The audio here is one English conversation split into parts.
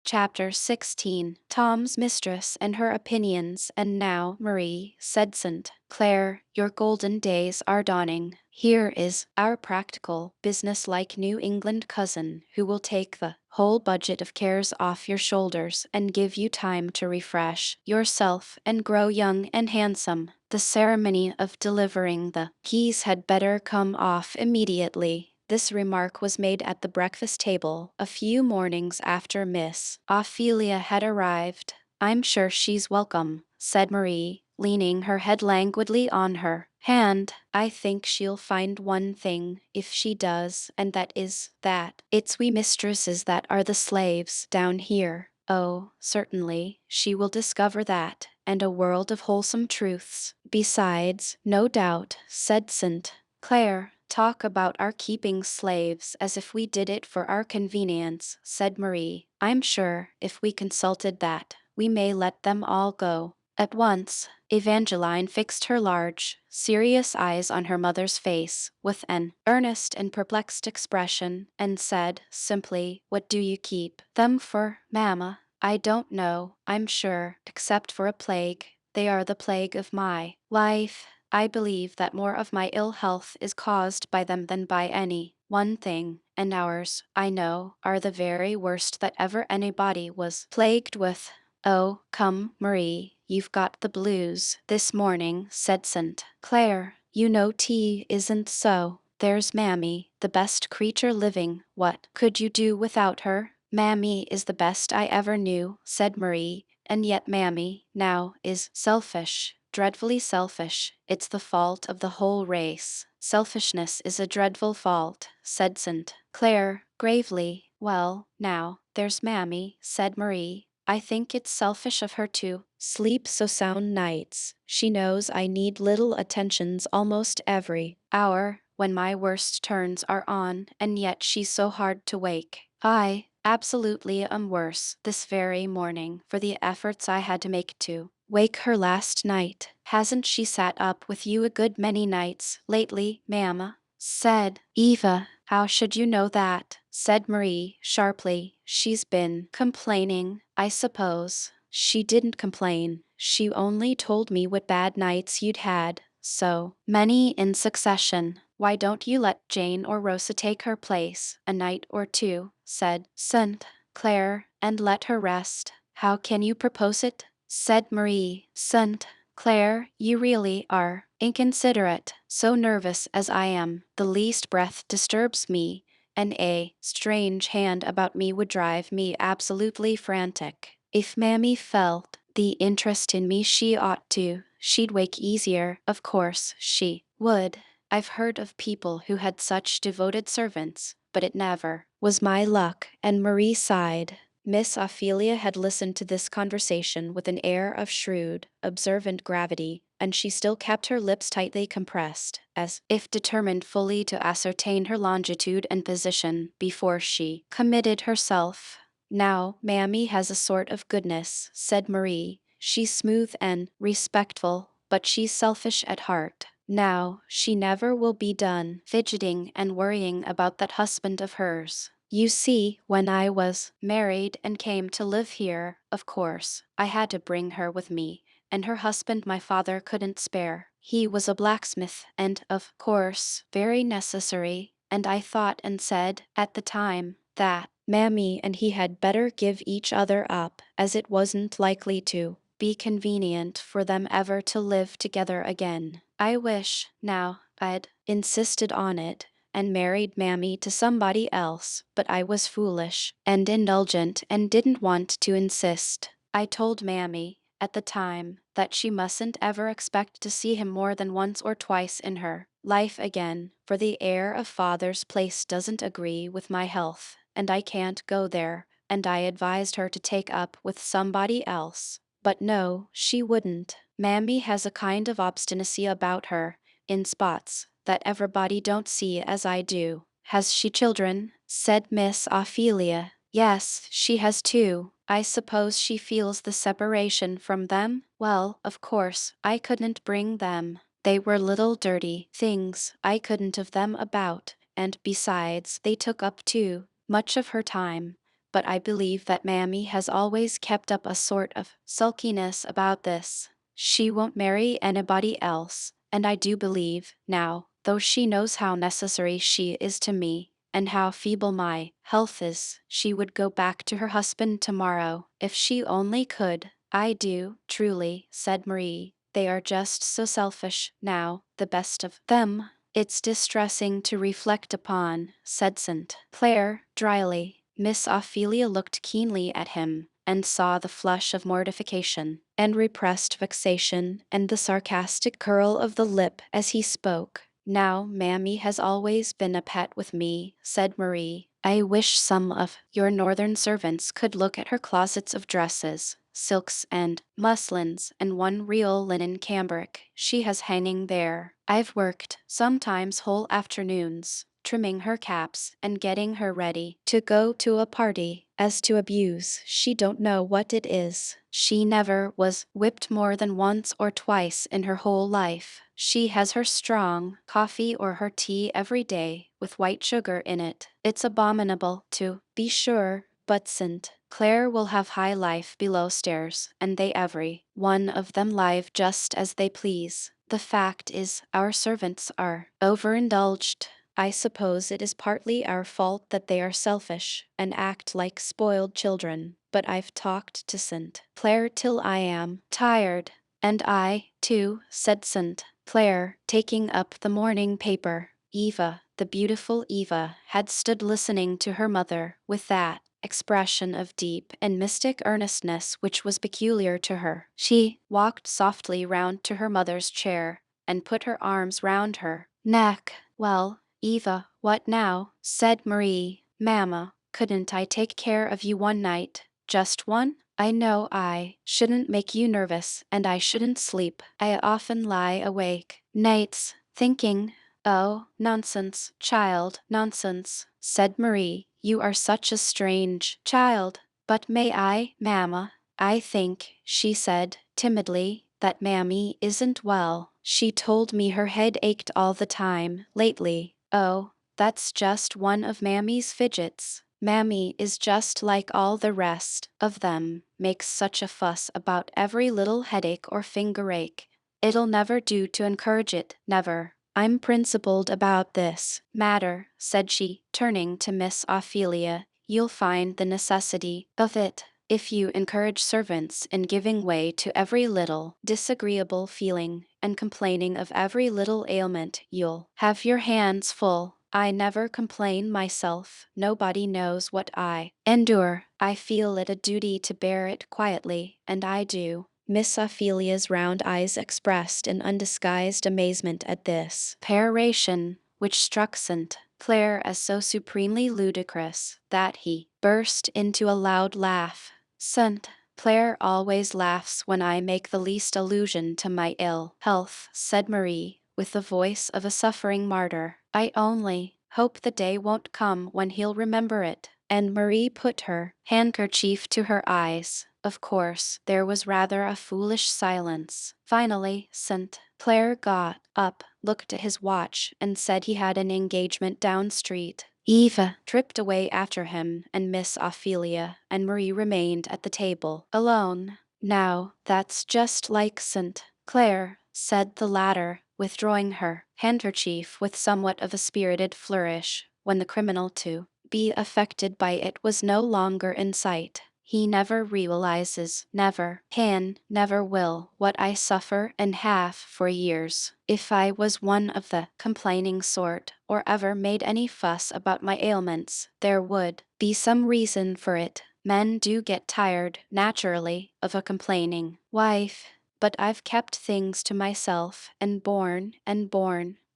Chapter 16. Tom's Mistress and Her Opinions. And now, Marie, said St. Clair, your golden days are dawning. Here is our practical, business-like New England cousin who will take the whole budget of cares off your shoulders and give you time to refresh yourself and grow young and handsome. The ceremony of delivering the keys had better come off immediately. This remark was made at the breakfast table a few mornings after Miss Ophelia had arrived. I'm sure she's welcome, said Marie, leaning her head languidly on her hand. I think she'll find one thing, if she does, and that is that it's we mistresses that are the slaves down here. Oh, certainly, she will discover that, and a world of wholesome truths. Besides, no doubt, said St. Clair. Talk about our keeping slaves as if we did it for our convenience, said Marie. I'm sure, if we consulted that, we may let them all go at once. Evangeline fixed her large, serious eyes on her mother's face with an earnest and perplexed expression, and said simply, What do you keep them for, mamma? I don't know, I'm sure, except for a plague. They are the plague of my life. I believe that more of my ill health is caused by them than by any one thing, and ours, I know, are the very worst that ever anybody was plagued with. Oh, come, Marie, you've got the blues this morning, said St. Clair. You know tea isn't so. There's Mammy, the best creature living. What could you do without her? Mammy is the best I ever knew, said Marie, and yet Mammy, now, is selfish. Dreadfully selfish. It's the fault of the whole race. Selfishness is a dreadful fault, said St. Clair, gravely. Well, now, there's Mammy, said Marie. I think it's selfish of her to sleep so sound nights. She knows I need little attentions almost every hour when my worst turns are on, and yet she's so hard to wake. I absolutely am worse this very morning for the efforts I had to make to wake her last night. Hasn't she sat up with you a good many nights lately, mamma? Said Eva. How should you know that? Said Marie, sharply. She's been complaining, I suppose. She didn't complain. She only told me what bad nights you'd had. So many in succession. Why don't you let Jane or Rosa take her place a night or two, said St. Clair, and let her rest? How can you propose it? Said Marie. St. Clair, you really are inconsiderate. So nervous as I am, the least breath disturbs me, and a strange hand about me would drive me absolutely frantic. If Mammy felt the interest in me she ought to, she'd wake easier, of course she would. I've heard of people who had such devoted servants, but it never was my luck, and Marie sighed. Miss Ophelia had listened to this conversation with an air of shrewd, observant gravity, and she still kept her lips tightly compressed, as if determined fully to ascertain her longitude and position before she committed herself. Now, Mammy has a sort of goodness, said Marie. She's smooth and respectful, but she's selfish at heart. Now, she never will be done fidgeting and worrying about that husband of hers. You see, when I was married and came to live here, of course, I had to bring her with me, and her husband my father couldn't spare. He was a blacksmith, and, of course, very necessary, and I thought and said, at the time, that Mammy and he had better give each other up, as it wasn't likely to be convenient for them ever to live together again. I wish, now, I'd insisted on it, and married Mammy to somebody else, but I was foolish and indulgent and didn't want to insist. I told Mammy, at the time, that she mustn't ever expect to see him more than once or twice in her life again, for the air of father's place doesn't agree with my health, and I can't go there, and I advised her to take up with somebody else. But no, she wouldn't. Mammy has a kind of obstinacy about her, in spots, that everybody don't see as I do. Has she children? Said Miss Ophelia. Yes, she has two. I suppose she feels the separation from them? Well, of course, I couldn't bring them. They were little dirty things. I couldn't have them about, and besides, they took up too much of her time. but I believe that Mammy has always kept up a sort of sulkiness about this. She won't marry anybody else, and I do believe, now, though she knows how necessary she is to me, and how feeble my health is, she would go back to her husband tomorrow, if she only could. I do, truly, said Marie. They are just so selfish, now, the best of them. It's distressing to reflect upon, said St. Clair, dryly. Miss Ophelia looked keenly at him, and saw the flush of mortification, and repressed vexation, and the sarcastic curl of the lip as he spoke. Now, Mammy has always been a pet with me, said Marie. I wish some of your northern servants could look at her closets of dresses, silks and muslins, and one real linen cambric she has hanging there. I've worked, sometimes whole afternoons, trimming her caps and getting her ready to go to a party. As to abuse, she don't know what it is. She never was whipped more than once or twice in her whole life. She has her strong coffee or her tea every day, with white sugar in it. It's abominable, to be sure, but St. Clair will have high life below stairs, and they every one of them live just as they please. The fact is, our servants are overindulged. I suppose it is partly our fault that they are selfish, and act like spoiled children, but I've talked to St. Clair till I am tired. And I, too, said St. Clair, taking up the morning paper. Eva, the beautiful Eva, had stood listening to her mother, with that expression of deep and mystic earnestness which was peculiar to her. She walked softly round to her mother's chair, and put her arms round her neck. Well, Eva, what now? Said Marie. Mamma, couldn't I take care of you one night? Just one? I know I shouldn't make you nervous, and I shouldn't sleep. I often lie awake nights, thinking. Oh, nonsense, child, nonsense, said Marie. You are such a strange child. But may I, Mamma? I think, she said, timidly, that Mammy isn't well. She told me her head ached all the time, lately. Oh, that's just one of Mammy's fidgets. Mammy is just like all the rest of them, makes such a fuss about every little headache or finger ache. It'll never do to encourage it, never. I'm principled about this matter, said she, turning to Miss Ophelia. You'll find the necessity of it if you encourage servants in giving way to every little disagreeable feeling and complaining of every little ailment. You'll have your hands full. I never complain myself. Nobody knows what I endure. I feel it a duty to bear it quietly, and I do. Miss Ophelia's round eyes expressed an undisguised amazement at this peroration, which struck St. Clair as so supremely ludicrous that he burst into a loud laugh. St. Clair always laughs when I make the least allusion to my ill health, said Marie, with the voice of a suffering martyr. I only hope the day won't come when he'll remember it. And Marie put her handkerchief to her eyes. Of course, there was rather a foolish silence. Finally, St. Clair got up, looked at his watch, and said he had an engagement down street. Eva tripped away after him, and Miss Ophelia and Marie remained at the table, alone. Now, that's just like St. Clair, said the latter, withdrawing her handkerchief with somewhat of a spirited flourish, when the criminal to be affected by it was no longer in sight. He never realizes, never can, never will, what I suffer and have for years. If I was one of the complaining sort, or ever made any fuss about my ailments, there would be some reason for it. Men do get tired, naturally, of a complaining wife. But I've kept things to myself, and borne,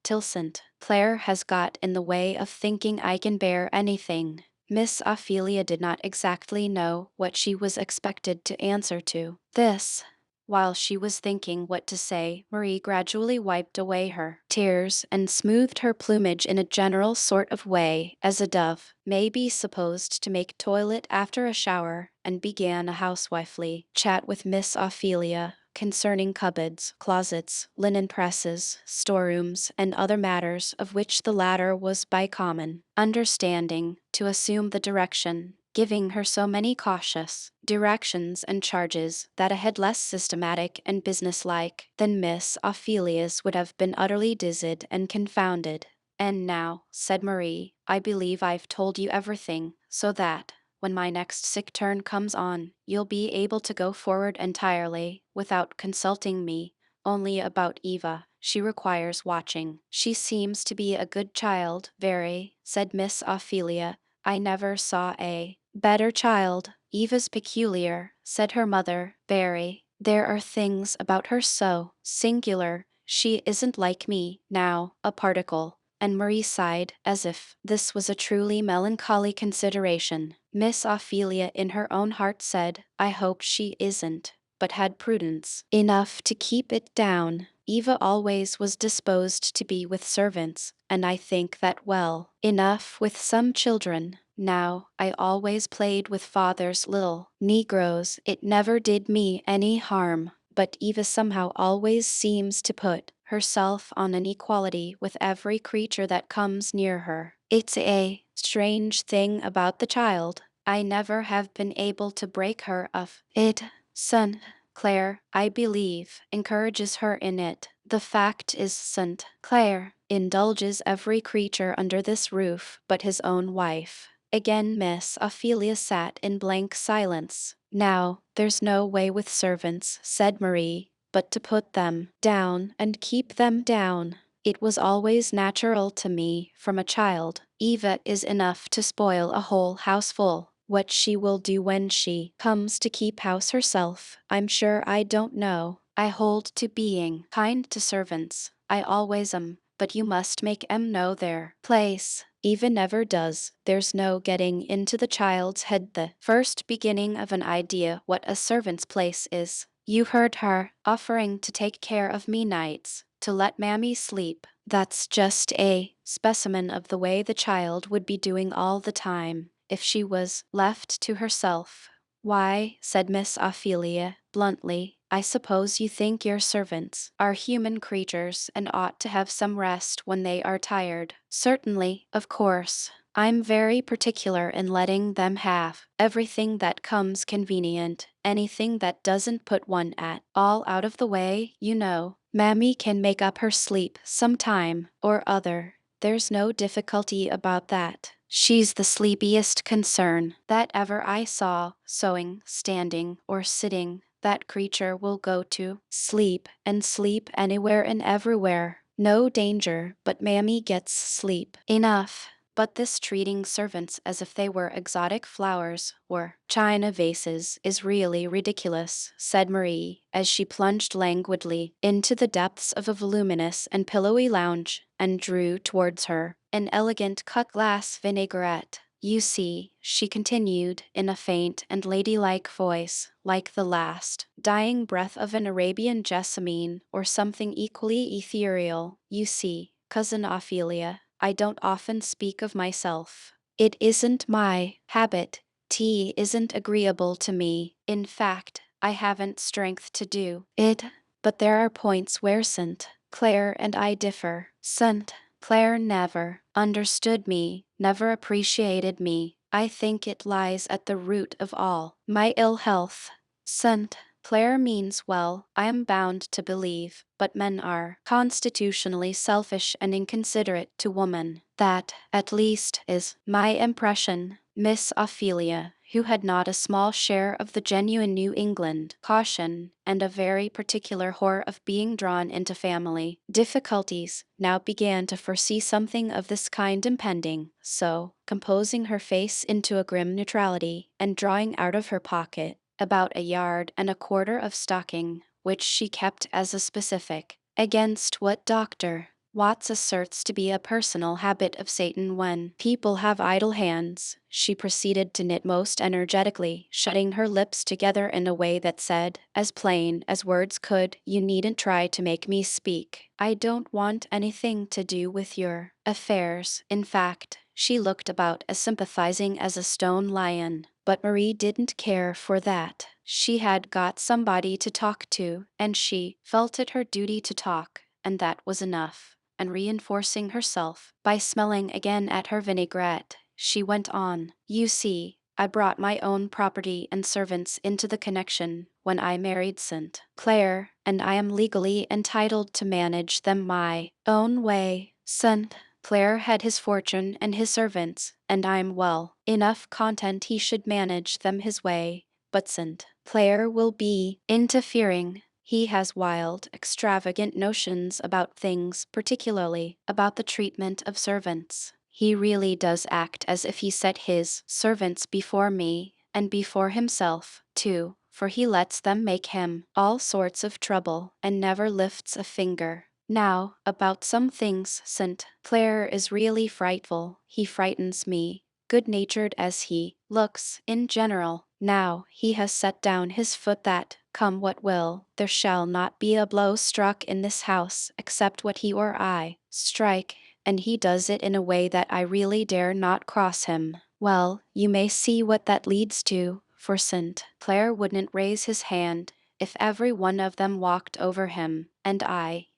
till St. Clair has got in the way of thinking I can bear anything. Miss Ophelia did not exactly know what she was expected to answer to this. While she was thinking what to say, Marie gradually wiped away her tears and smoothed her plumage in a general sort of way, as a dove may be supposed to make toilet after a shower, and began a housewifely chat with Miss Ophelia concerning cupboards, closets, linen presses, storerooms, and other matters of which the latter was by common understanding to assume the direction giving her so many cautious directions and charges that a head less systematic and businesslike than Miss Ophelia's would have been utterly dizzied and confounded. And now, said Marie, I believe I've told you everything, so that, when my next sick turn comes on, you'll be able to go forward entirely, without consulting me. Only about Eva, she requires watching. She seems to be a good child, very, said Miss Ophelia. I never saw a better child. Eva's peculiar, said her mother, very. There are things about her so singular. She isn't like me, now, a particle. And Marie sighed, as if this was a truly melancholy consideration. Miss Ophelia in her own heart said, I hope she isn't, but had prudence enough to keep it down. Eva always was disposed to be with servants, and I think that well enough with some children. Now, I always played with father's little negroes. It never did me any harm, but Eva somehow always seems to put herself on an equality with every creature that comes near her. It's a strange thing about the child. I never have been able to break her of it. St. Clair, I believe, encourages her in it. The fact is St. Clair indulges every creature under this roof but his own wife. Again Miss Ophelia sat in blank silence. Now, there's no way with servants, said Marie, but to put them down and keep them down. It was always natural to me from a child. Eva is enough to spoil a whole houseful. What she will do when she comes to keep house herself, I'm sure I don't know. I hold to being kind to servants. I always am, but you must make 'em know their place. Eva never does. There's no getting into the child's head the first beginning of an idea what a servant's place is. You heard her offering to take care of me nights, to let Mammy sleep. That's just a specimen of the way the child would be doing all the time if she was left to herself. Why, said Miss Ophelia, bluntly, I suppose you think your servants are human creatures and ought to have some rest when they are tired. Certainly, of course. I'm very particular in letting them have everything that comes convenient, anything that doesn't put one at all out of the way, you know. Mammy can make up her sleep some time or other. There's no difficulty about that. She's the sleepiest concern that ever I saw, sewing, standing, or sitting. That creature will go to sleep and sleep anywhere and everywhere. No danger, but Mammy gets sleep enough. But this treating servants as if they were exotic flowers or china vases is really ridiculous, said Marie, as she plunged languidly into the depths of a voluminous and pillowy lounge and drew towards her an elegant cut-glass vinaigrette. You see, she continued in a faint and ladylike voice, like the last dying breath of an Arabian jessamine or something equally ethereal. You see, Cousin Ophelia, I don't often speak of myself. It isn't my habit. Tea isn't agreeable to me. In fact, I haven't strength to do it. But there are points where St. Clair and I differ. St. Clair never understood me, never appreciated me. I think it lies at the root of all my ill health. St. Clair means well, I am bound to believe, but men are constitutionally selfish and inconsiderate to woman. That, at least, is my impression. Miss Ophelia, who had not a small share of the genuine New England caution and a very particular horror of being drawn into family difficulties, now began to foresee something of this kind impending, so, composing her face into a grim neutrality, and drawing out of her pocket about 1.25 yards of stocking, which she kept as a specific, against what Dr. Watts asserts to be a personal habit of Satan when people have idle hands, she proceeded to knit most energetically, shutting her lips together in a way that said, as plain as words could, you needn't try to make me speak. I don't want anything to do with your affairs. In fact, she looked about as sympathizing as a stone lion. But Marie didn't care for that. She had got somebody to talk to, and she felt it her duty to talk, and that was enough. And reinforcing herself by smelling again at her vinaigrette, she went on. You see, I brought my own property and servants into the connection when I married St. Clair, and I am legally entitled to manage them my own way. St. Clair had his fortune and his servants, and I'm well enough content he should manage them his way. But St. Clair will be interfering. He has wild, extravagant notions about things, particularly about the treatment of servants. He really does act as if he set his servants before me, and before himself, too, for he lets them make him all sorts of trouble and never lifts a finger. Now, about some things, St. Clair is really frightful. He frightens me, good-natured as he looks in general. Now he has set down his foot that, come what will, there shall not be a blow struck in this house except what he or I strike, and he does it in a way that I really dare not cross him. Well, you may see what that leads to, for St. Clair wouldn't raise his hand if every one of them walked over him, and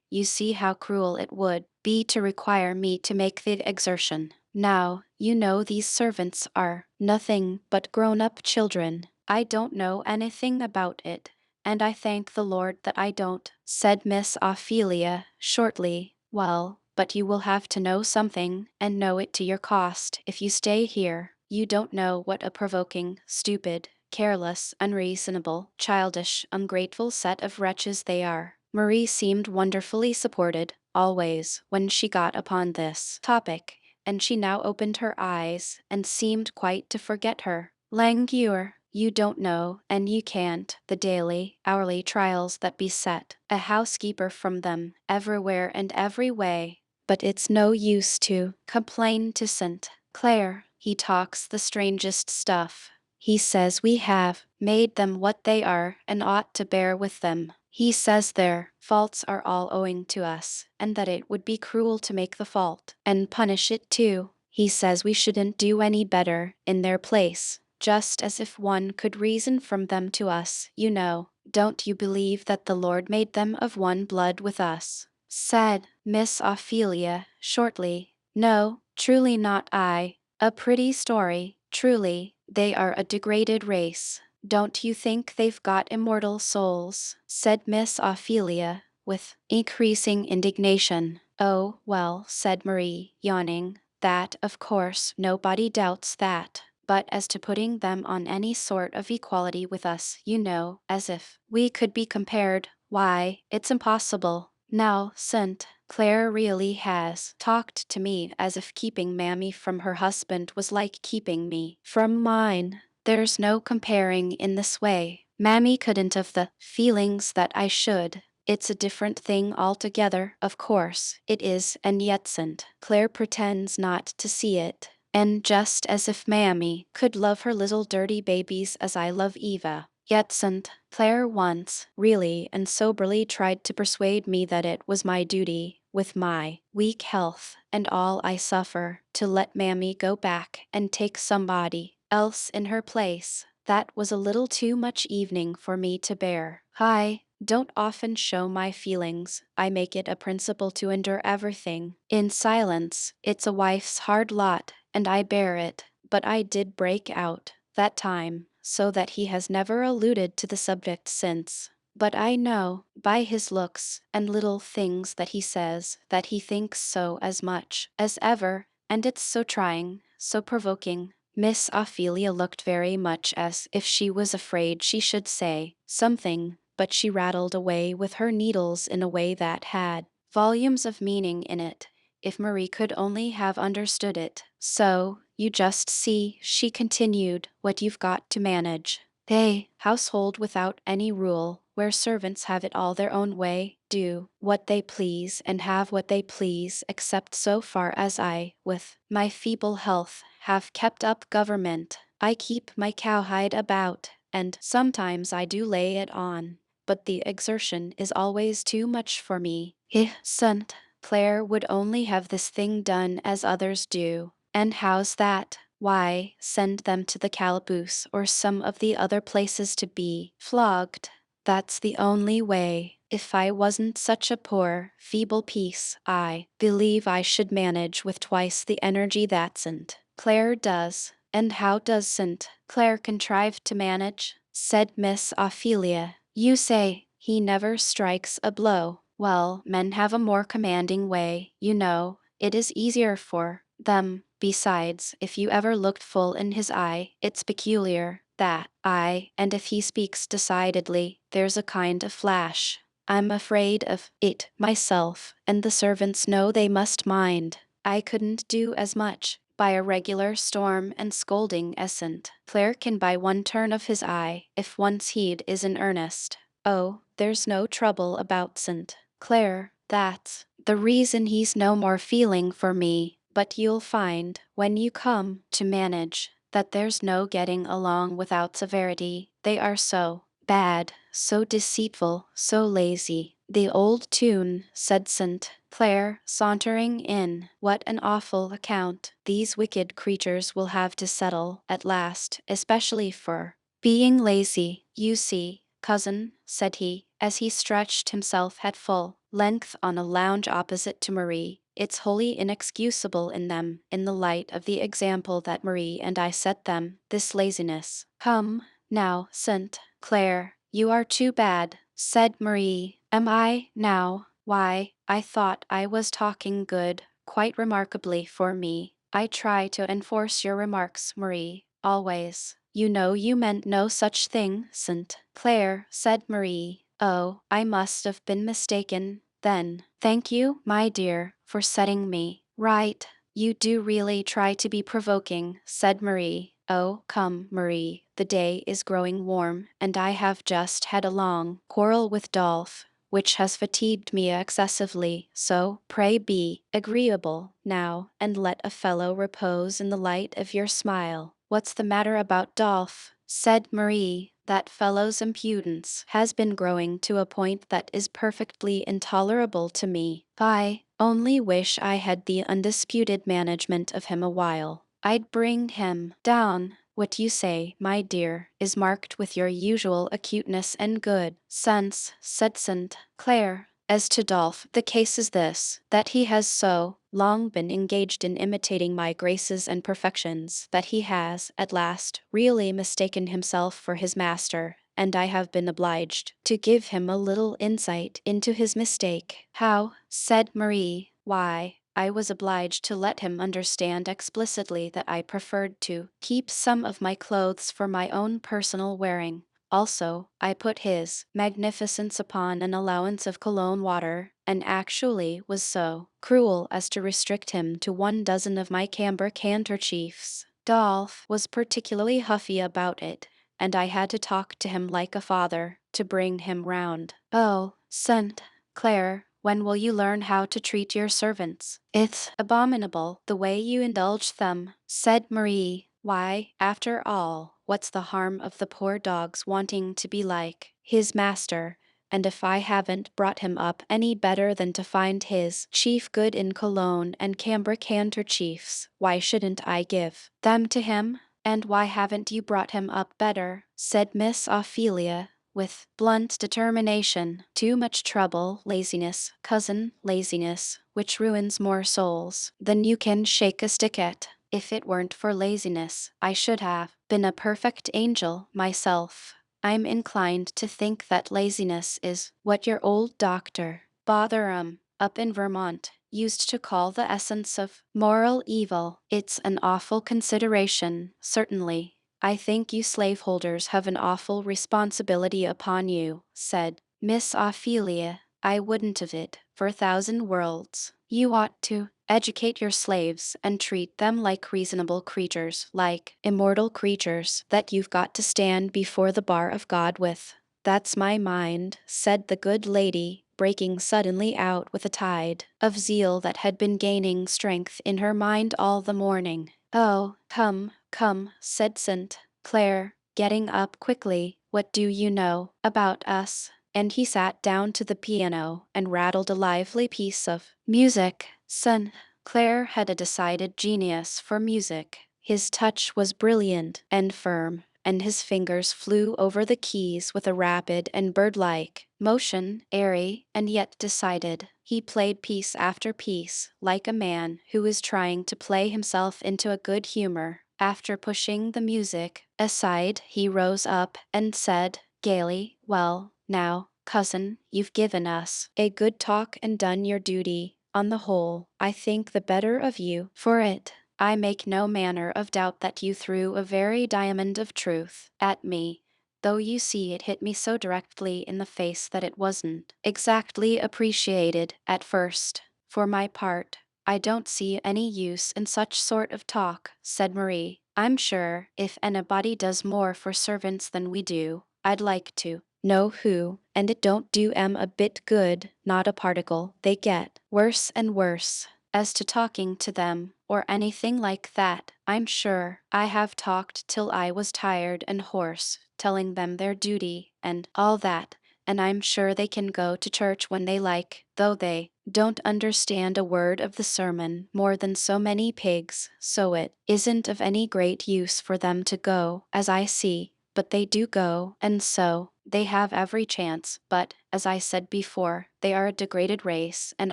you see how cruel it would be to require me to make the exertion. Now, you know these servants are nothing but grown-up children. I don't know anything about it, and I thank the Lord that I don't, said Miss Ophelia, shortly. Well, but you will have to know something, and know it to your cost, if you stay here. You don't know what a provoking, stupid, careless, unreasonable, childish, ungrateful set of wretches they are. Marie seemed wonderfully supported, always, when she got upon this topic, and she now opened her eyes, and seemed quite to forget her languor. You don't know, and you can't, the daily, hourly trials that beset a housekeeper from them, everywhere and every way. But it's no use to complain to St. Clair. He talks the strangest stuff. He says we have made them what they are and ought to bear with them. He says their faults are all owing to us, and that it would be cruel to make the fault and punish it too. He says we shouldn't do any better in their place, just as if one could reason from them to us, you know. Don't you believe that the Lord made them of one blood with us? Said Miss Ophelia, shortly. No, truly not I. A pretty story, truly. They are a degraded race. Don't you think they've got immortal souls? Said Miss Ophelia, with increasing indignation. Oh, well, said Marie, yawning, that, of course, nobody doubts that. But as to putting them on any sort of equality with us, you know, as if we could be compared, why, it's impossible. Now, St. Clair really has talked to me as if keeping Mammy from her husband was like keeping me from mine. There's no comparing in this way. Mammy couldn't have the feelings that I should. It's a different thing altogether, of course, it is, and yet St. Clair pretends not to see it. And just as if Mammy could love her little dirty babies as I love Eva. Yet St. Clair once, really and soberly tried to persuade me that it was my duty, with my weak health and all I suffer, to let Mammy go back and take somebody else in her place. That was a little too much evening for me to bear. I don't often show my feelings. I make it a principle to endure everything in silence. It's a wife's hard lot, and I bear it. But I did break out that time, so that he has never alluded to the subject since. But I know, by his looks and little things that he says, that he thinks so as much as ever, and it's so trying, so provoking. Miss Ophelia looked very much as if she was afraid she should say something, but she rattled away with her needles in a way that had volumes of meaning in it, if Marie could only have understood it. So, you just see, she continued, what you've got to manage. They, household without any rule, where servants have it all their own way, do what they please and have what they please, except so far as I, with my feeble health, have kept up government. I keep my cowhide about, and sometimes I do lay it on, but the exertion is always too much for me. St. Clair would only have this thing done as others do. And how's that? Why, send them to the calaboose or some of the other places to be flogged. That's the only way. If I wasn't such a poor, feeble piece, I believe I should manage with twice the energy that St. Clair does. And how does St. Clair contrive to manage? Said Miss Ophelia. You say, he never strikes a blow. Well, men have a more commanding way, you know. It is easier for them. Besides, if you ever looked full in his eye, it's peculiar, that eye, and if he speaks decidedly, there's a kind of flash. I'm afraid of it myself, and the servants know they must mind. I couldn't do as much by a regular storm and scolding as St. Clair can by one turn of his eye, if once he'd is in earnest. Oh, there's no trouble about St. Clair, that's the reason he's no more feeling for me, but you'll find, when you come to manage, that there's no getting along without severity. They are so bad, so deceitful, so lazy. The old tune, said St. Clair, sauntering in. What an awful account these wicked creatures will have to settle at last, especially for being lazy. You see, cousin, said he, as he stretched himself at full length on a lounge opposite to Marie, it's wholly inexcusable in them, in the light of the example that Marie and I set them, this laziness. Come, now, St. Clair, you are too bad, said Marie. Am I, now? Why, I thought I was talking good, quite remarkably for me. I try to enforce your remarks, Marie, always. You know you meant no such thing, St. Clair, said Marie. Oh, I must have been mistaken, then. Thank you, my dear, for setting me right. You do really try to be provoking, said Marie. Oh, come, Marie, the day is growing warm, and I have just had a long quarrel with Dolph, which has fatigued me excessively, so pray be agreeable now, and let a fellow repose in the light of your smile. What's the matter about Dolph? Said Marie. That fellow's impudence has been growing to a point that is perfectly intolerable to me. I only wish I had the undisputed management of him a while. I'd bring him down. What you say, my dear, is marked with your usual acuteness and good sense, said St. Clair. As to Dolph, the case is this, that he has so long been engaged in imitating my graces and perfections, that he has, at last, really mistaken himself for his master, and I have been obliged to give him a little insight into his mistake. How? Said Marie. Why, I was obliged to let him understand explicitly that I preferred to keep some of my clothes for my own personal wearing. Also, I put his magnificence upon an allowance of cologne water, and actually was so cruel as to restrict him to 1 dozen of my cambric handkerchiefs. Dolph was particularly huffy about it, and I had to talk to him like a father, to bring him round. Oh, St. Clair, when will you learn how to treat your servants? It's abominable, the way you indulge them, said Marie. Why, after all, what's the harm of the poor dog's wanting to be like his master? And if I haven't brought him up any better than to find his chief good in cologne and cambric handkerchiefs, why shouldn't I give them to him? And why haven't you brought him up better? Said Miss Ophelia, with blunt determination. Too much trouble, laziness, cousin, laziness, which ruins more souls than you can shake a stick at. If it weren't for laziness, I should have been a perfect angel myself. I'm inclined to think that laziness is what your old doctor, Botherham, up in Vermont, used to call the essence of moral evil. It's an awful consideration, certainly. I think you slaveholders have an awful responsibility upon you, said Miss Ophelia. I wouldn't have it for 1,000 worlds. You ought to educate your slaves and treat them like reasonable creatures, like immortal creatures that you've got to stand before the bar of God with. That's my mind, said the good lady, breaking suddenly out with a tide of zeal that had been gaining strength in her mind all the morning. Oh, come, come, said St. Clair, getting up quickly. What do you know about us? And he sat down to the piano and rattled a lively piece of music. St. Clair had a decided genius for music. His touch was brilliant and firm, and his fingers flew over the keys with a rapid and bird-like motion, airy and yet decided. He played piece after piece, like a man who is trying to play himself into a good humor. After pushing the music aside, he rose up and said gaily, "Well, now, cousin, you've given us a good talk and done your duty. On the whole, I think the better of you for it. I make no manner of doubt that you threw a very diamond of truth at me, though you see it hit me so directly in the face that it wasn't exactly appreciated at first. For my part, I don't see any use in such sort of talk," said Marie. "I'm sure, if anybody does more for servants than we do, I'd like to know who, and it don't do 'em a bit good, not a particle. They get worse and worse. As to talking to them, or anything like that, I'm sure I have talked till I was tired and hoarse, telling them their duty, and all that, and I'm sure they can go to church when they like, though they don't understand a word of the sermon more than so many pigs, so it isn't of any great use for them to go, as I see, but they do go, and so they have every chance, but, as I said before, they are a degraded race, and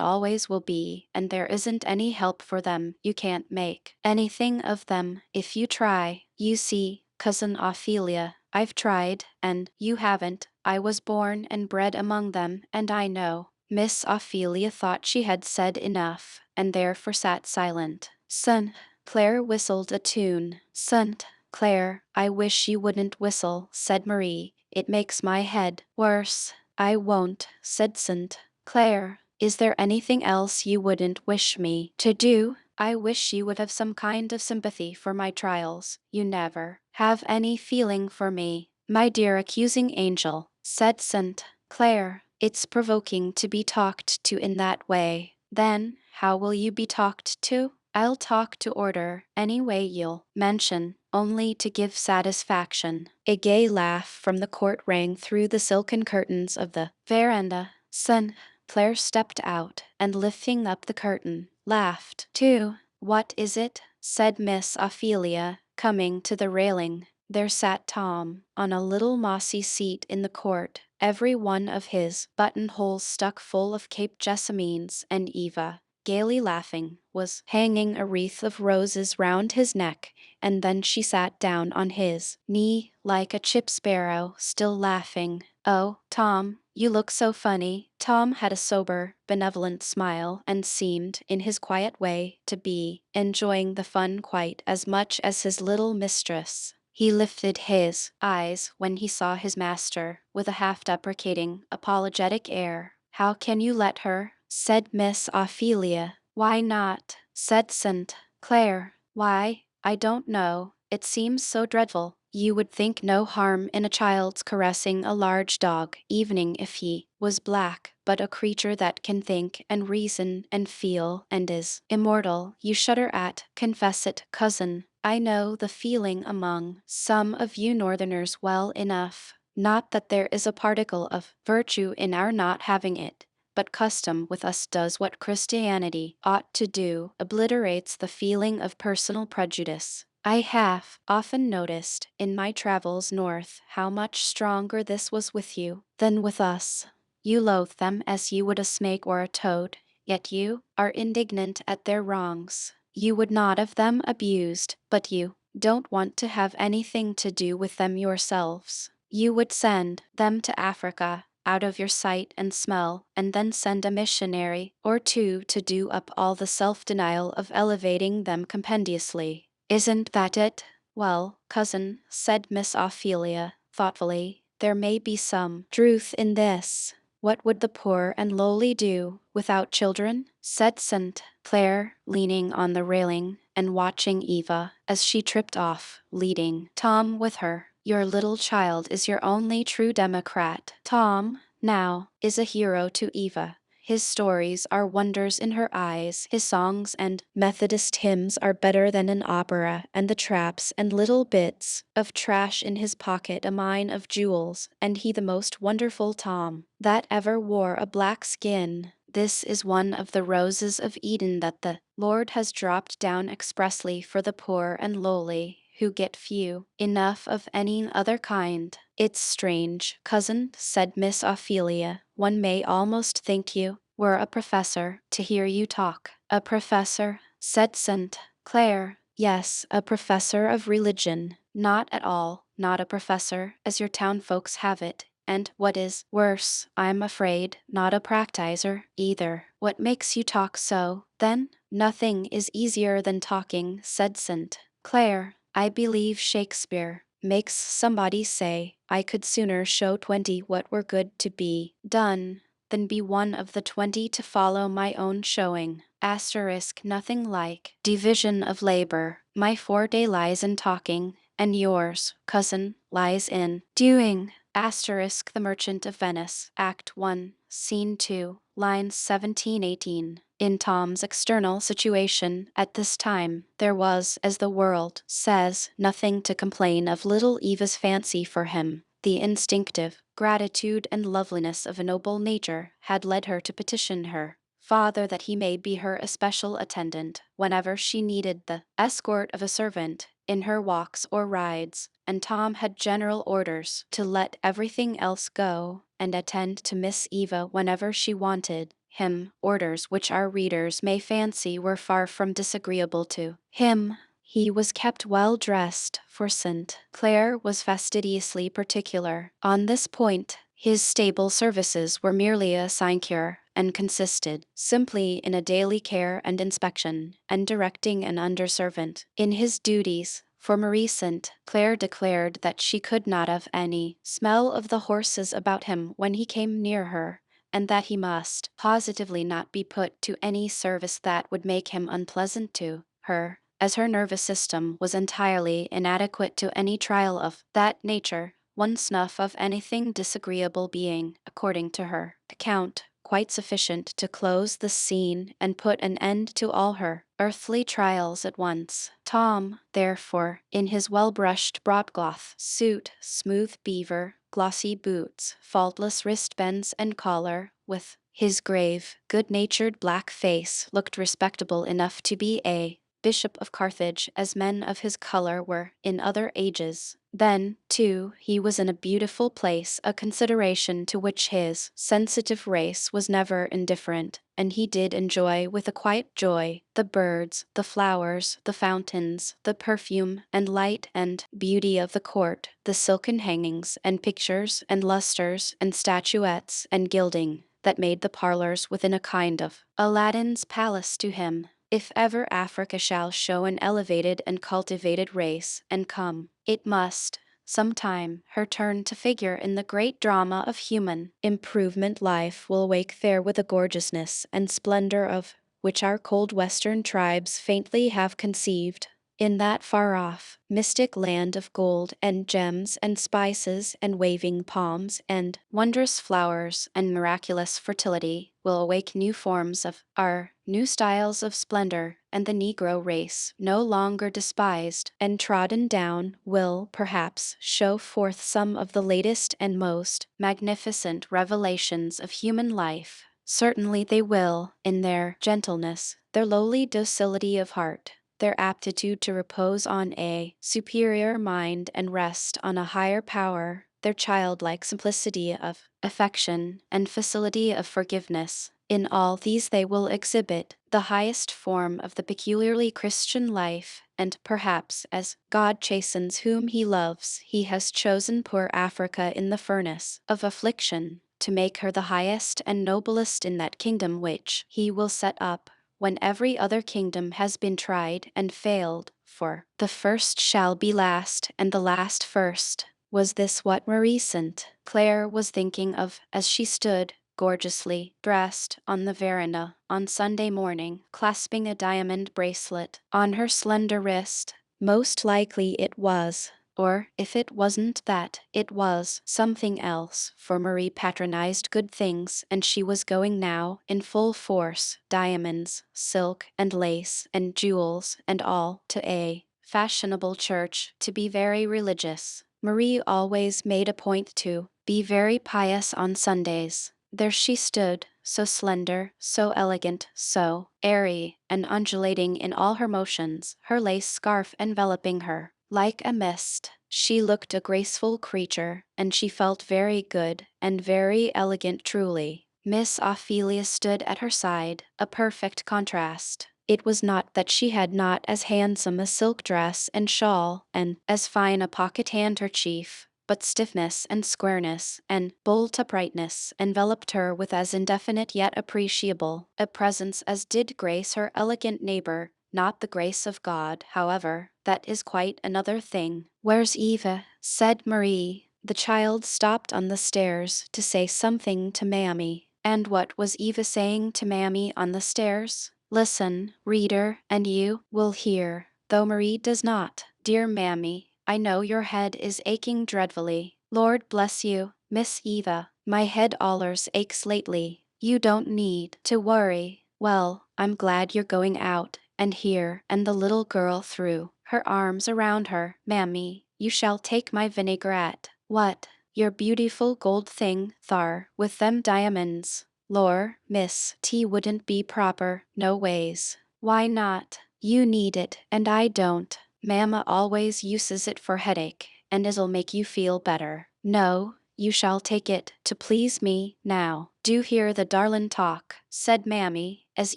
always will be, and there isn't any help for them. You can't make anything of them if you try. You see, Cousin Ophelia, I've tried, and you haven't. I was born and bred among them, and I know." Miss Ophelia thought she had said enough, and therefore sat silent. "Son," Claire whistled a tune. "Sunt, Claire, I wish you wouldn't whistle," said Marie. "It makes my head worse." "I won't," said St. Claire. "Is there anything else you wouldn't wish me to do?" "I wish you would have some kind of sympathy for my trials. You never have any feeling for me." "My dear accusing angel," said St. Claire, "it's provoking to be talked to in that way." "Then, how will you be talked to?" "I'll talk to order, any way you'll mention, only to give satisfaction." A gay laugh from the court rang through the silken curtains of the veranda. St. Claire stepped out, and lifting up the curtain, laughed too. "What is it?" said Miss Ophelia, coming to the railing. There sat Tom, on a little mossy seat in the court, every one of his buttonholes stuck full of Cape jessamines, and Eva, gaily laughing, was hanging a wreath of roses round his neck, and then she sat down on his knee like a chip sparrow, still laughing. "Oh, Tom, you look so funny." Tom had a sober, benevolent smile, and seemed, in his quiet way, to be enjoying the fun quite as much as his little mistress. He lifted his eyes when he saw his master, with a half-deprecating, apologetic air. "How can you let her?" said Miss Ophelia. "Why not?" said St. Claire. "Why, I don't know. It seems so dreadful. You would think no harm in a child's caressing a large dog, even if he was black, but a creature that can think and reason and feel and is immortal, you shudder at. Confess it, cousin. I know the feeling among some of you northerners well enough. Not that there is a particle of virtue in our not having it, but custom with us does what Christianity ought to do, obliterates the feeling of personal prejudice. I have often noticed in my travels north how much stronger this was with you than with us. You loathe them as you would a snake or a toad, yet you are indignant at their wrongs. You would not have them abused, but you don't want to have anything to do with them yourselves. You would send them to Africa, out of your sight and smell, and then send a missionary or two to do up all the self-denial of elevating them compendiously. Isn't that it? Well, cousin, said Miss Ophelia, thoughtfully, there may be some truth in this. What would the poor and lowly do without children? Said St. Claire, leaning on the railing and watching Eva as she tripped off, leading Tom with her. Your little child is your only true democrat. Tom, now, is a hero to Eva. His stories are wonders in her eyes, his songs and Methodist hymns are better than an opera, and the traps and little bits of trash in his pocket a mine of jewels, and he the most wonderful Tom that ever wore a black skin. This is one of the roses of Eden that the Lord has dropped down expressly for the poor and lowly, who get few enough of any other kind. It's strange, cousin, said Miss Ophelia. One may almost think you were a professor to hear you talk. A professor, said St. Claire. Yes, a professor of religion. Not at all, not a professor, as your town folks have it. And what is worse, I'm afraid, not a practizer either. What makes you talk so, then? Nothing is easier than talking, said St. Clare. I believe Shakespeare makes somebody say, I could sooner show 20 what were good to be done than be one of the 20 to follow my own showing. Asterisk nothing like division of labor. My forte lies in talking, and yours, cousin, lies in doing. Asterisk The Merchant of Venice, Act 1, Scene 2, lines 17-18. In Tom's external situation at this time, there was, as the world says, nothing to complain of little Eva's fancy for him. The instinctive gratitude and loveliness of a noble nature had led her to petition her father that he may be her especial attendant whenever she needed the escort of a servant in her walks or rides, and Tom had general orders to let everything else go and attend to Miss Eva whenever she wanted him, orders which our readers may fancy were far from disagreeable to him. He was kept well dressed, for St. Clare was fastidiously particular on this point. His stable services were merely a sinecure, and consisted simply in a daily care and inspection, and directing an under-servant in his duties. For Marie St. Clare declared that she could not have any smell of the horses about him when he came near her, and that he must positively not be put to any service that would make him unpleasant to her, as her nervous system was entirely inadequate to any trial of that nature, one snuff of anything disagreeable being, according to her account, quite sufficient to close the scene and put an end to all her earthly trials at once. Tom, therefore, in his well-brushed broadcloth suit, smooth beaver, glossy boots, faultless wristbands and collar, with his grave, good-natured black face, looked respectable enough to be a Bishop of Carthage, as men of his color were in other ages. Then, too, he was in a beautiful place, a consideration to which his sensitive race was never indifferent, and he did enjoy with a quiet joy the birds, the flowers, the fountains, the perfume and light and beauty of the court, the silken hangings and pictures and lustres and statuettes and gilding that made the parlors within a kind of Aladdin's palace to him. If ever Africa shall show an elevated and cultivated race, and come, it must, sometime, her turn to figure in the great drama of human improvement, life will wake there with a gorgeousness and splendor of which our cold western tribes faintly have conceived. In that far-off, mystic land of gold and gems and spices and waving palms and wondrous flowers and miraculous fertility will awake new forms of our new styles of splendor, and the Negro race, no longer despised and trodden down, will, perhaps, show forth some of the latest and most magnificent revelations of human life. Certainly they will, in their gentleness, their lowly docility of heart, their aptitude to repose on a superior mind and rest on a higher power, their childlike simplicity of affection and facility of forgiveness. In all these they will exhibit the highest form of the peculiarly Christian life, and perhaps as God chastens whom he loves, he has chosen poor Africa in the furnace of affliction to make her the highest and noblest in that kingdom which he will set up when every other kingdom has been tried and failed, for the first shall be last, and the last first. Was this what Marie St. Clare was thinking of as she stood, gorgeously dressed, on the veranda on Sunday morning, clasping a diamond bracelet on her slender wrist? Most likely it was. Or, if it wasn't that, it was something else, for Marie patronized good things, and she was going now, in full force, diamonds, silk, and lace, and jewels, and all, to a fashionable church, to be very religious. Marie always made a point to be very pious on Sundays. There she stood, so slender, so elegant, so airy, and undulating in all her motions, her lace scarf enveloping her like a mist. She looked a graceful creature, and she felt very good and very elegant truly. Miss Ophelia stood at her side, a perfect contrast. It was not that she had not as handsome a silk dress and shawl, and as fine a pocket handkerchief, but stiffness and squareness and bold uprightness enveloped her with as indefinite yet appreciable a presence as did grace her elegant neighbor. Not the grace of God, however, that is quite another thing. "Where's Eva?" said Marie. The child stopped on the stairs to say something to Mammy. And what was Eva saying to Mammy on the stairs? Listen, reader, and you will hear, though Marie does not. "Dear Mammy, I know your head is aching dreadfully. Lord bless you, Miss Eva. My head allers aches lately. You don't need to worry. Well, I'm glad you're going out, and here," and the little girl threw her arms around her. "Mammy, you shall take my vinaigrette." "What? Your beautiful gold thing, thar, with them diamonds." "Lor, miss, tea wouldn't be proper, no ways." "Why not? You need it, and I don't. Mamma always uses it for headache, and it'll make you feel better." "No, you shall take it, to please me, now. Do hear the darlin' talk," said Mammy, as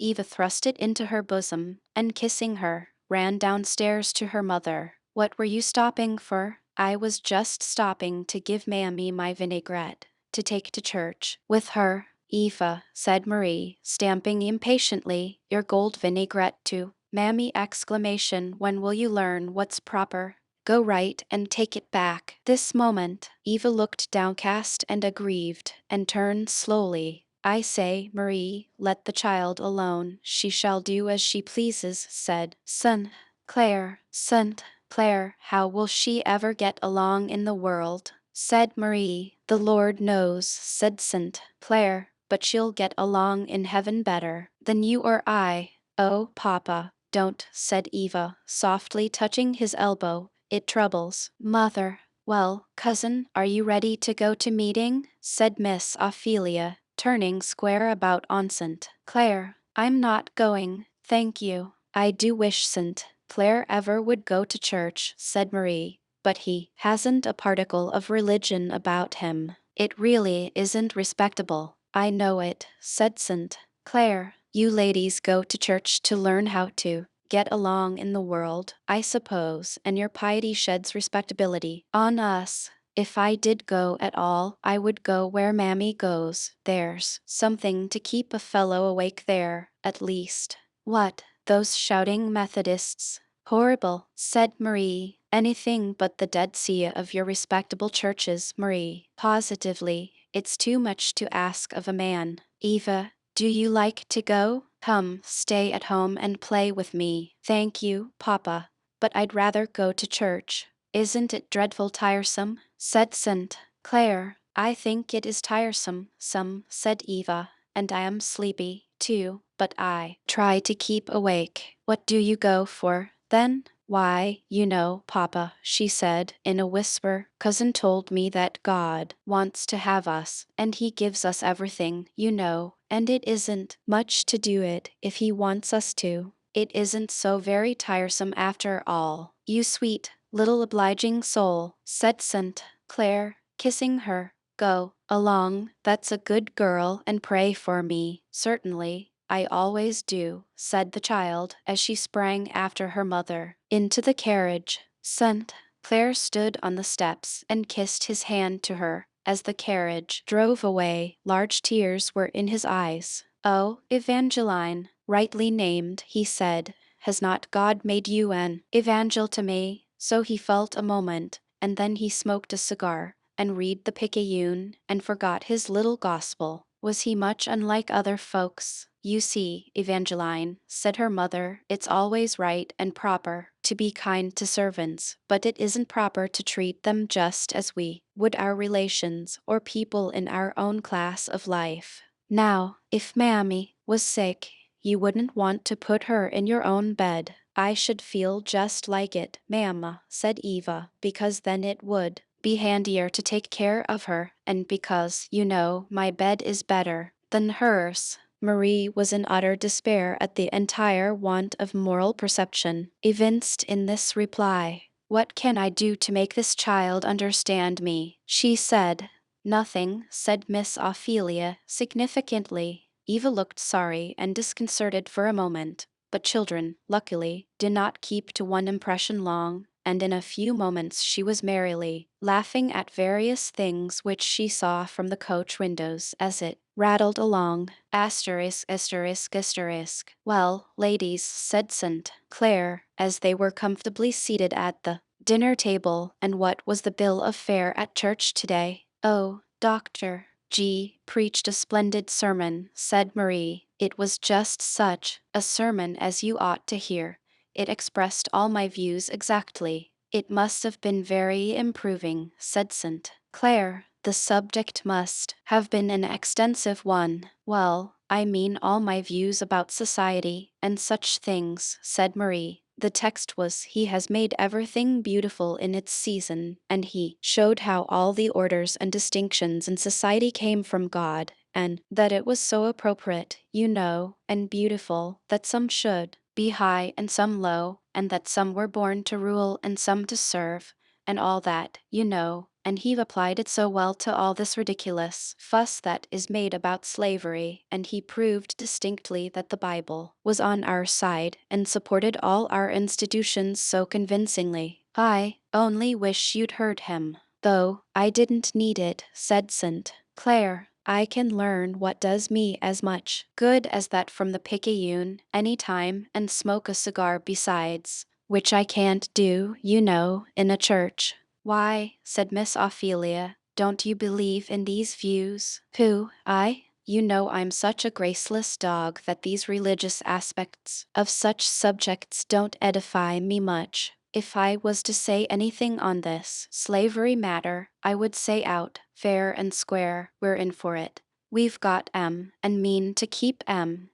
Eva thrust it into her bosom, and kissing her, ran downstairs to her mother. "What were you stopping for?" "I was just stopping to give Mammy my vinaigrette, to take to church with her." "Eva," said Marie, stamping impatiently, "your gold vinaigrette too." "Mammy!" exclamation, "when will you learn what's proper? Go right and take it back this moment." Eva looked downcast and aggrieved, and turned slowly. "I say, Marie, let the child alone. She shall do as she pleases," said St. Clair. "St. Clair, how will she ever get along in the world?" said Marie. "The Lord knows," said St. Clair, "but she'll get along in heaven better than you or I." "Oh, Papa, don't," said Eva, softly touching his elbow. "It troubles Mother." "Well, cousin, are you ready to go to meeting?" said Miss Ophelia, turning square about on St. Clair. "I'm not going, thank you." "I do wish St. Clair ever would go to church," said Marie, "but he hasn't a particle of religion about him. It really isn't respectable." "I know it," said St. Clair. "You ladies go to church to learn how to get along in the world, I suppose, and your piety sheds respectability on us. If I did go at all, I would go where Mammy goes. There's something to keep a fellow awake there, at least." "What, those shouting Methodists?" "Horrible," said Marie. "Anything but the Dead Sea of your respectable churches, Marie. Positively, it's too much to ask of a man." "Eva, do you like to go? Come, stay at home and play with me." "Thank you, Papa, but I'd rather go to church." "Isn't it dreadful tiresome?" said St. Clair. "I think it is tiresome, said Eva, "and I am sleepy, too, but I try to keep awake." "What do you go for, then?" "Why, you know, Papa," she said, in a whisper, "Cousin told me that God wants to have us, and he gives us everything, you know, and it isn't much to do it if he wants us to. It isn't so very tiresome after all." "You sweet, little obliging soul," said St. Clair, kissing her. "Go along, that's a good girl, and pray for me." "Certainly, I always do," said the child, as she sprang after her mother into the carriage. St. Clair stood on the steps and kissed his hand to her. As the carriage drove away, large tears were in his eyes. "Oh, Evangeline, rightly named," he said. "Has not God made you an evangel to me?" So he felt a moment, and then he smoked a cigar, and read the Picayune, and forgot his little gospel. Was he much unlike other folks? "You see, Evangeline," said her mother, "it's always right and proper to be kind to servants, but it isn't proper to treat them just as we would our relations or people in our own class of life. Now, if Mammy was sick, you wouldn't want to put her in your own bed." "I should feel just like it, Mamma," said Eva, "because then it would be handier to take care of her, and because, you know, my bed is better than hers." Marie was in utter despair at the entire want of moral perception evinced in this reply. "What can I do to make this child understand me?" she said. "Nothing," said Miss Ophelia significantly. Eva looked sorry and disconcerted for a moment, but children, luckily, did not keep to one impression long, and in a few moments she was merrily laughing at various things which she saw from the coach windows as it rattled along. Asterisk, asterisk, asterisk. Well, ladies, said St. Clair, as they were comfortably seated at the dinner table, and what was the bill of fare at church today? Oh, Dr. G preached a splendid sermon, said Marie. It was just such a sermon as you ought to hear. It expressed all my views exactly. It must have been very improving, said St. Clair. The subject must have been an extensive one. Well, I mean all my views about society and such things, said Marie. The text was, He has made everything beautiful in its season, and he showed how all the orders and distinctions in society came from God, and that it was so appropriate, you know, and beautiful, that some should be high and some low, and that some were born to rule and some to serve, and all that, you know, and he applied it so well to all this ridiculous fuss that is made about slavery, and he proved distinctly that the Bible was on our side and supported all our institutions so convincingly. I only wish you'd heard him. Though I didn't need it, said St. Clair. I can learn what does me as much good as that from the Picayune any time and smoke a cigar besides, which I can't do, you know, in a church. Why, said Miss Ophelia, don't you believe in these views? Who, I? You know I'm such a graceless dog that these religious aspects of such subjects don't edify me much. If I was to say anything on this slavery matter, I would say out, fair and square, we're in for it. We've got and mean to keep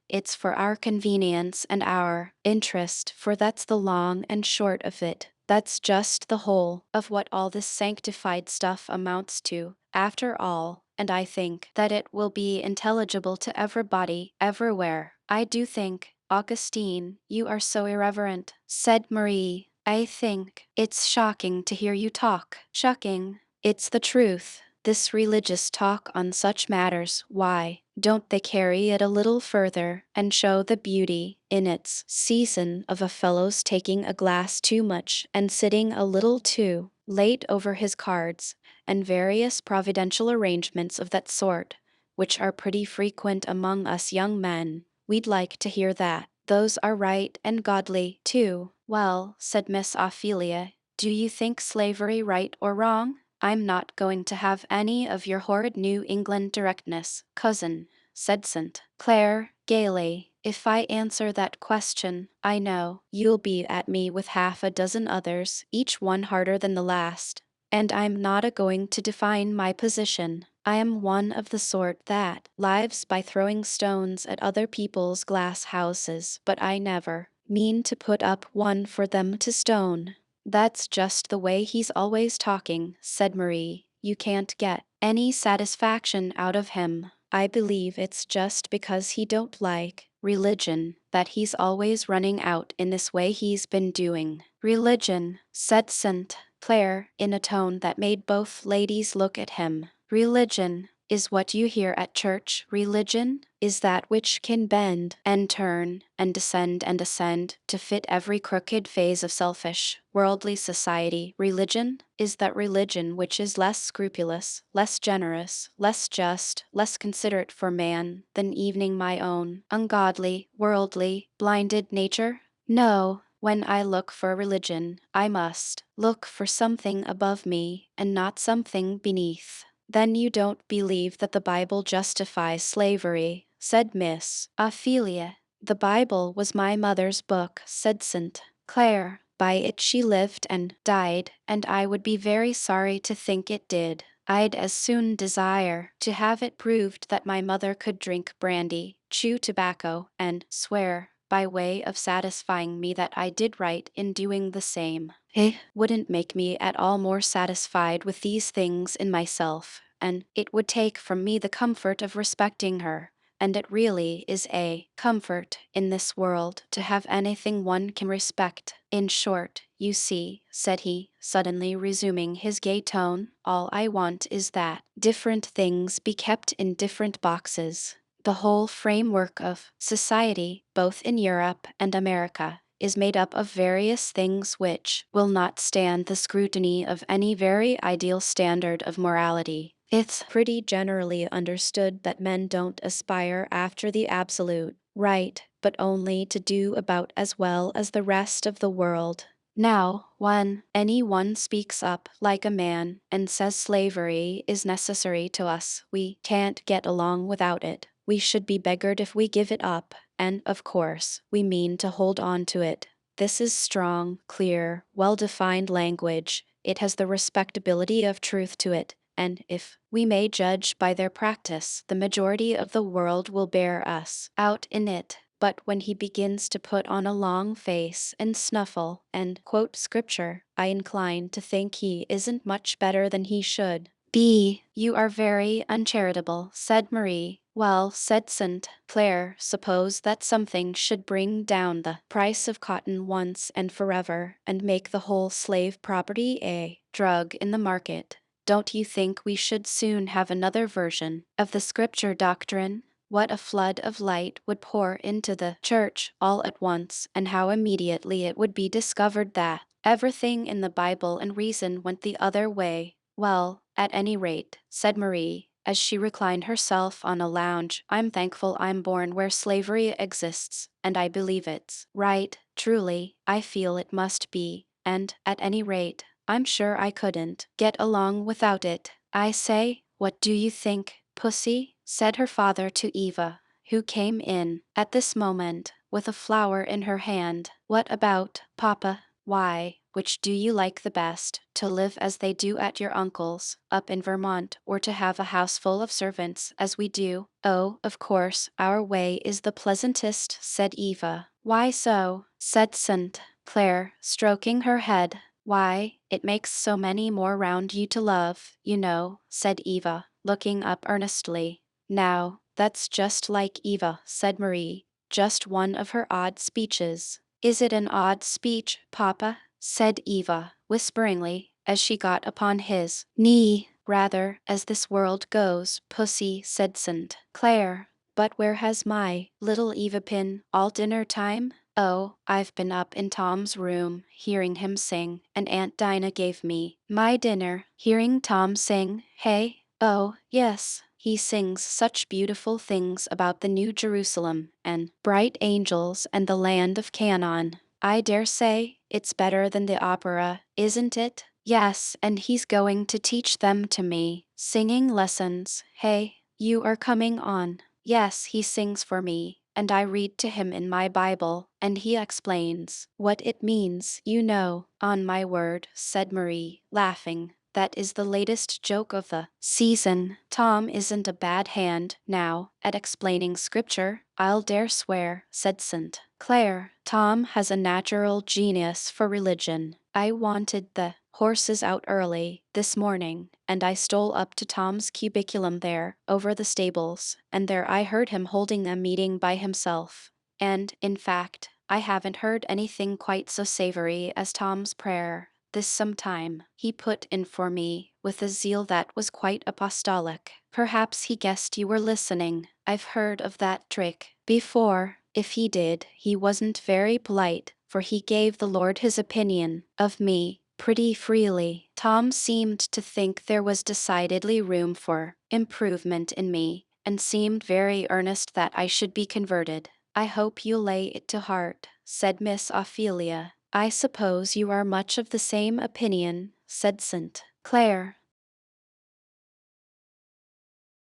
It's for our convenience and our interest, for that's the long and short of it. That's just the whole of what all this sanctified stuff amounts to, after all, and I think that it will be intelligible to everybody, everywhere. I do think, Augustine, you are so irreverent, said Marie. I think it's shocking to hear you talk. Shocking. It's the truth. This religious talk on such matters, why don't they carry it a little further and show the beauty in its season of a fellow's taking a glass too much and sitting a little too late over his cards, and various providential arrangements of that sort, which are pretty frequent among us young men? We'd like to hear that. Those are right and godly, too. Well, said Miss Ophelia, do you think slavery right or wrong? I'm not going to have any of your horrid New England directness, cousin, said St. Clair gaily. If I answer that question, I know you'll be at me with half a dozen others, each one harder than the last. And I'm not a-going to define my position. I am one of the sort that lives by throwing stones at other people's glass houses, but I never mean to put up one for them to stone. That's just the way he's always talking, said Marie. You can't get any satisfaction out of him. I believe it's just because he don't like religion that he's always running out in this way he's been doing. Religion, said St. Clair in a tone that made both ladies look at him. Religion is what you hear at church. Religion is that which can bend and turn and descend and ascend to fit every crooked phase of selfish, worldly society. Religion is that religion which is less scrupulous, less generous, less just, less considerate for man than even my own ungodly, worldly, blinded nature. No, when I look for religion, I must look for something above me and not something beneath. Then you don't believe that the Bible justifies slavery, said Miss Ophelia. The Bible was my mother's book, said St. Clair. By it she lived and died, and I would be very sorry to think it did. I'd as soon desire to have it proved that my mother could drink brandy, chew tobacco, and swear, by way of satisfying me that I did right in doing the same. It wouldn't make me at all more satisfied with these things in myself, and it would take from me the comfort of respecting her. And it really is a comfort in this world to have anything one can respect. In short, you see, said he, suddenly resuming his gay tone, all I want is that different things be kept in different boxes. The whole framework of society, both in Europe and America, is made up of various things which will not stand the scrutiny of any very ideal standard of morality. It's pretty generally understood that men don't aspire after the absolute right, but only to do about as well as the rest of the world. Now, when anyone speaks up like a man and says slavery is necessary to us, we can't get along without it. We should be beggared if we give it up, and of course, we mean to hold on to it. This is strong, clear, well defined language. It has the respectability of truth to it, and if we may judge by their practice, the majority of the world will bear us out in it. But when he begins to put on a long face and snuffle and quote scripture, I incline to think he isn't much better than he should be. You are very uncharitable, said Marie. Well, said St. Clair, suppose that something should bring down the price of cotton once and forever, and make the whole slave property a drug in the market. Don't you think we should soon have another version of the scripture doctrine? What a flood of light would pour into the church all at once, and how immediately it would be discovered that everything in the Bible and reason went the other way. Well, at any rate, said Marie, as she reclined herself on a lounge, I'm thankful I'm born where slavery exists, and I believe it's right. Truly, I feel it must be, and, at any rate, I'm sure I couldn't get along without it. I say, what do you think, Pussy? Said her father to Eva, who came in at this moment with a flower in her hand. What about, Papa? Why, which do you like the best, to live as they do at your uncle's, up in Vermont, or to have a house full of servants, as we do? Oh, of course, our way is the pleasantest, said Eva. Why so? Said St. Clair, stroking her head. Why, it makes so many more round you to love, you know, said Eva, looking up earnestly. Now, that's just like Eva, said Marie, just one of her odd speeches. Is it an odd speech, Papa? Said Eva, whisperingly, as she got upon his knee. Rather, as this world goes, Pussy, said St. Clair. But where has my little Eva been all dinner time? Oh, I've been up in Tom's room, hearing him sing, and Aunt Dinah gave me my dinner, hearing Tom sing, hey? Oh, yes, he sings such beautiful things about the New Jerusalem, and bright angels, and the land of Canaan. I dare say it's better than the opera, isn't it? Yes, and he's going to teach them to me. Singing lessons, hey? You are coming on. Yes, he sings for me, and I read to him in my Bible, and he explains what it means, you know. On my word, said Marie, laughing. That is the latest joke of the season. Tom isn't a bad hand, now, at explaining scripture, I'll dare swear, said St. Clair. Tom has a natural genius for religion. I wanted the horses out early this morning, and I stole up to Tom's cubiculum there, over the stables, and there I heard him holding a meeting by himself. And, in fact, I haven't heard anything quite so savory as Tom's prayer. This some time he put in for me, with a zeal that was quite apostolic. Perhaps he guessed you were listening. I've heard of that trick before. If he did, he wasn't very polite, for he gave the Lord his opinion of me pretty freely. Tom seemed to think there was decidedly room for improvement in me, and seemed very earnest that I should be converted. I hope you'll lay it to heart, said Miss Ophelia. I suppose you are much of the same opinion, said St. Clair.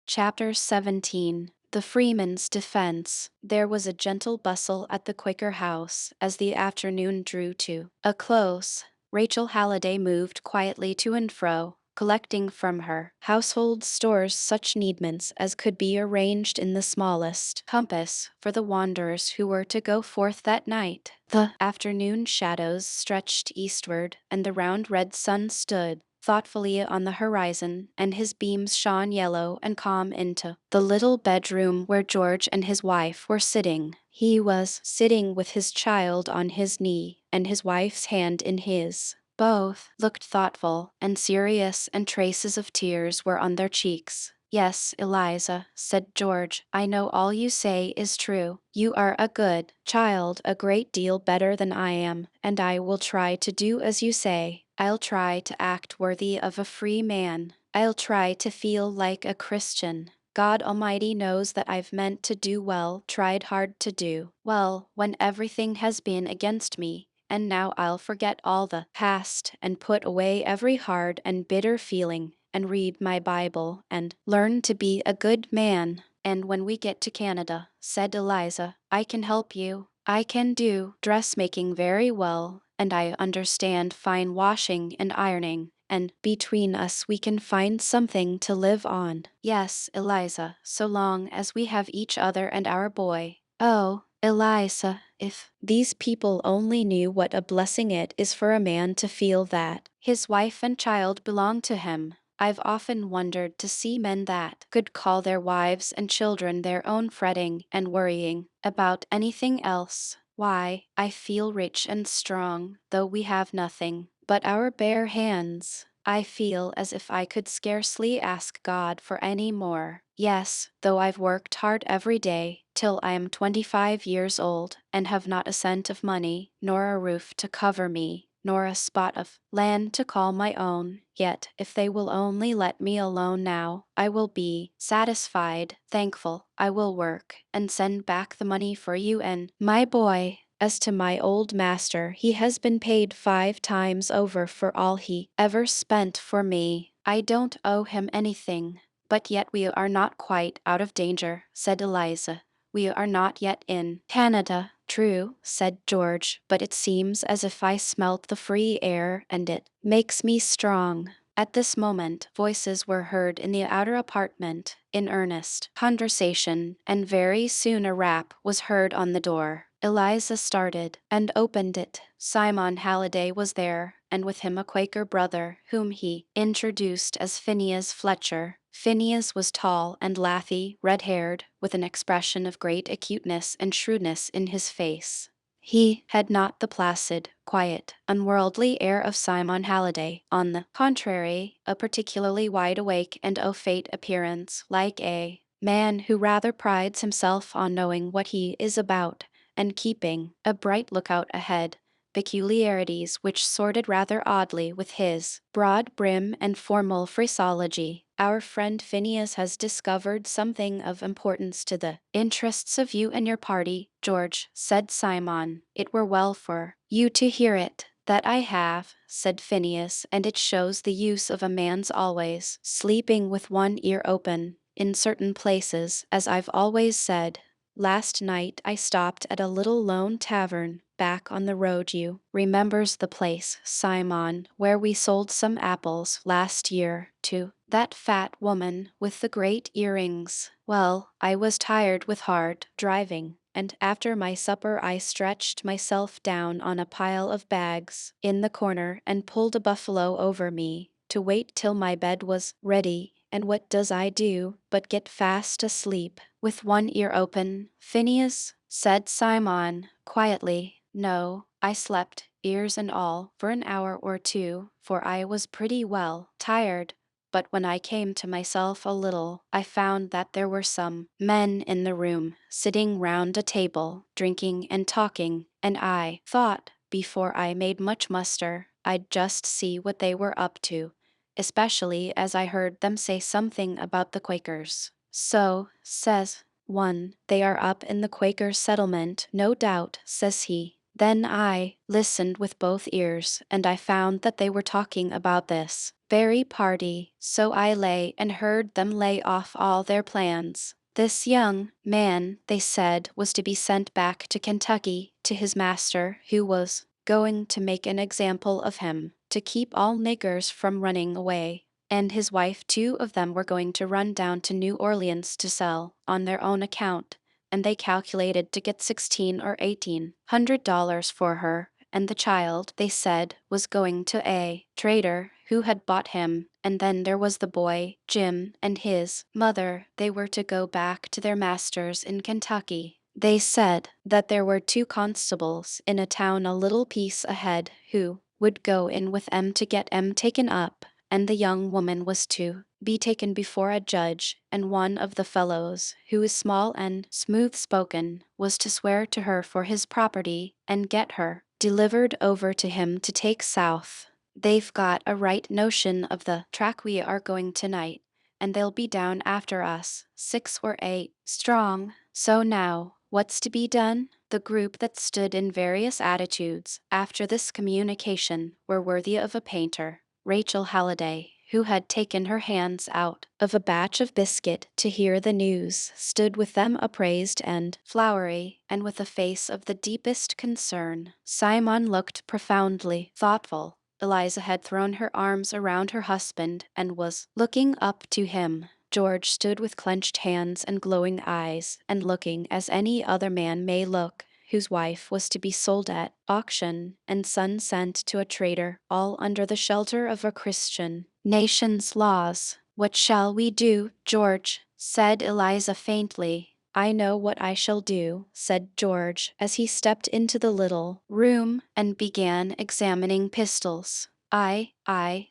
Chapter 17. The Freeman's Defense. There was a gentle bustle at the Quaker house as the afternoon drew to a close. Rachel Halliday moved quietly to and fro, collecting from her household stores such needments as could be arranged in the smallest compass for the wanderers who were to go forth that night. The afternoon shadows stretched eastward, and the round red sun stood thoughtfully on the horizon, and his beams shone yellow and calm into the little bedroom where George and his wife were sitting. He was sitting with his child on his knee, and his wife's hand in his. Both looked thoughtful and serious, and traces of tears were on their cheeks. Yes, Eliza, said George, I know all you say is true. You are a good child, a great deal better than I am, and I will try to do as you say. I'll try to act worthy of a free man. I'll try to feel like a Christian. God Almighty knows that I've meant to do well, tried hard to do well, when everything has been against me. And now I'll forget all the past and put away every hard and bitter feeling and read my Bible and learn to be a good man. And when we get to Canada, said Eliza, I can help you. I can do dressmaking very well, and I understand fine washing and ironing, and between us we can find something to live on. Yes, Eliza, so long as we have each other and our boy. Oh, Eliza, if these people only knew what a blessing it is for a man to feel that his wife and child belong to him. I've often wondered to see men that could call their wives and children their own, fretting and worrying about anything else. Why, I feel rich and strong, though we have nothing but our bare hands. I feel as if I could scarcely ask God for any more. Yes, though I've worked hard every day, till I am 25 years old, and have not a cent of money, nor a roof to cover me, nor a spot of land to call my own. Yet, if they will only let me alone now, I will be satisfied, thankful. I will work, and send back the money for you and my boy. As to my old master, he has been paid 5 times over for all he ever spent for me. I don't owe him anything. But yet we are not quite out of danger, said Eliza. We are not yet in Canada. True, said George, but it seems as if I smelt the free air, and it makes me strong. At this moment, voices were heard in the outer apartment, in earnest conversation, and very soon a rap was heard on the door. Eliza started, and opened it. Simon Halliday was there, and with him a Quaker brother, whom he introduced as Phineas Fletcher. Phineas was tall and lathy, red-haired, with an expression of great acuteness and shrewdness in his face. He had not the placid, quiet, unworldly air of Simon Halliday. On the contrary, a particularly wide-awake and au fait appearance, like a man who rather prides himself on knowing what he is about, and keeping a bright lookout ahead, peculiarities which sorted rather oddly with his broad brim and formal phraseology. Our friend Phineas has discovered something of importance to the interests of you and your party, George, said Simon. It were well for you to hear it. That I have, said Phineas, and it shows the use of a man's always sleeping with one ear open, in certain places, as I've always said. Last night I stopped at a little lone tavern back on the road. You remembers the place, Simon, where we sold some apples last year to that fat woman with the great earrings. Well, I was tired with hard driving, and after my supper I stretched myself down on a pile of bags in the corner and pulled a buffalo over me to wait till my bed was ready. And what does I do but get fast asleep with one ear open? Phineas, said Simon, quietly. No, I slept, ears and all, for an hour or two, for I was pretty well tired. But when I came to myself a little, I found that there were some men in the room, sitting round a table, drinking and talking, and I thought, before I made much muster, I'd just see what they were up to, especially as I heard them say something about the Quakers. So, says one, they are up in the Quaker settlement, no doubt, says he. Then I listened with both ears, and I found that they were talking about this very party, so I lay and heard them lay off all their plans. This young man, they said, was to be sent back to Kentucky to his master, who was going to make an example of him, to keep all niggers from running away. And his wife, 2 of them were going to run down to New Orleans to sell, on their own account, and they calculated to get $1,600 or $1,800 for her, and the child, they said, was going to a trader who had bought him, and then there was the boy, Jim, and his mother. They were to go back to their masters in Kentucky. They said that there were 2 constables in a town a little piece ahead who would go in with 'em to get 'em taken up, and the young woman was to be taken before a judge, and one of the fellows, who is small and smooth-spoken, was to swear to her for his property, and get her delivered over to him to take south. They've got a right notion of the track we are going tonight, and they'll be down after us, 6 or 8 strong. So now, what's to be done? The group that stood in various attitudes after this communication were worthy of a painter. Rachel Halliday, who had taken her hands out of a batch of biscuit to hear the news, stood with them upraised and flowery, and with a face of the deepest concern. Simon looked profoundly thoughtful. Eliza had thrown her arms around her husband and was looking up to him. George stood with clenched hands and glowing eyes, and looking as any other man may look, whose wife was to be sold at auction, and son sent to a trader, all under the shelter of a Christian nation's laws. "What shall we do, George?" said Eliza faintly. "I know what I shall do," said George, as he stepped into the little room and began examining pistols. I,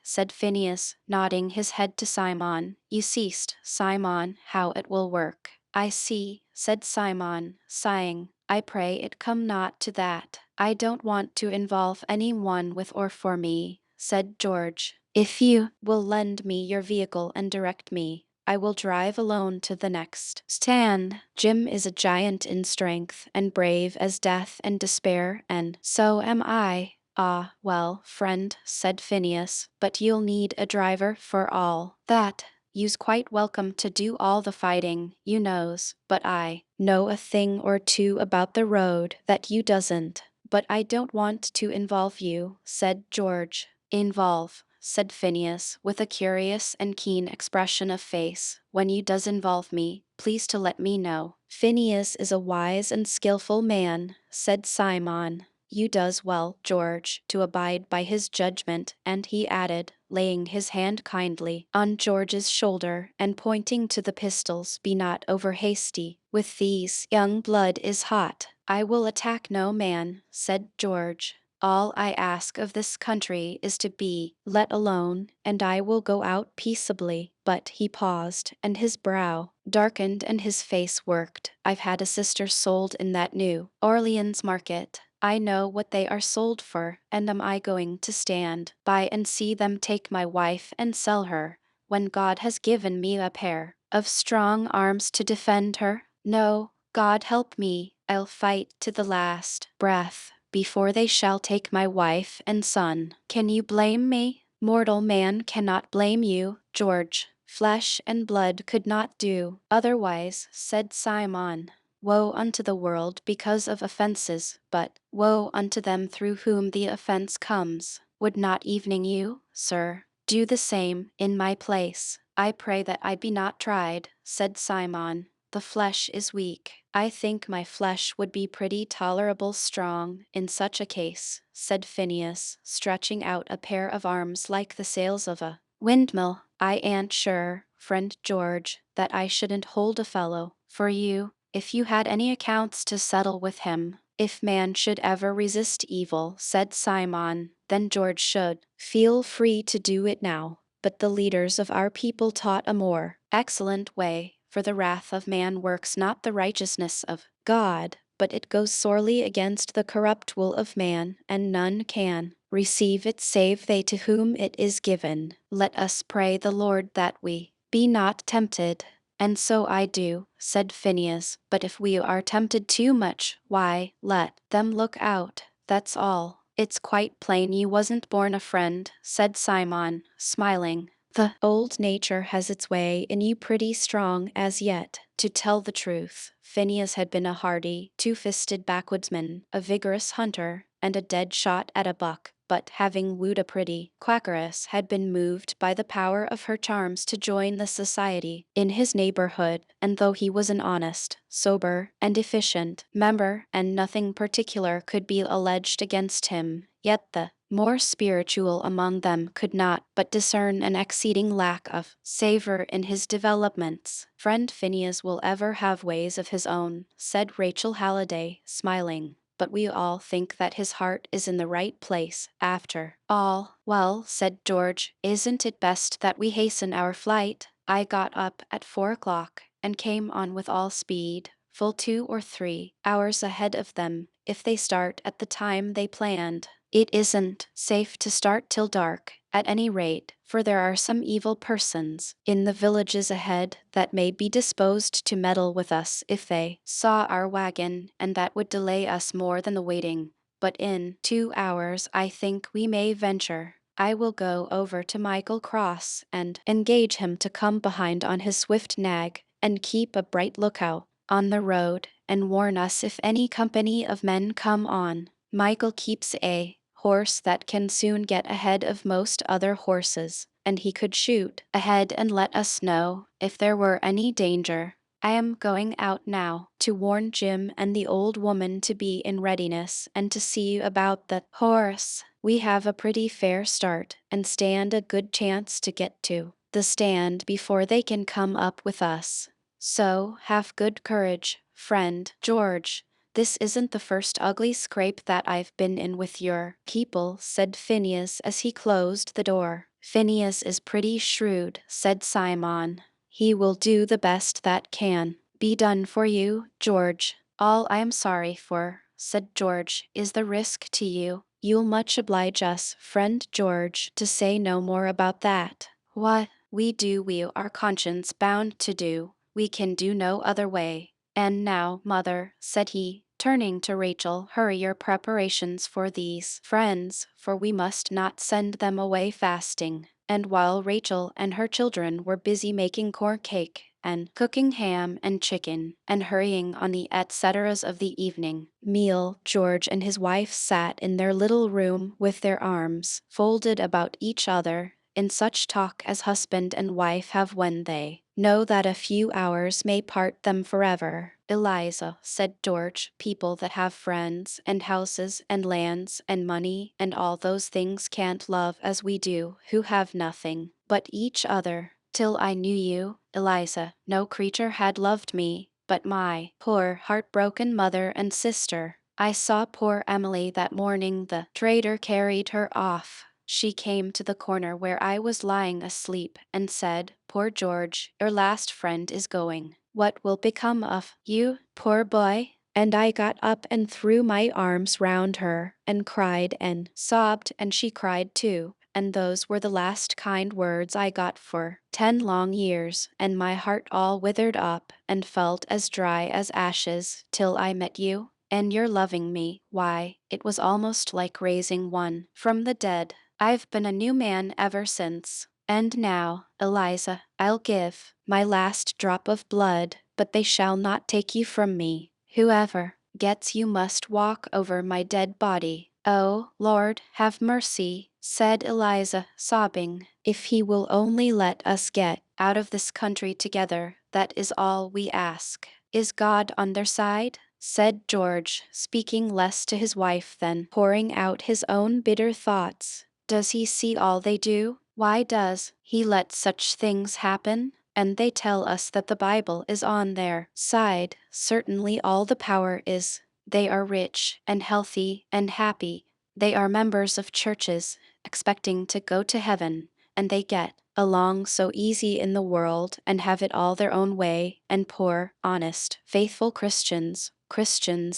said Phineas, nodding his head to Simon. "You ceased, Simon, how it will work." "I see," said Simon, sighing. "I pray it come not to that. I don't want to involve any one with or for me," said George. "If you will lend me your vehicle and direct me, I will drive alone to the next stand. Jim is a giant in strength, and brave as death and despair, and so am I." "Ah, well, friend," said Phineas, "but you'll need a driver for all that. You's quite welcome to do all the fighting, you knows, but I know a thing or two about the road that you doesn't." "But I don't want to involve you," said George. "Involve," said Phineas, with a curious and keen expression of face. "When you does involve me, please to let me know." "Phineas is a wise and skilful man," said Simon. "You does well, George, to abide by his judgment," and he added, laying his hand kindly on George's shoulder, and pointing to the pistols, "Be not over hasty. With these, young blood is hot." "I will attack no man," said George. "All I ask of this country is to be let alone, and I will go out peaceably." But he paused, and his brow darkened and his face worked. "I've had a sister sold in that New Orleans market. I know what they are sold for, and am I going to stand by and see them take my wife and sell her, when God has given me a pair of strong arms to defend her? No, God help me, I'll fight to the last breath before they shall take my wife and son. Can you blame me? Mortal man cannot blame you, George. Flesh and blood could not do otherwise," said Simon. "Woe unto the world because of offenses, but woe unto them through whom the offense comes. Would not evening you, sir, do the same in my place?" "I pray that I be not tried," said Simon. "The flesh is weak." "I think my flesh would be pretty tolerable strong in such a case," said Phineas, stretching out a pair of arms like the sails of a windmill. "I ain't sure, friend George, that I shouldn't hold a fellow for you, if you had any accounts to settle with him." "If man should ever resist evil," said Simon, "then George should. Feel free to do it now. But the leaders of our people taught a more excellent way, for the wrath of man works not the righteousness of God, but it goes sorely against the corrupt will of man, and none can receive it save they to whom it is given. Let us pray the Lord that we be not tempted." "And so I do," said Phineas, "but if we are tempted too much, why, let them look out, that's all." "It's quite plain you wasn't born a friend," said Simon, smiling. "The old nature has its way in you pretty strong as yet. To tell the truth, Phineas had been a hardy, two-fisted backwoodsman, a vigorous hunter, and a dead shot at a buck, but having wooed a pretty Quakeress, had been moved by the power of her charms to join the society in his neighborhood, and though he was an honest, sober, and efficient member, and nothing particular could be alleged against him, yet the more spiritual among them could not but discern an exceeding lack of savor in his developments. "Friend Phineas will ever have ways of his own," said Rachel Halliday, smiling. but we all think that his heart is in the right place, after all. Well, said George, isn't it best that we hasten our flight? I got up at 4 o'clock, and came on with all speed, full 2 or 3 hours ahead of them, if they start at the time they planned. It isn't safe to start till dark, at any rate, for there are some evil persons in the villages ahead that may be disposed to meddle with us if they saw our wagon, and that would delay us more than the waiting. But in 2 hours I think we may venture. I will go over to Michael Cross and engage him to come behind on his swift nag, and keep a bright lookout on the road, and warn us if any company of men come on. Michael keeps a horse that can soon get ahead of most other horses, and he could shoot ahead and let us know if there were any danger. I am going out now to warn Jim and the old woman to be in readiness, and to see about the horse. We have a pretty fair start, and stand a good chance to get to the stand before they can come up with us. So have good courage, friend George. This isn't the first ugly scrape that I've been in with your people, said Phineas as he closed the door. Phineas is pretty shrewd, said Simon. He will do the best that can be done for you, George. All I am sorry for, said George, is the risk to you. You'll much oblige us, friend George, to say no more about that. What we do we are conscience bound to do. We can do no other way. And now, mother, said he, turning to Rachel, hurry your preparations for these friends, for we must not send them away fasting. And while Rachel and her children were busy making corn cake, and cooking ham and chicken, and hurrying on the et ceteras of the evening meal, George and his wife sat in their little room with their arms folded about each other, in such talk as husband and wife have when they know that a few hours may part them forever. Eliza, said George, people that have friends, and houses, and lands, and money, and all those things can't love as we do, who have nothing but each other. Till I knew you, Eliza, no creature had loved me but my poor heartbroken mother and sister. I saw poor Emily that morning the trader carried her off. She came to the corner where I was lying asleep, and said, Poor George, your last friend is going. What will become of you, poor boy? And I got up and threw my arms round her, and cried and sobbed, and she cried too. And those were the last kind words I got for 10 long years, and my heart all withered up, and felt as dry as ashes, till I met you. And your loving me, why, it was almost like raising one from the dead. I've been a new man ever since. And now, Eliza, I'll give my last drop of blood, but they shall not take you from me. Whoever gets you must walk over my dead body. Oh, Lord, have mercy, said Eliza, sobbing. If he will only let us get out of this country together, that is all we ask. Is God on their side? Said George, speaking less to his wife than pouring out his own bitter thoughts. Does he see all they do? Why does he let such things happen? And they tell us that the Bible is on their side. Certainly all the power is. They are rich and healthy and happy. They are members of churches, expecting to go to heaven, and they get along so easy in the world and have it all their own way, and poor, honest, faithful Christians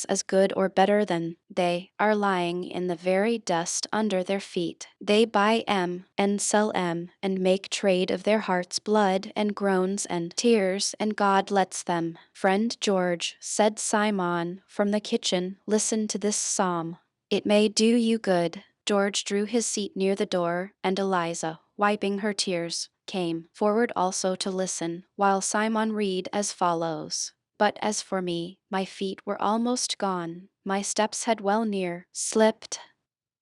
as good or better than they are lying in the very dust under their feet. They buy and sell and make trade of their heart's blood and groans and tears, and God lets them. Friend George, said Simon from the kitchen, listen to this psalm. It may do you good. George drew his seat near the door, and Eliza, wiping her tears, came forward also to listen, while Simon read as follows. But as for me, my feet were almost gone, my steps had well near slipped,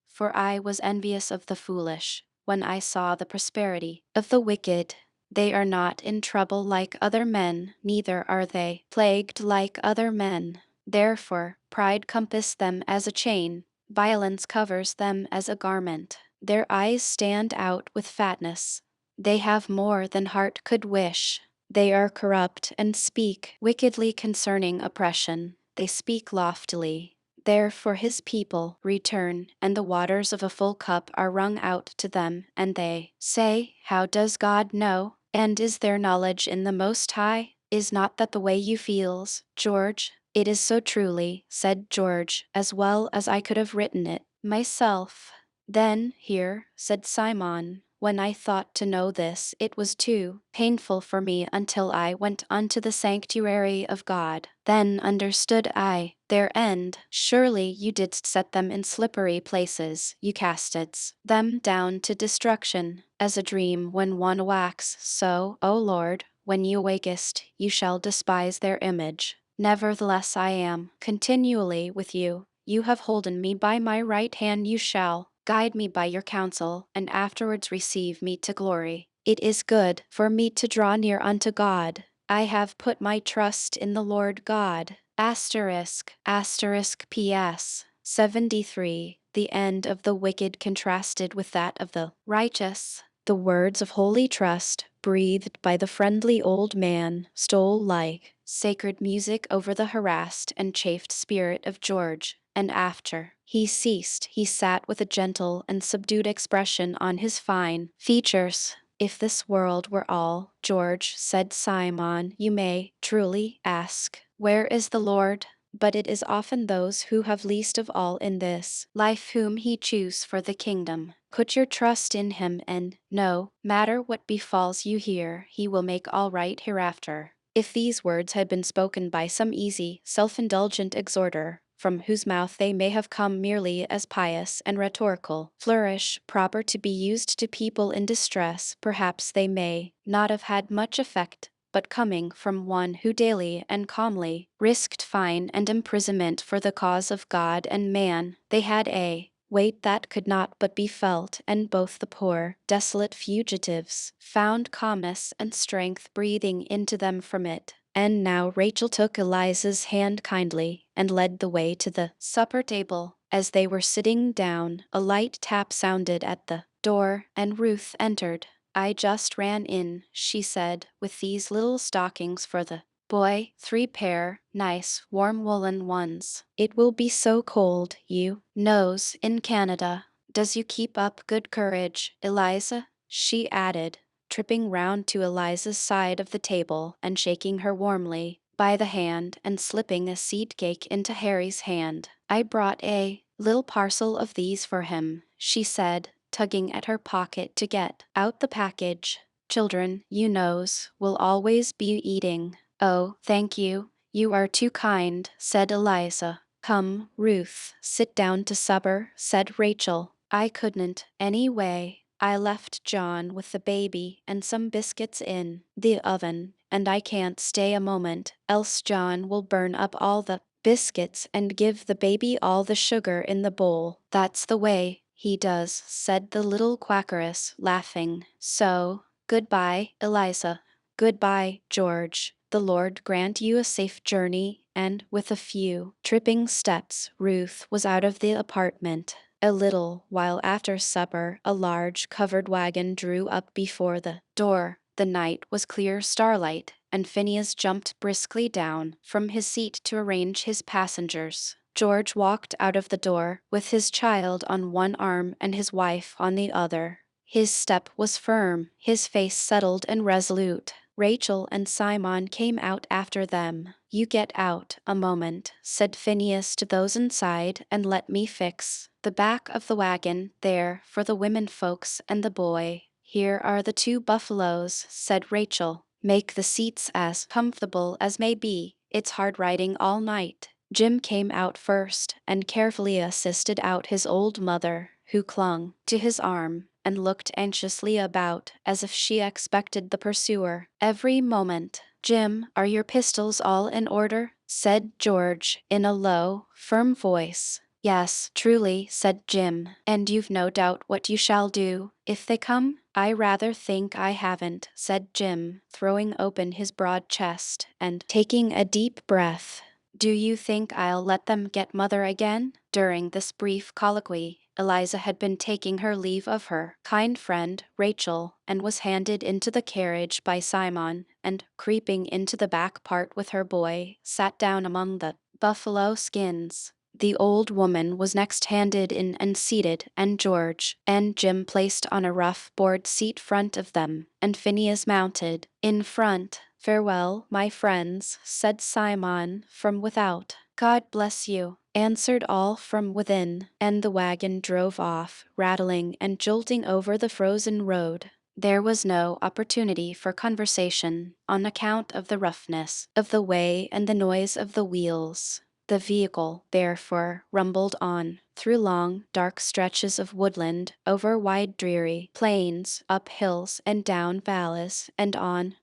for I was envious of the foolish, when I saw the prosperity of the wicked. They are not in trouble like other men, neither are they plagued like other men. Therefore pride compassed them as a chain, violence covers them as a garment. Their eyes stand out with fatness. They have more than heart could wish. They are corrupt and speak wickedly concerning oppression. They speak loftily. There for his people return, and the waters of a full cup are wrung out to them, and they say, how does God know? And is there knowledge in the Most High? Is not that the way you feels, George? It is so truly, said George, as well as I could have written it myself. Then, here, said Simon, when I thought to know this, it was too painful for me until I went unto the sanctuary of God. Then understood I their end. Surely you didst set them in slippery places, you castedst them down to destruction, as a dream when one wakes. So, O Lord, when you wakest, you shall despise their image. Nevertheless I am continually with you. You have holden me by my right hand, you shall guide me by your counsel, and afterwards receive me to glory. It is good for me to draw near unto God. I have put my trust in the Lord God. Asterisk, asterisk PS 73. The end of the wicked contrasted with that of the righteous. The words of holy trust, breathed by the friendly old man, stole like sacred music over the harassed and chafed spirit of George, and after he ceased, he sat with a gentle and subdued expression on his fine features. If this world were all, George, said Simon, you may truly ask, where is the Lord? But it is often those who have least of all in this life whom he choose for the kingdom. Put your trust in him, and no matter what befalls you here, he will make all right hereafter. If these words had been spoken by some easy, self-indulgent exhorter, from whose mouth they may have come merely as pious and rhetorical flourish proper to be used to people in distress, perhaps they may not have had much effect, but coming from one who daily and calmly risked fine and imprisonment for the cause of God and man, they had a weight that could not but be felt, and both the poor, desolate fugitives found calmness and strength breathing into them from it. And now Rachel took Eliza's hand kindly, and led the way to the supper table. As they were sitting down, a light tap sounded at the door, and Ruth entered. I just ran in, she said, with these little stockings for the boy, 3 pair, nice, warm woolen ones. It will be so cold, you knows, in Canada. Does you keep up good courage, Eliza? She added, tripping round to Eliza's side of the table and shaking her warmly by the hand and slipping a seed cake into Harry's hand. I brought a little parcel of these for him, she said, tugging at her pocket to get out the package. Children, you knows, will always be eating. Oh, thank you. You are too kind, said Eliza. Come, Ruth, sit down to supper, said Rachel. I couldn't, anyway. I left John with the baby and some biscuits in the oven, and I can't stay a moment, else John will burn up all the biscuits and give the baby all the sugar in the bowl. That's the way he does, said the little quakeress, laughing. So, goodbye, Eliza. Goodbye, George. The Lord grant you a safe journey, and with a few tripping steps, Ruth was out of the apartment. A little while after supper, a large covered wagon drew up before the door. The night was clear starlight, and Phineas jumped briskly down from his seat to arrange his passengers. George walked out of the door, with his child on one arm and his wife on the other. His step was firm, his face settled and resolute. Rachel and Simon came out after them. You get out a moment, said Phineas to those inside, and let me fix the back of the wagon there for the women folks and the boy. Here are the 2 buffaloes, said Rachel. Make the seats as comfortable as may be. It's hard riding all night. Jim came out first, and carefully assisted out his old mother, who clung to his arm and looked anxiously about, as if she expected the pursuer every moment. Jim, are your pistols all in order? Said George, in a low, firm voice. Yes, truly, said Jim. And you've no doubt what you shall do, if they come? I rather think I haven't, said Jim, throwing open his broad chest, and taking a deep breath. Do you think I'll let them get mother again? During this brief colloquy, Eliza had been taking her leave of her kind friend, Rachel, and was handed into the carriage by Simon, and, creeping into the back part with her boy, sat down among the buffalo skins. The old woman was next handed in and seated, and George and Jim placed on a rough board seat front of them, and Phineas mounted in front. "Farewell, my friends," said Simon from without. "God bless you," answered all from within, and the wagon drove off, rattling and jolting over the frozen road. There was no opportunity for conversation, on account of the roughness of the way and the noise of the wheels. The vehicle, therefore, rumbled on, through long, dark stretches of woodland, over wide dreary plains, up hills and down valleys, and on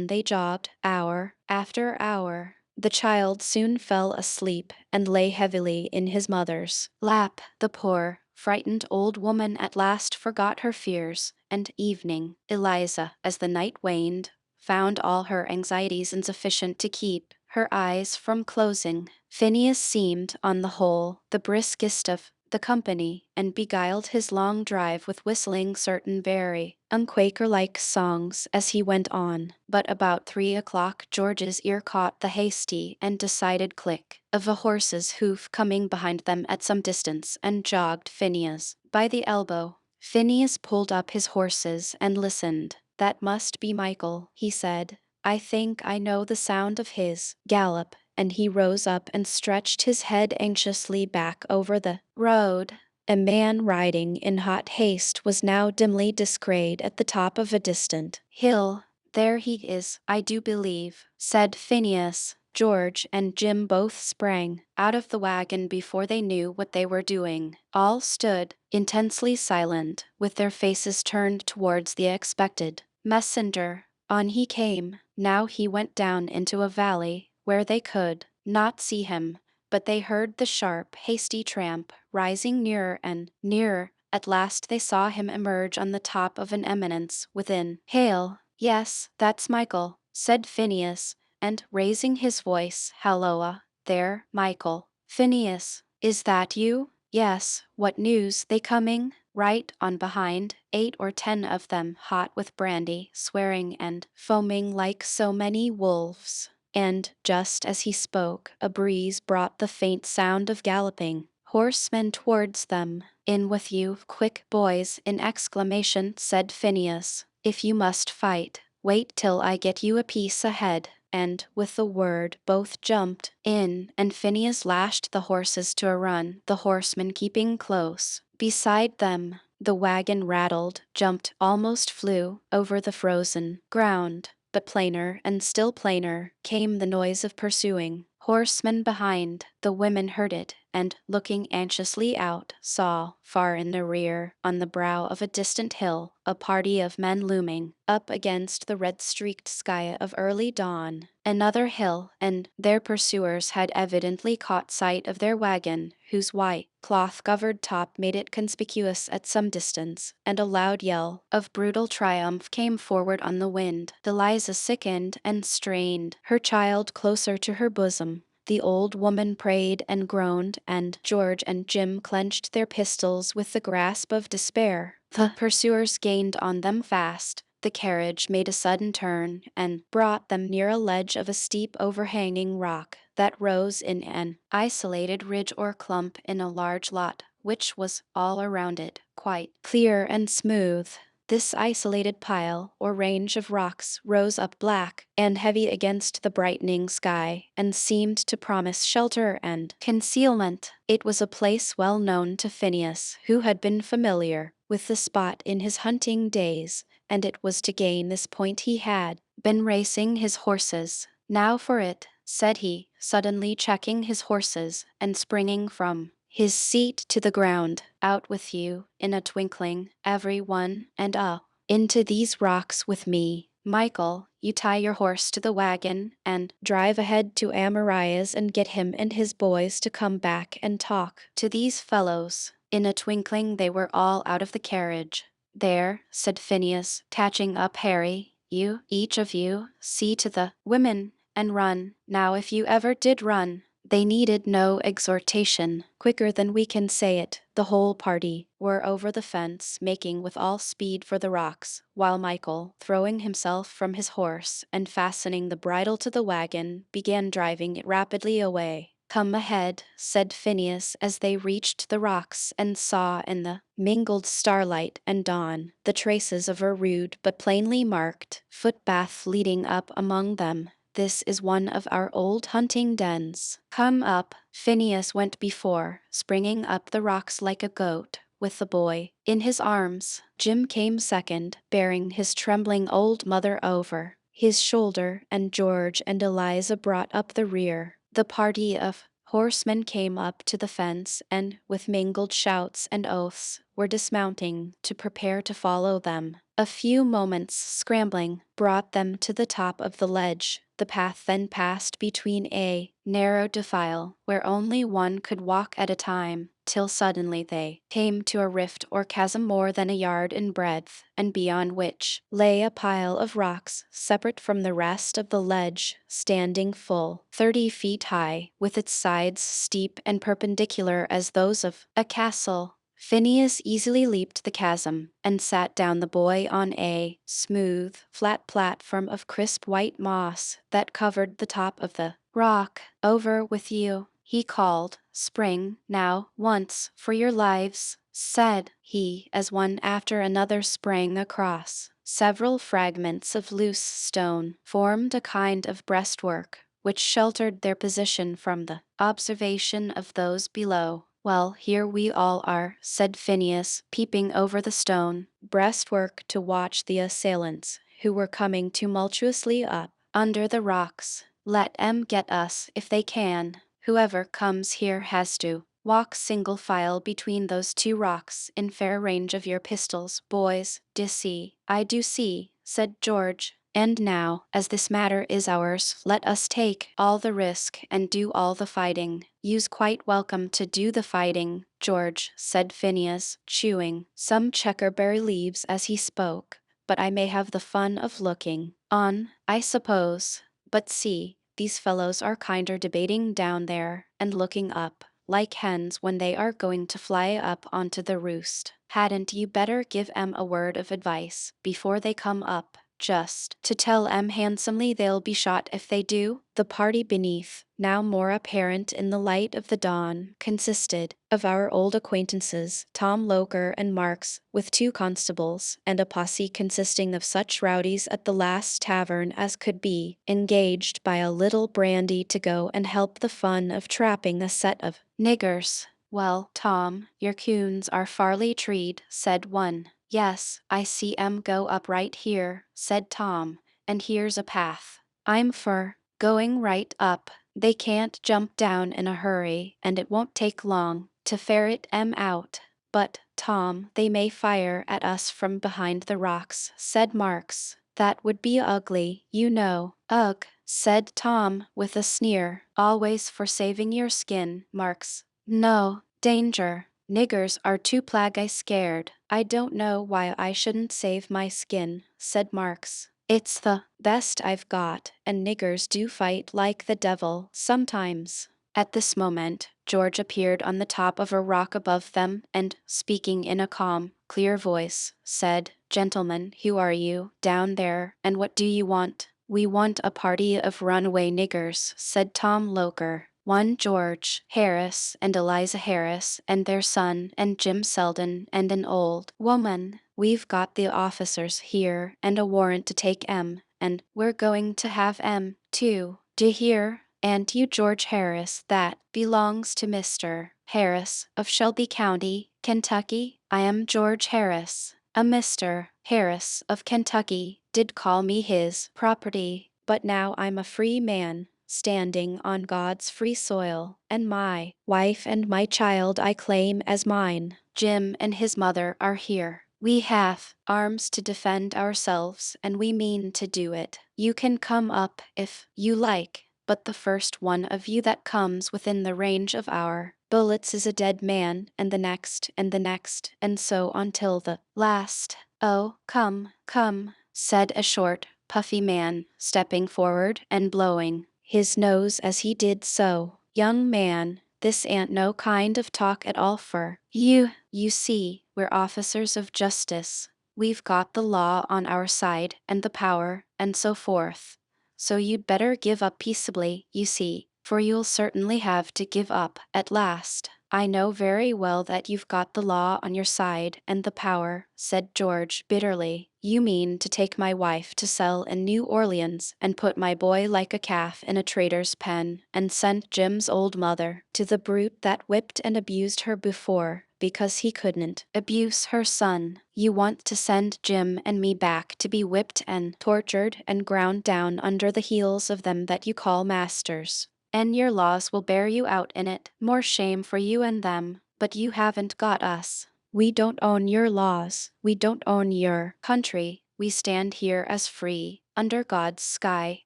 they jogged, hour after hour. The child soon fell asleep, and lay heavily in his mother's lap. The poor, frightened old woman at last forgot her fears, and evening, Eliza, as the night waned, found all her anxieties insufficient to keep her eyes from closing. Phineas seemed, on the whole, the briskest of the company, and beguiled his long drive with whistling certain very unquaker-like songs as he went on. But about 3 o'clock George's ear caught the hasty and decided click of a horse's hoof coming behind them at some distance, and jogged Phineas by the elbow. Phineas pulled up his horses and listened. "That must be Michael," he said. "I think I know the sound of his gallop," and he rose up and stretched his head anxiously back over the road. A man riding in hot haste was now dimly descried at the top of a distant hill. "There he is, I do believe," said Phineas. George and Jim both sprang out of the wagon before they knew what they were doing. All stood intensely silent, with their faces turned towards the expected messenger. On he came. Now he went down into a valley, where they could not see him, but they heard the sharp, hasty tramp, rising nearer and nearer. At last they saw him emerge on the top of an eminence within hail. "Yes, that's Michael," said Phineas, and raising his voice, "Halloa, there, Michael." "Phineas, is that you?" "Yes, what news? They coming?" Right on behind, 8 or 10 of them, hot with brandy, swearing and foaming like so many wolves. And, just as he spoke, a breeze brought the faint sound of galloping horsemen towards them. "In with you, quick, boys!" in exclamation said Phineas. "If you must fight, wait till I get you a piece ahead." And, with the word, both jumped in, and Phineas lashed the horses to a run, the horsemen keeping close beside them. The wagon rattled, jumped, almost flew over the frozen ground. But plainer and still plainer came the noise of pursuing horsemen behind. The women heard it, and, looking anxiously out, saw, far in the rear, on the brow of a distant hill, a party of men looming up against the red-streaked sky of early dawn. Another hill, and their pursuers had evidently caught sight of their wagon, whose white, cloth-covered top made it conspicuous at some distance, and a loud yell of brutal triumph came forward on the wind. Eliza sickened and strained her child closer to her bosom. The old woman prayed and groaned, and George and Jim clenched their pistols with the grasp of despair. The pursuers gained on them fast. The carriage made a sudden turn, and brought them near a ledge of a steep overhanging rock that rose in an isolated ridge or clump in a large lot, which was all around it quite clear and smooth. This isolated pile or range of rocks rose up black and heavy against the brightening sky, and seemed to promise shelter and concealment. It was a place well known to Phineas, who had been familiar with the spot in his hunting days, and it was to gain this point he had been racing his horses. "Now for it," said he, suddenly checking his horses, and springing from his seat to the ground. "Out with you, in a twinkling, every one, and up into these rocks with me. Michael, you tie your horse to the wagon, and drive ahead to Amariah's and get him and his boys to come back and talk to these fellows." In a twinkling they were all out of the carriage. "There," said Phineas, catching up Harry, "you, each of you, see to the women, and run. Now if you ever did run." They needed no exhortation. Quicker than we can say it, the whole party were over the fence, making with all speed for the rocks, while Michael, throwing himself from his horse and fastening the bridle to the wagon, began driving it rapidly away. "Come ahead," said Phineas as they reached the rocks and saw in the mingled starlight and dawn the traces of a rude but plainly marked footpath leading up among them. "This is one of our old hunting dens. Come up." Phineas went before, springing up the rocks like a goat, with the boy in his arms. Jim came second, bearing his trembling old mother over his shoulder, and George and Eliza brought up the rear. The party of horsemen came up to the fence and, with mingled shouts and oaths, were dismounting to prepare to follow them. A few moments' scrambling brought them to the top of the ledge. The path then passed between a narrow defile, where only one could walk at a time, till suddenly they came to a rift or chasm more than a yard in breadth, and beyond which lay a pile of rocks separate from the rest of the ledge, standing full 30 feet high, with its sides steep and perpendicular as those of a castle. Phineas easily leaped the chasm, and sat down the boy on a smooth, flat platform of crisp white moss that covered the top of the rock. "Over with you," he called. "Spring, now, once, for your lives," said he, as one after another sprang across. Several fragments of loose stone formed a kind of breastwork, which sheltered their position from the observation of those below. "Well, here we all are," said Phineas, peeping over the stone breastwork to watch the assailants, who were coming tumultuously up under the rocks. "Let 'em get us if they can. Whoever comes here has to walk single file between those two rocks in fair range of your pistols, boys. D'ye see?" "I do see," said George. "And now, as this matter is ours, let us take all the risk and do all the fighting." "You's quite welcome to do the fighting, George," said Phineas, chewing some checkerberry leaves as he spoke, "but I may have the fun of looking on, I suppose. But see, these fellows are kinder debating down there, and looking up, like hens when they are going to fly up onto the roost. Hadn't you better give 'em a word of advice before they come up, just to tell 'em handsomely they'll be shot if they do?" The party beneath, now more apparent in the light of the dawn, consisted of our old acquaintances, Tom Loker and Marks, with 2 constables, and a posse consisting of such rowdies at the last tavern as could be engaged by a little brandy to go and help the fun of trapping a set of niggers. "Well, Tom, your coons are farly treed," said one. "Yes, I see 'em go up right here," said Tom, "and here's a path. I'm for going right up. They can't jump down in a hurry, and it won't take long to ferret 'em out." "But, Tom, they may fire at us from behind the rocks," said Marks. "That would be ugly, you know." "Ugh," said Tom, with a sneer. "Always for saving your skin, Marks." "No, danger. Niggers are too plaguey scared." "I don't know why I shouldn't save my skin," said Marks. "It's the best I've got, and niggers do fight like the devil sometimes." At this moment, George appeared on the top of a rock above them, and, speaking in a calm, clear voice, said, "Gentlemen, who are you, down there, and what do you want?" "We want a party of runaway niggers," said Tom Loker. "One George Harris and Eliza Harris and their son and Jim Selden and an old woman. We've got the officers here and a warrant to take 'em, and we're going to have 'em, too. D'ye hear? And you George Harris, that belongs to Mr. Harris of Shelby County, Kentucky?" "I am George Harris. A Mr. Harris of Kentucky did call me his property, but now I'm a free man, standing on God's free soil, and my wife and my child I claim as mine. Jim and his mother are here. We have arms to defend ourselves, and we mean to do it. You can come up if you like, but the first one of you that comes within the range of our bullets is a dead man, and the next, and so on till the last." "Oh, come, come," said a short, puffy man, stepping forward and blowing his nose as he did so. "Young man, this ain't no kind of talk at all for you. You see, we're officers of justice. We've got the law on our side, and the power, and so forth. So you'd better give up peaceably, you see, for you'll certainly have to give up at last. I know very well that you've got the law on your side and the power, said George bitterly. You mean to take my wife to sell in New Orleans and put my boy like a calf in a trader's pen and send Jim's old mother to the brute that whipped and abused her before because he couldn't abuse her son. You want to send Jim and me back to be whipped and tortured and ground down under the heels of them that you call masters. And your laws will bear you out in it. More shame for you and them. But you haven't got us. We don't own your laws. We don't own your country. We stand here as free, under God's sky,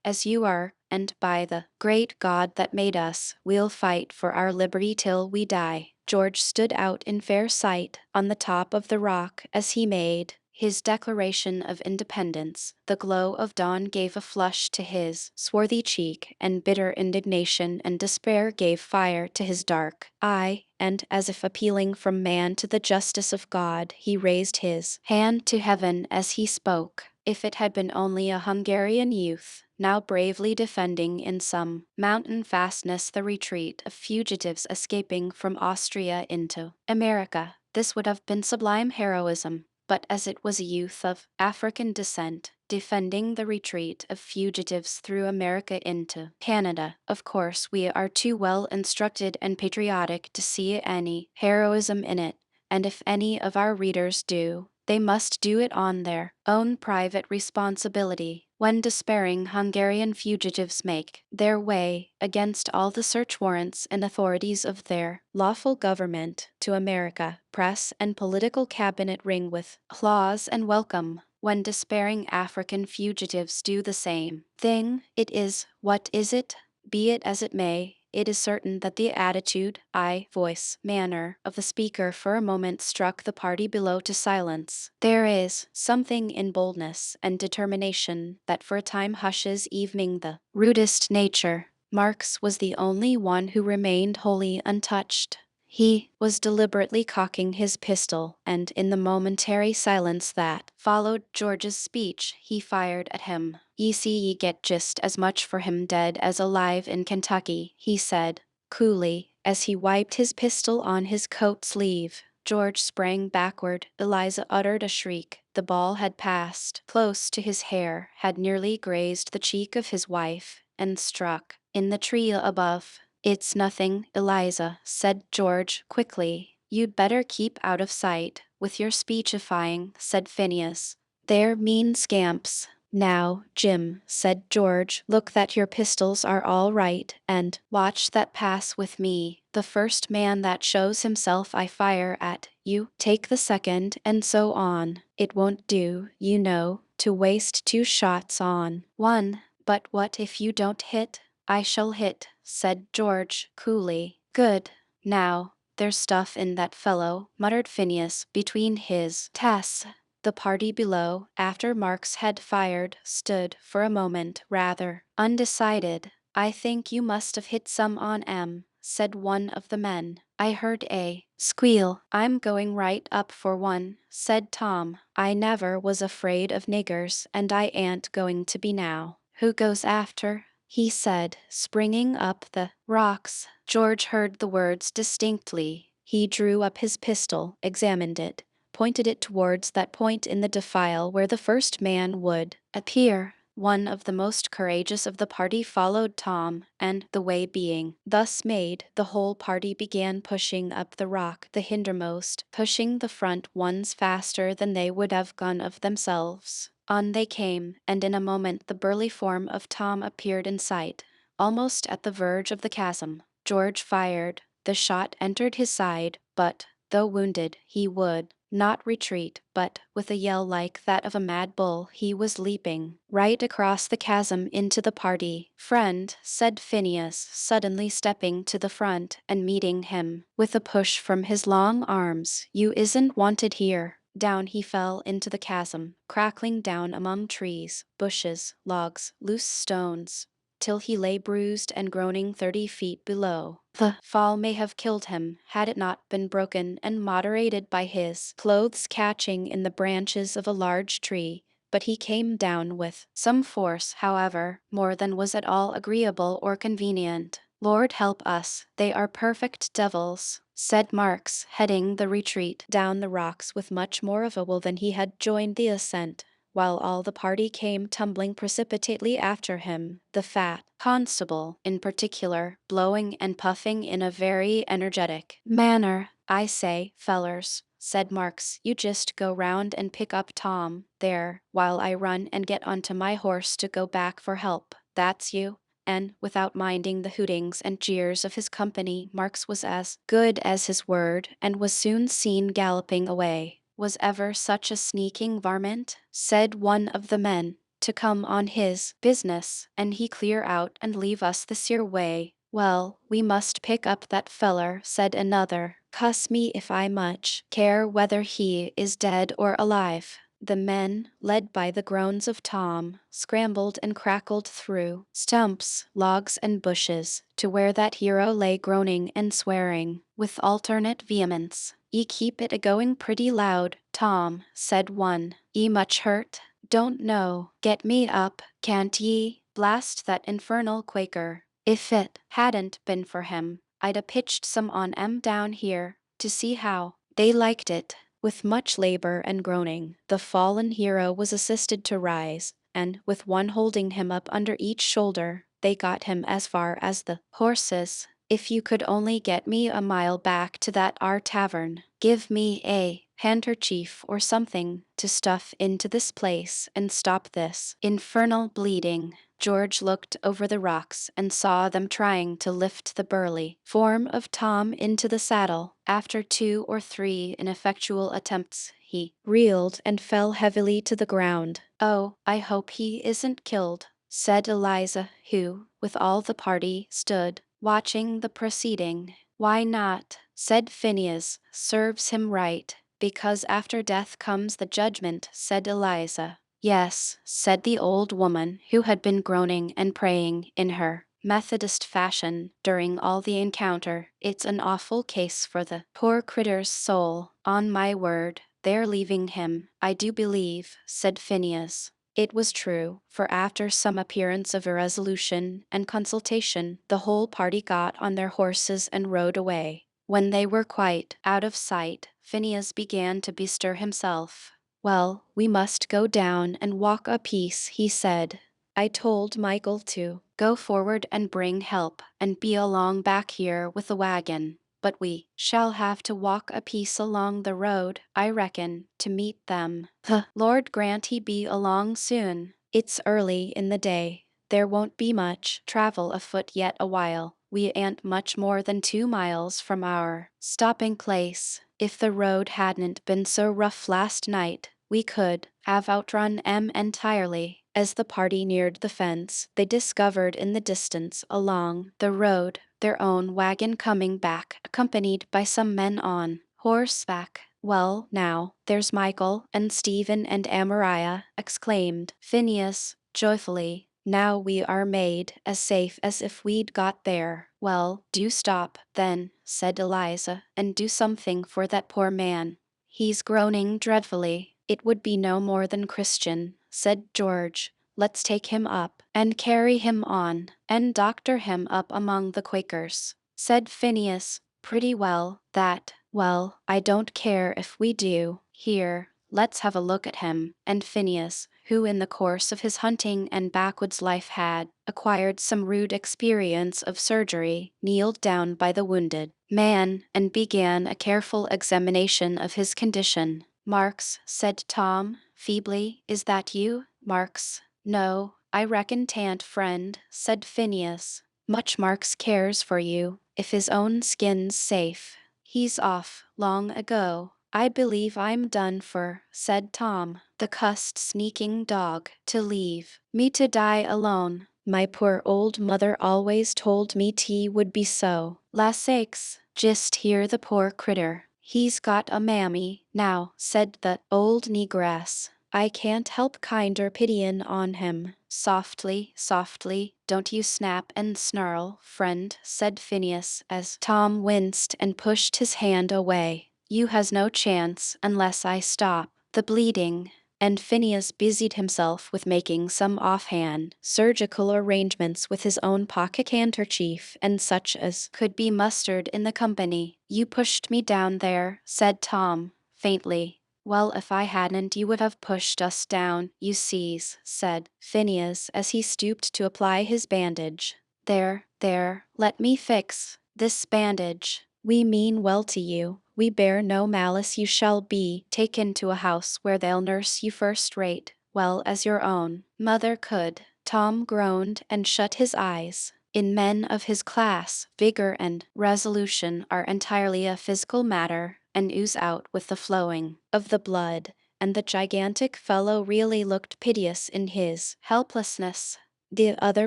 as you are, and by the great God that made us, we'll fight for our liberty till we die. George stood out in fair sight on the top of the rock as he made his declaration of independence. The glow of dawn gave a flush to his swarthy cheek, and bitter indignation and despair gave fire to his dark eye, and as if appealing from man to the justice of God, he raised his hand to heaven as he spoke. If it had been only a Hungarian youth, now bravely defending in some mountain fastness the retreat of fugitives escaping from Austria into America, this would have been sublime heroism. But as it was a youth of African descent, defending the retreat of fugitives through America into Canada, of course we are too well instructed and patriotic to see any heroism in it, and if any of our readers do, they must do it on their own private responsibility. When despairing Hungarian fugitives make their way, against all the search warrants and authorities of their lawful government, to America, press and political cabinet ring with applause and welcome. When despairing African fugitives do the same thing, it is, what is it? Be it as it may, it is certain that the attitude, eye, voice, manner of the speaker for a moment struck the party below to silence. There is something in boldness and determination that for a time hushes even the rudest nature. Marx was the only one who remained wholly untouched. He was deliberately cocking his pistol, and in the momentary silence that followed George's speech, he fired at him. Ye see ye get just as much for him dead as alive in Kentucky, he said, coolly, as he wiped his pistol on his coat sleeve. George sprang backward. Eliza uttered a shriek. The ball had passed close to his hair, had nearly grazed the cheek of his wife, and struck in the tree above. It's nothing, Eliza, said George quickly. You'd better keep out of sight with your speechifying, said Phineas. They're mean scamps. Now, Jim, said George, look that your pistols are all right, and watch that pass with me. The first man that shows himself I fire at. You take the second, and so on. It won't do, you know, to waste 2 shots on 1. But what if you don't hit? I shall hit, said George coolly. Good. Now, there's stuff in that fellow, muttered Phineas between his teeth. The party below, after Marx had fired, stood for a moment rather undecided. I think you must have hit some on M, said one of the men. I heard a squeal. I'm going right up for one, said Tom. I never was afraid of niggers, and I ain't going to be now. Who goes after? He said, springing up the rocks. George heard the words distinctly. He drew up his pistol, examined it, pointed it towards that point in the defile where the first man would appear. One of the most courageous of the party followed Tom, and, the way being thus made, the whole party began pushing up the rock, the hindermost, pushing the front ones faster than they would have gone of themselves. On they came, and in a moment the burly form of Tom appeared in sight, almost at the verge of the chasm. George fired. The shot entered his side, but, though wounded, he would not retreat, but, with a yell like that of a mad bull, he was leaping right across the chasm into the party. Friend, said Phineas, suddenly stepping to the front and meeting him with a push from his long arms, you isn't wanted here. Down he fell into the chasm, crackling down among trees, bushes, logs, loose stones, till he lay bruised and groaning 30 feet below. The fall may have killed him, had it not been broken and moderated by his clothes catching in the branches of a large tree, but he came down with some force, however, more than was at all agreeable or convenient. Lord help us, they are perfect devils, said Marks, heading the retreat down the rocks with much more of a will than he had joined the ascent, while all the party came tumbling precipitately after him, the fat constable, in particular, blowing and puffing in a very energetic manner. I say, fellers, said Marks, you just go round and pick up Tom, there, while I run and get onto my horse to go back for help. That's you? And, without minding the hootings and jeers of his company, Marks was as good as his word, and was soon seen galloping away. Was ever such a sneaking varmint, said one of the men, to come on his business, and he clear out and leave us this here way? Well, we must pick up that feller, said another. Cuss me if I much care whether he is dead or alive. The men, led by the groans of Tom, scrambled and crackled through stumps, logs, and bushes, to where that hero lay groaning and swearing, with alternate vehemence. Ye keep it a-going pretty loud, Tom, said one. Ye much hurt? Don't know. Get me up, can't ye? Blast that infernal Quaker. If it hadn't been for him, I'd a pitched some on 'em down here, to see how they liked it. With much labor and groaning, the fallen hero was assisted to rise, and, with one holding him up under each shoulder, they got him as far as the horses. If you could only get me a mile back to that our tavern, give me a handkerchief or something to stuff into this place and stop this infernal bleeding. George looked over the rocks and saw them trying to lift the burly form of Tom into the saddle. After 2 or 3 ineffectual attempts, he reeled and fell heavily to the ground. Oh, I hope he isn't killed, said Eliza, who, with all the party, stood watching the proceeding. Why not? Said Phineas. Serves him right, because after death comes the judgment, said Eliza. Yes, said the old woman, who had been groaning and praying in her Methodist fashion during all the encounter. It's an awful case for the poor critter's soul. On my word, they're leaving him, I do believe, said Phineas. It was true, for after some appearance of irresolution and consultation, the whole party got on their horses and rode away. When they were quite out of sight, Phineas began to bestir himself. Well, we must go down and walk a piece, he said. I told Michael to go forward and bring help, and be along back here with the wagon. But we shall have to walk a piece along the road, I reckon, to meet them. Lord grant he be along soon. It's early in the day. There won't be much travel afoot yet a while. We ain't much more than 2 miles from our stopping place. If the road hadn't been so rough last night, we could have outrun 'em entirely. As the party neared the fence, they discovered in the distance along the road their own wagon coming back, accompanied by some men on horseback. Well, now, there's Michael and Stephen and Amariah, exclaimed Phineas joyfully. Now we are made as safe as if we'd got there. Well, do stop, then, said Eliza, and do something for that poor man. He's groaning dreadfully. It would be no more than Christian, said George. Let's take him up, and carry him on, and doctor him up among the Quakers, said Phineas. Pretty well, that. Well, I don't care if we do. Here, let's have a look at him. And Phineas, who in the course of his hunting and backwoods life had acquired some rude experience of surgery, kneeled down by the wounded man and began a careful examination of his condition. Marks, said Tom, feebly, is that you? Marks. No, I reckon 'tan't, friend, said Phineas. Much Marks cares for you, if his own skin's safe. He's off, long ago. I believe I'm done for, said Tom, the cussed sneaking dog, to leave me to die alone. My poor old mother always told me 't would be so. La sakes, just hear the poor critter. He's got a mammy, now, said the old negress. I can't help kinder pityin' on him. Softly, softly, don't you snap and snarl, friend, said Phineas, as Tom winced and pushed his hand away. You has no chance unless I stop the bleeding. and Phineas busied himself with making some offhand, surgical arrangements with his own pocket handkerchief and such as could be mustered in the company. "You pushed me down there," said Tom, faintly. "Well, if I hadn't, you would have pushed us down, you sees," said Phineas as he stooped to apply his bandage. "There, there, let me fix this bandage. We mean well to you. We bear no malice. You shall be taken to a house where they'll nurse you first rate, well as your own mother could." Tom groaned and shut his eyes. In men of his class, vigor and resolution are entirely a physical matter, and ooze out with the flowing of the blood, and the gigantic fellow really looked piteous in his helplessness. The other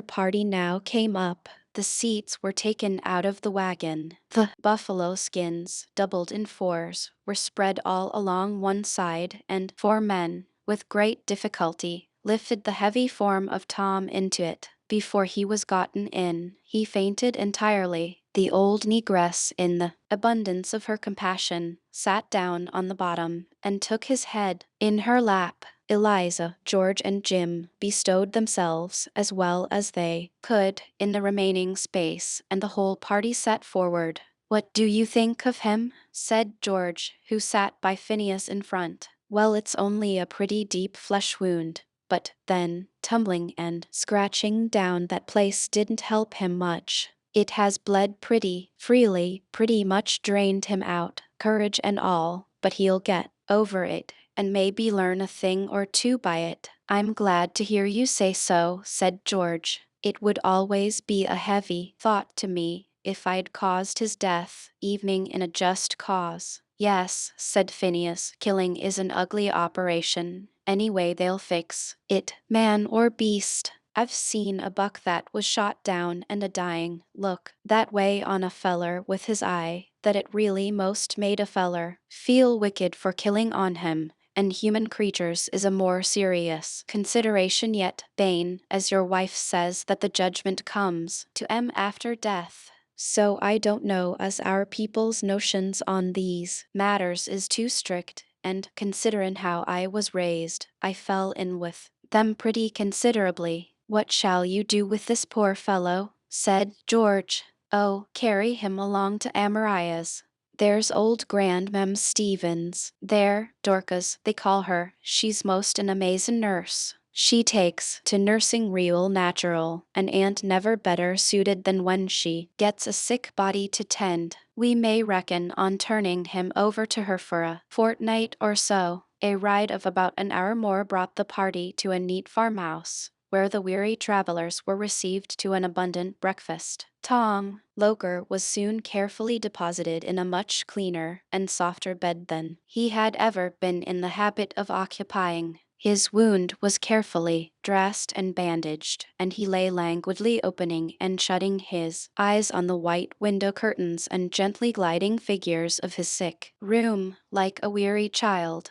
party now came up. The seats were taken out of the wagon. The buffalo skins, doubled in fours, were spread all along one side, and 4 men, with great difficulty, lifted the heavy form of Tom into it. Before he was gotten in, he fainted entirely. The old negress, in the abundance of her compassion, sat down on the bottom, and took his head in her lap. Eliza, George, and Jim bestowed themselves, as well as they could, in the remaining space, and the whole party set forward. "What do you think of him?" said George, who sat by Phineas in front. "Well, it's only a pretty deep flesh wound, but then, tumbling and scratching down that place didn't help him much. It has bled pretty freely, pretty much drained him out, courage and all, but he'll get over it, and maybe learn a thing or two by it." "I'm glad to hear you say so," said George. "It would always be a heavy thought to me if I'd caused his death, even in a just cause." "Yes," said Phineas, "killing is an ugly operation. Anyway, they'll fix it, man or beast. I've seen a buck that was shot down and a dying look that way on a feller with his eye, that it really most made a feller feel wicked for killing on him, and human creatures is a more serious consideration yet, Bane, as your wife says that the judgment comes to 'em after death. So I don't know as our people's notions on these matters is too strict, and considerin' how I was raised, I fell in with them pretty considerably." "What shall you do with this poor fellow?" said George. "Oh, carry him along to Amariah's. There's old Grandmem Stevens there, Dorcas, they call her. She's most an amazin' nurse. She takes to nursing real natural, and ain't never better suited than when she gets a sick body to tend. We may reckon on turning him over to her for a fortnight or so." A ride of about an hour more brought the party to a neat farmhouse, where the weary travelers were received to an abundant breakfast. Tom Loker was soon carefully deposited in a much cleaner and softer bed than he had ever been in the habit of occupying. His wound was carefully dressed and bandaged, and he lay languidly opening and shutting his eyes on the white window curtains and gently gliding figures of his sick room, like a weary child.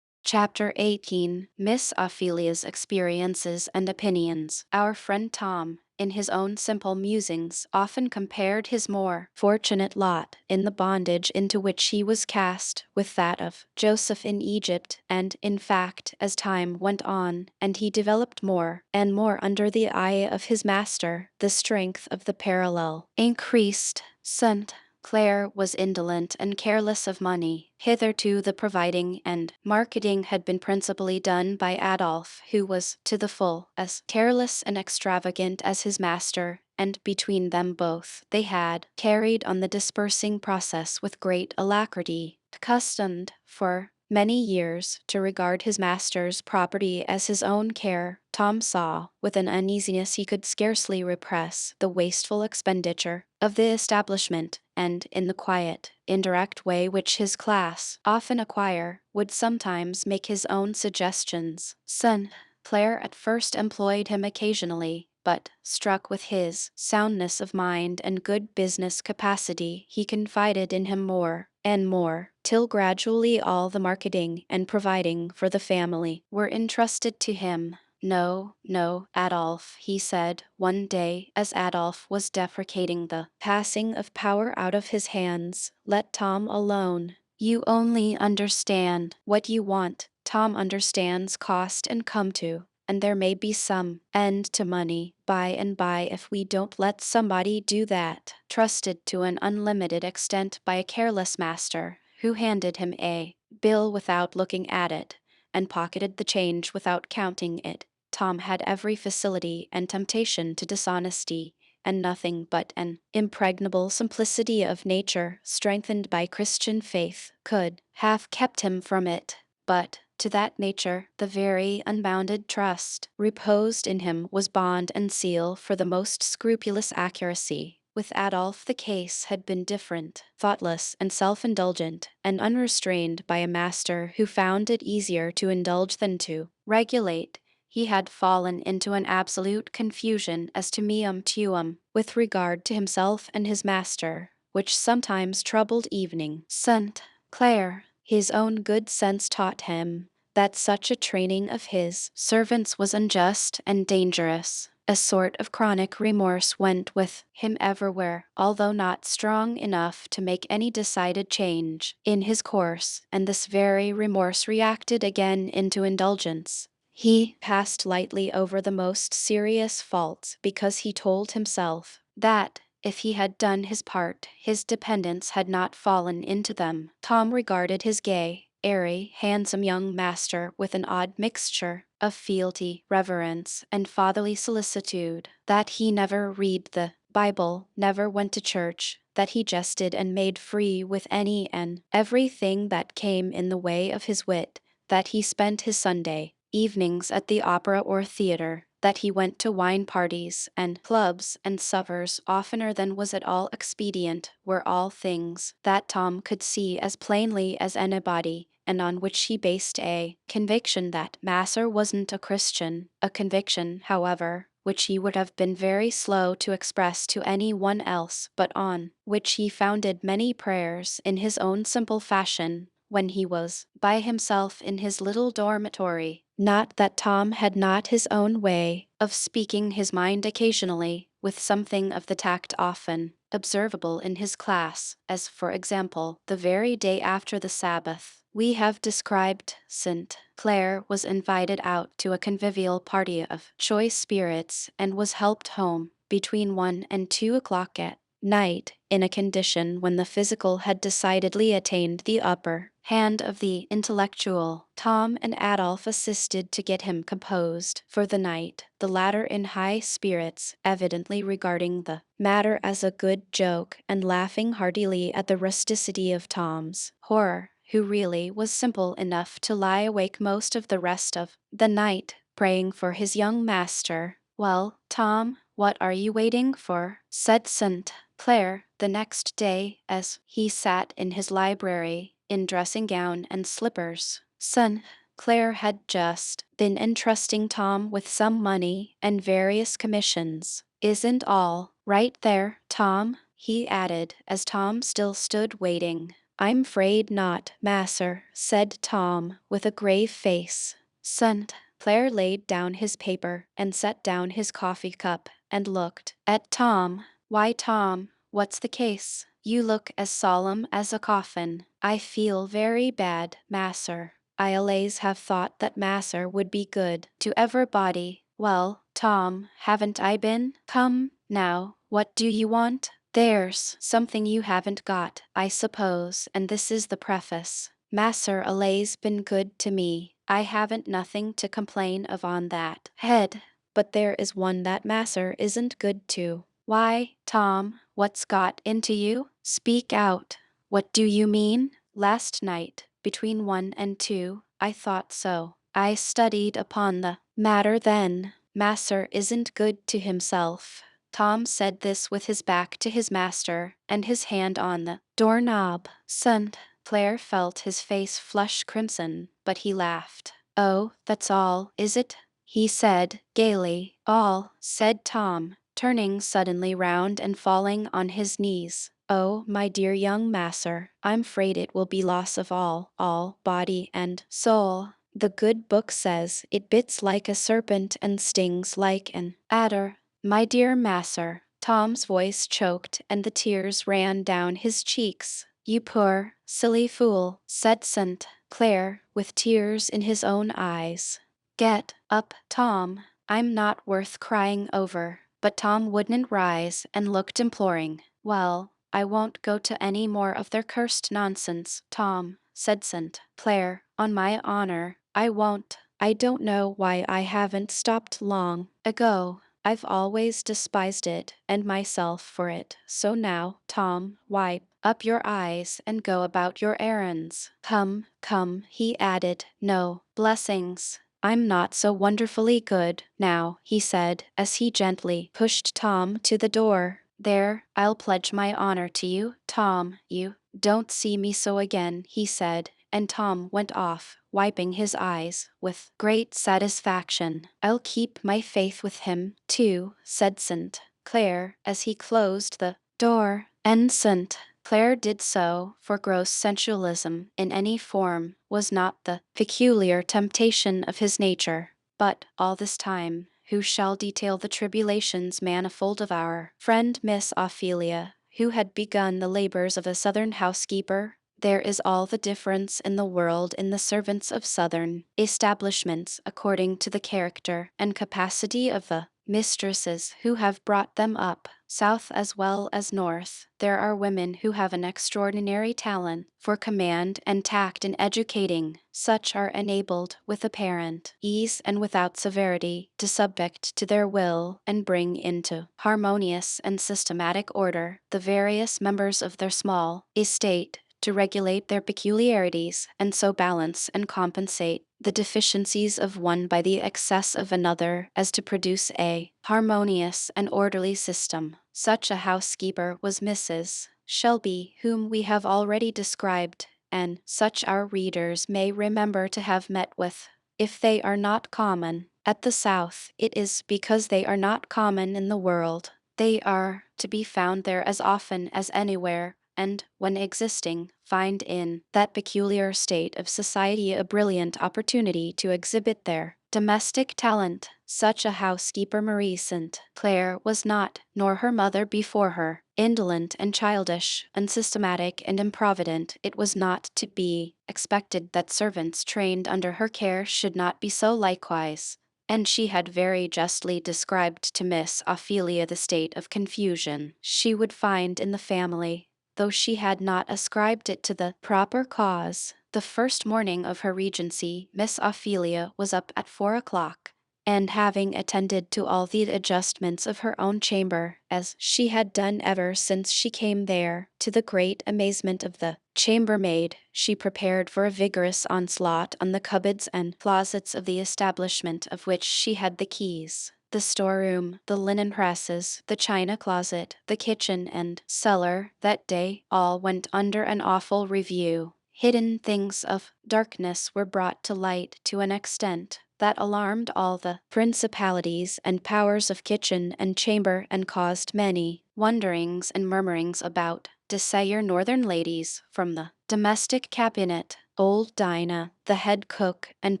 Chapter 18. Miss Ophelia's Experiences and Opinions. Our friend Tom, in his own simple musings, often compared his more fortunate lot in the bondage into which he was cast with that of Joseph in Egypt, and, in fact, as time went on, and he developed more and more under the eye of his master, the strength of the parallel increased. St. Claire was indolent and careless of money. Hitherto the providing and marketing had been principally done by Adolphe, who was to the full as careless and extravagant as his master, and between them both they had carried on the dispersing process with great alacrity. Accustomed for many years to regard his master's property as his own care, Tom saw, with an uneasiness he could scarcely repress, the wasteful expenditure of the establishment, and in the quiet, indirect way which his class often acquire, would sometimes make his own suggestions. St. Claire at first employed him occasionally, but, struck with his soundness of mind and good business capacity, he confided in him more and more, till gradually all the marketing and providing for the family were entrusted to him. "No, no, Adolphe," he said one day, as Adolphe was deprecating the passing of power out of his hands, "let Tom alone. You only understand what you want. Tom understands cost and come to, and there may be some end to money by and by if we don't let somebody do that. Trusted to an unlimited extent by a careless master who handed him a bill without looking at it and pocketed the change without counting it. Tom had every facility and temptation to dishonesty, and nothing but an impregnable simplicity of nature, strengthened by Christian faith, could have kept him from it. But to that nature, the very unbounded trust reposed in him was bond and seal for the most scrupulous accuracy. With Adolph, the case had been different, thoughtless and self-indulgent, and unrestrained by a master who found it easier to indulge than to regulate. He had fallen into an absolute confusion as to meum tuum with regard to himself and his master, which sometimes troubled evening. St. Clair, his own good sense taught him that such a training of his servants was unjust and dangerous. A sort of chronic remorse went with him everywhere, although not strong enough to make any decided change in his course, and this very remorse reacted again into indulgence. He passed lightly over the most serious faults because he told himself that if he had done his part, his dependents had not fallen into them. Tom regarded his gay, airy, handsome young master with an odd mixture of fealty, reverence, and fatherly solicitude, that he never read the Bible, never went to church, that he jested and made free with any and everything that came in the way of his wit, that he spent his Sunday evenings at the opera or theater, that he went to wine parties and clubs and suppers oftener than was at all expedient, were all things that Tom could see as plainly as anybody, and on which he based a conviction that Masser wasn't a Christian, a conviction, however, which he would have been very slow to express to any one else, but on which he founded many prayers in his own simple fashion, when he was by himself in his little dormitory. Not that Tom had not his own way of speaking his mind occasionally, with something of the tact often observable in his class, as for example, the very day after the Sabbath we have described, St. Clair was invited out to a convivial party of choice spirits and was helped home between 1 and 2 o'clock at night, in a condition when the physical had decidedly attained the upper hand of the intellectual. Tom and Adolph assisted to get him composed for the night, the latter in high spirits, evidently regarding the matter as a good joke and laughing heartily at the rusticity of Tom's horror, who really was simple enough to lie awake most of the rest of the night, praying for his young master. "Well, Tom, what are you waiting for?" said St. Clair the next day as he sat in his library, in dressing gown and slippers. St. Clair had just been entrusting Tom with some money and various commissions. "Isn't all right there, Tom?" he added, as Tom still stood waiting. "I'm 'fraid not, masser," said Tom, with a grave face. St. Clair laid down his paper and set down his coffee cup and looked at Tom. "Why, Tom, what's the case? You look as solemn as a coffin." "I feel very bad, masser. I allays have thought that masser would be good to everybody." "Well, Tom, haven't I been? Come, now, what do you want?" "There's something you haven't got, I suppose, and this is the preface. Masser allays been good to me. I haven't nothing to complain of on that head, but there is one that Masser isn't good to." "Why, Tom, what's got into you? Speak out. What do you mean?" "Last night, between 1 and 2, I thought so. I studied upon the matter then. Masser isn't good to himself." Tom said this with his back to his master and his hand on the doorknob. St. Clair felt his face flush crimson, but he laughed. "Oh, that's all, is it?" he said, gaily. "All," said Tom, turning suddenly round and falling on his knees. "Oh, my dear young masser, I'm 'fraid it will be loss of all, body and soul. The good book says it bits like a serpent and stings like an adder." "My dear masser," Tom's voice choked and the tears ran down his cheeks. You poor, silly fool, said St. Clair, with tears in his own eyes. Get up, Tom. I'm not worth crying over. But Tom wouldn't rise and looked imploring. Well, I won't go to any more of their cursed nonsense, Tom, said St. Clair. On my honor, I won't. I don't know why I haven't stopped long ago. I've always despised it and myself for it. So now, Tom, wipe up your eyes and go about your errands. Come, come, he added. No, blessings. I'm not so wonderfully good now, he said, as he gently pushed Tom to the door. There, I'll pledge my honor to you, Tom. You don't see me so again, he said, and Tom went off, wiping his eyes with great satisfaction. I'll keep my faith with him, too, said St. Clair, as he closed the door, and St. Clair did so, for gross sensualism in any form was not the peculiar temptation of his nature. But all this time, who shall detail the tribulations manifold of our friend Miss Ophelia, who had begun the labors of a Southern housekeeper? There is all the difference in the world in the servants of Southern establishments according to the character and capacity of the mistresses who have brought them up, South as well as North. There are women who have an extraordinary talent for command and tact in educating. Such are enabled, with apparent ease and without severity, to subject to their will and bring into harmonious and systematic order the various members of their small estate, to regulate their peculiarities, and so balance and compensate the deficiencies of one by the excess of another, as to produce a harmonious and orderly system. Such a housekeeper was Mrs. Shelby, whom we have already described, and such our readers may remember to have met with. If they are not common at the South, it is because they are not common in the world. They are to be found there as often as anywhere, and, when existing, find in that peculiar state of society a brilliant opportunity to exhibit their domestic talent. Such a housekeeper Marie St. Clair was not, nor her mother before her. Indolent and childish, unsystematic and improvident, it was not to be expected that servants trained under her care should not be so likewise. And she had very justly described to Miss Ophelia the state of confusion she would find in the family, though she had not ascribed it to the proper cause. The first morning of her regency, Miss Ophelia was up at 4 o'clock, and having attended to all the adjustments of her own chamber, as she had done ever since she came there, to the great amazement of the chambermaid, she prepared for a vigorous onslaught on the cupboards and closets of the establishment of which she had the keys. The storeroom, the linen presses, the china closet, the kitchen and cellar, that day, all went under an awful review. Hidden things of darkness were brought to light to an extent that alarmed all the principalities and powers of kitchen and chamber, and caused many wonderings and murmurings about desire northern ladies from the domestic cabinet. Old Dinah, the head cook and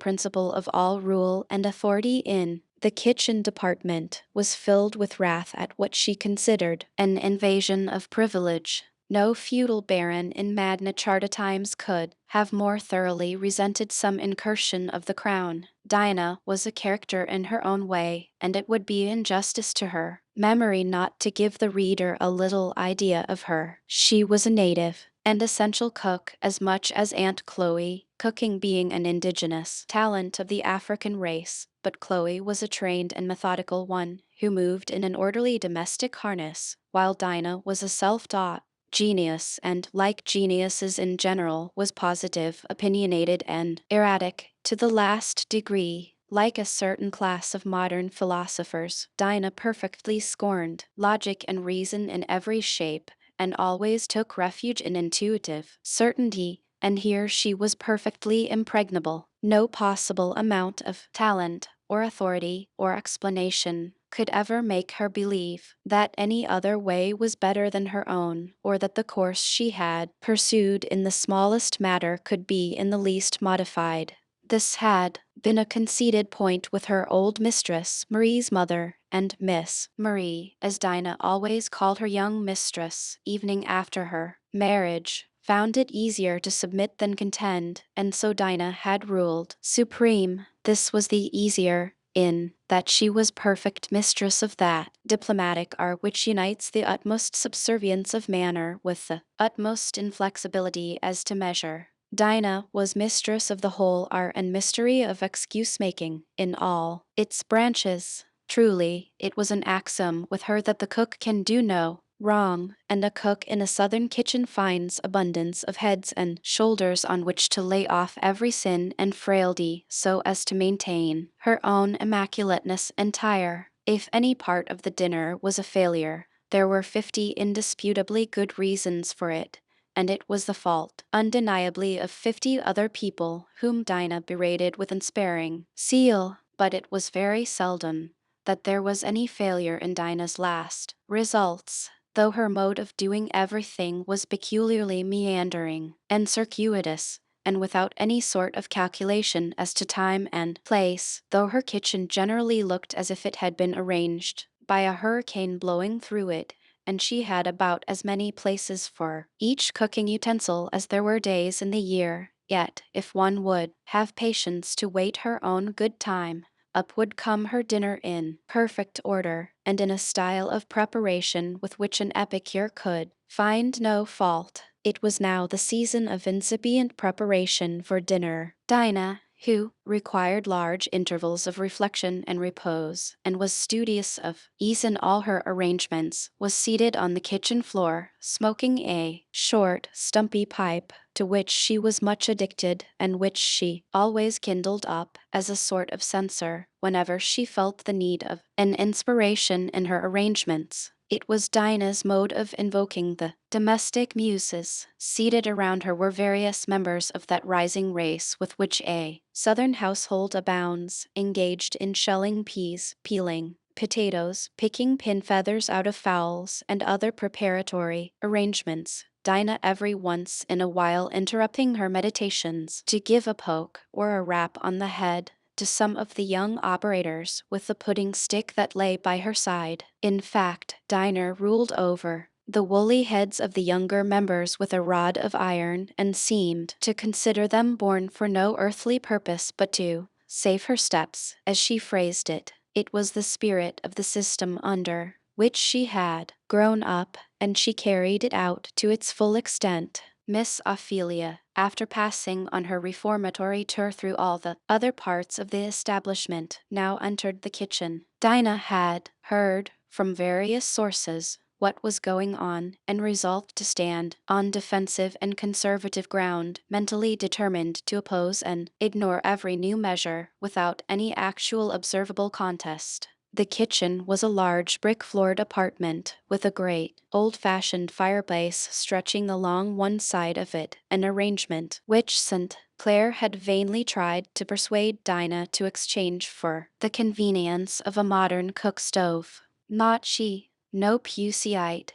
principal of all rule and authority in the kitchen department, was filled with wrath at what she considered an invasion of privilege. No feudal baron in Magna Charta times could have more thoroughly resented some incursion of the crown. Dinah was a character in her own way, and it would be injustice to her memory not to give the reader a little idea of her. She was a native and essential cook as much as Aunt Chloe, cooking being an indigenous talent of the African race, but Chloe was a trained and methodical one, who moved in an orderly domestic harness, while Dinah was a self-taught genius, and, like geniuses in general, was positive, opinionated, and erratic to the last degree. Like a certain class of modern philosophers, Dinah perfectly scorned logic and reason in every shape, and always took refuge in intuitive certainty, and here she was perfectly impregnable. No possible amount of talent, or authority, or explanation could ever make her believe that any other way was better than her own, or that the course she had pursued in the smallest matter could be in the least modified. This had been a conceded point with her old mistress, Marie's mother, and Miss Marie, as Dinah always called her young mistress, evening after her marriage, found it easier to submit than contend, and so Dinah had ruled supreme. This was the easier, in that she was perfect mistress of that diplomatic art which unites the utmost subservience of manner with the utmost inflexibility as to measure. Dinah was mistress of the whole art and mystery of excuse-making in all its branches. Truly, it was an axiom with her that the cook can do no wrong, and a cook in a southern kitchen finds abundance of heads and shoulders on which to lay off every sin and frailty so as to maintain her own immaculateness entire. If any part of the dinner was a failure, there were 50 indisputably good reasons for it, and it was the fault, undeniably, of 50 other people whom Dinah berated with unsparing zeal. But it was very seldom that there was any failure in Dinah's last results, though her mode of doing everything was peculiarly meandering and circuitous, and without any sort of calculation as to time and place, though her kitchen generally looked as if it had been arranged by a hurricane blowing through it, and she had about as many places for each cooking utensil as there were days in the year. Yet, if one would have patience to wait her own good time, up would come her dinner in perfect order, and in a style of preparation with which an epicure could find no fault. It was now the season of incipient preparation for dinner. Dinah, who required large intervals of reflection and repose, and was studious of ease in all her arrangements, was seated on the kitchen floor, smoking a short, stumpy pipe, to which she was much addicted, and which she always kindled up as a sort of censer whenever she felt the need of an inspiration in her arrangements. It was Dinah's mode of invoking the domestic muses. Seated around her were various members of that rising race with which a southern household abounds, engaged in shelling peas, peeling potatoes, picking pin feathers out of fowls, and other preparatory arrangements. Dinah every once in a while interrupting her meditations to give a poke or a rap on the head to some of the young operators with the pudding stick that lay by her side. In fact, Dinah ruled over the woolly heads of the younger members with a rod of iron, and seemed to consider them born for no earthly purpose but to save her steps, as she phrased it. It was the spirit of the system under which she had grown up, and she carried it out to its full extent. Miss Ophelia, after passing on her reformatory tour through all the other parts of the establishment, now entered the kitchen. Dinah had heard from various sources what was going on, and resolved to stand on defensive and conservative ground, mentally determined to oppose and ignore every new measure without any actual observable contest. The kitchen was a large brick-floored apartment with a great, old-fashioned fireplace stretching along one side of it, an arrangement which St. Clair had vainly tried to persuade Dinah to exchange for the convenience of a modern cook stove. Not she. No Puseyite,